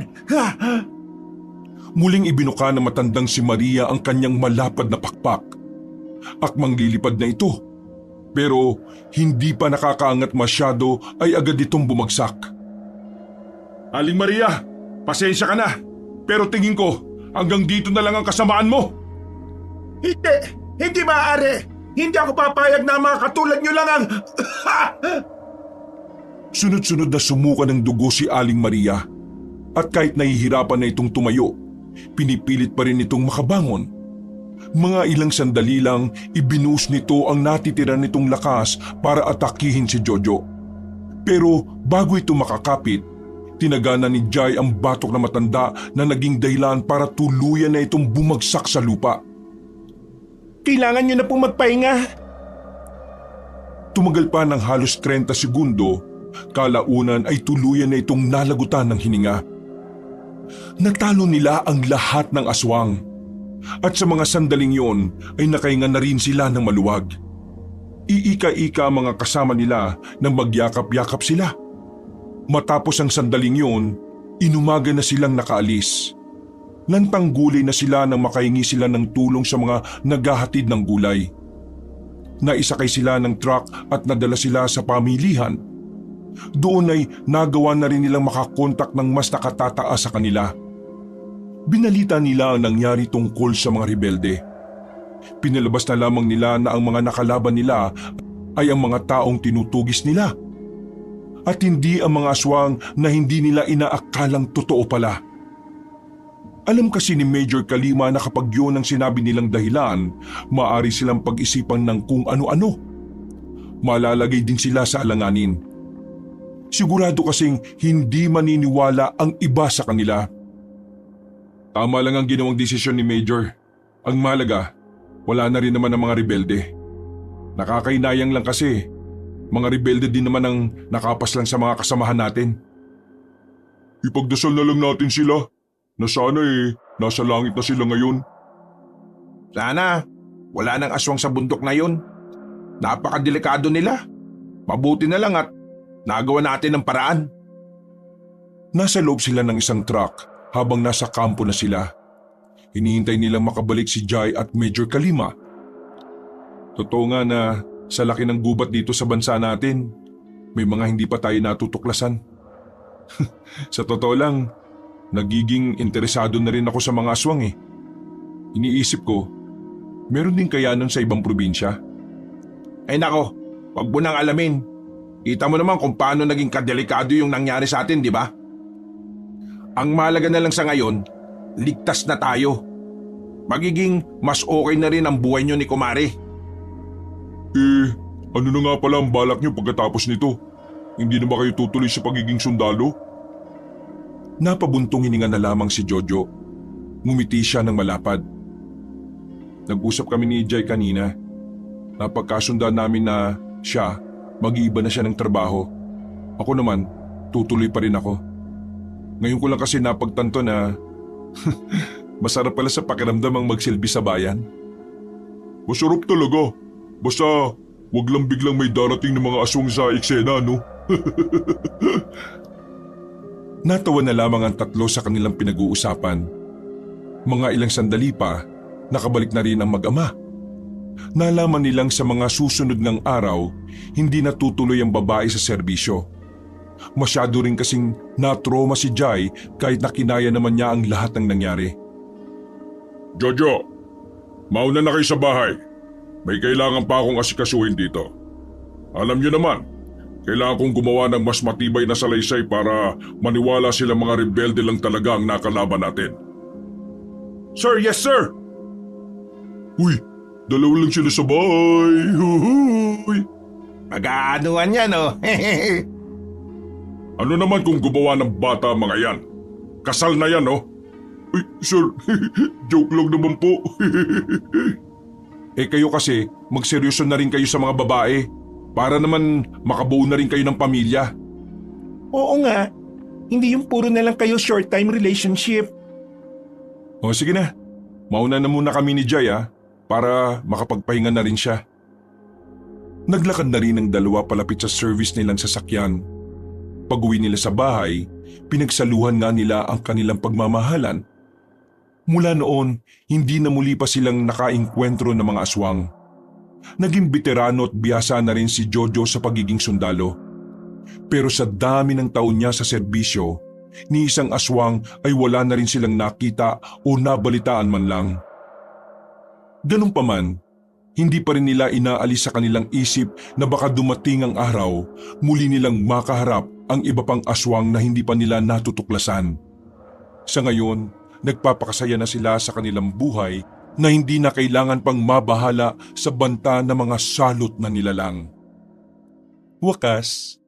Muling ibinuka ng matandang si Maria ang kanyang malapad na pakpak. Akmang lilipad na ito. Pero hindi pa nakakaangat masyado ay agad itong bumagsak. Aling Maria, pasensya ka na. Pero tingin ko, hanggang dito na lang ang kasamaan mo. Hindi maaari! Hindi ako papayag na mga katulad niyo lang ang... Sunod-sunod na sumuka ng dugo si Aling Maria. At kahit nahihirapan na itong tumayo, pinipilit pa rin itong makabangon. Mga ilang sandali lang, ibinuhos nito ang natitira nitong lakas para atakihin si Jojo. Pero bago ito makakapit, tinagana ni Jai ang batok na matanda na naging dahilan para tuluyan na itong bumagsak sa lupa. Kailangan niyo na pong magpahinga. Tumagal pa ng halos 30 segundo, kalaunan ay tuluyan na itong nalagutan ng hininga. Natalo nila ang lahat ng aswang. At sa mga sandaling yon ay nakahinga na rin sila ng maluwag. Iika-ika mga kasama nila nang magyakap-yakap sila. Matapos ang sandaling yon, inumaga na silang nakaalis. Lantang gulay na sila nang makahingi sila ng tulong sa mga naghahatid ng gulay. Naisakay sila ng truck at nadala sila sa pamilihan. Doon ay nagawa na rin nilang makakontak ng mas nakatataas sa kanila. Binalita nila ang nangyari tungkol sa mga rebelde. Pinalabas na lamang nila na ang mga nakalaban nila ay ang mga taong tinutugis nila. At hindi ang mga aswang na hindi nila inaakalang totoo pala. Alam kasi ni Major Kalima na kapag yun ang sinabi nilang dahilan, maaari silang pag-isipan ng kung ano-ano. Malalagay din sila sa alanganin. Sigurado kasing hindi maniniwala ang iba sa kanila. Tama lang ang ginawang desisyon ni Major. Ang mahalaga, wala na rin naman ang mga rebelde. Nakakainayang lang kasi, mga rebelde din naman ang nakapas lang sa mga kasamahan natin. Ipagdasal na lang natin sila na sana nasa langit na sila ngayon. Sana, wala nang aswang sa bundok na yun. Napakadelikado nila. Mabuti na lang at nagawa natin ng paraan. Nasa loob sila ng isang truck habang nasa kampo na sila. Hinihintay nilang makabalik si Jai at Major Kalima. Totoo nga na sa laki ng gubat dito sa bansa natin, may mga hindi pa tayo natutuklasan. Sa totoo lang, nagiging interesado na rin ako sa mga aswang eh. Iniisip ko, meron din kaya nun sa ibang probinsya? Ay nako, wag mo nang alamin. Kita mo naman kung paano naging kadelikado yung nangyari sa atin, di ba? Ang mahalaga na lang sa ngayon, ligtas na tayo. Magiging mas okay na rin ang buhay nyo ni Kumare. Ano na nga pala ang balak nyo pagkatapos nito? Hindi na ba kayo tutuloy sa pagiging sundalo? Napabuntong hininga na lamang si Jojo. Ngumiti siya ng malapad. Nag-usap kami ni Jai kanina. Napagkasundan namin na siya, mag-iiba na siya ng trabaho. Ako naman, tutuloy pa rin ako. Ngayon ko lang kasi napagtanto na masarap pala sa pakiramdam ang magsilbi sa bayan. Masarap talaga. Basta wag lang biglang may darating ng mga aswang sa eksena, no? Natawa na lamang ang tatlo sa kanilang pinag-uusapan. Mga ilang sandali pa, nakabalik na rin ang mag-ama. Nalaman nilang sa mga susunod ng araw, hindi natutuloy ang babae sa serbisyo. Masyado rin kasing na-trauma si Jai kahit na kinaya naman niya ang lahat ng nangyari. Jojo, mauna na kayo sa bahay. May kailangan pa akong asikasuhin dito. Alam niyo naman, kailangan kong gumawa ng mas matibay na salaysay para maniwala sila mga rebelde lang talaga ang nakalaban natin. Sir, yes sir! Uy, dalawa lang sila sa bahay. Huhuy. Mag-aanuan yan, no? Ano naman kung gumawa ng bata mga yan? Kasal na yan, no? Uy, sir, joke lang naman po. Kayo kasi, magseryoso na rin kayo sa mga babae para naman makabuo na rin kayo ng pamilya. Oo nga, hindi yung puro na lang kayo short-time relationship. O sige na, mauna na muna kami ni Jai para makapagpahinga na rin siya. Naglakad na rin ang dalawa palapit sa service nilang sasakyan. Pag-uwi nila sa bahay, pinagsaluhan nga nila ang kanilang pagmamahalan. Mula noon, hindi na muli pa silang nakaengkwentro ng mga aswang. Naging veterano at bihasa na rin si Jojo sa pagiging sundalo. Pero sa dami ng taon niya sa serbisyo, ni isang aswang ay wala na rin silang nakita o nabalitaan man lang. Ganun pa man, hindi pa rin nila inaalis sa kanilang isip na baka dumating ang araw, muli nilang makaharap ang iba pang aswang na hindi pa nila natutuklasan. Sa ngayon, nagpapakasaya na sila sa kanilang buhay na hindi na kailangan pang mabahala sa banta ng mga salot na nilalang. Wakas,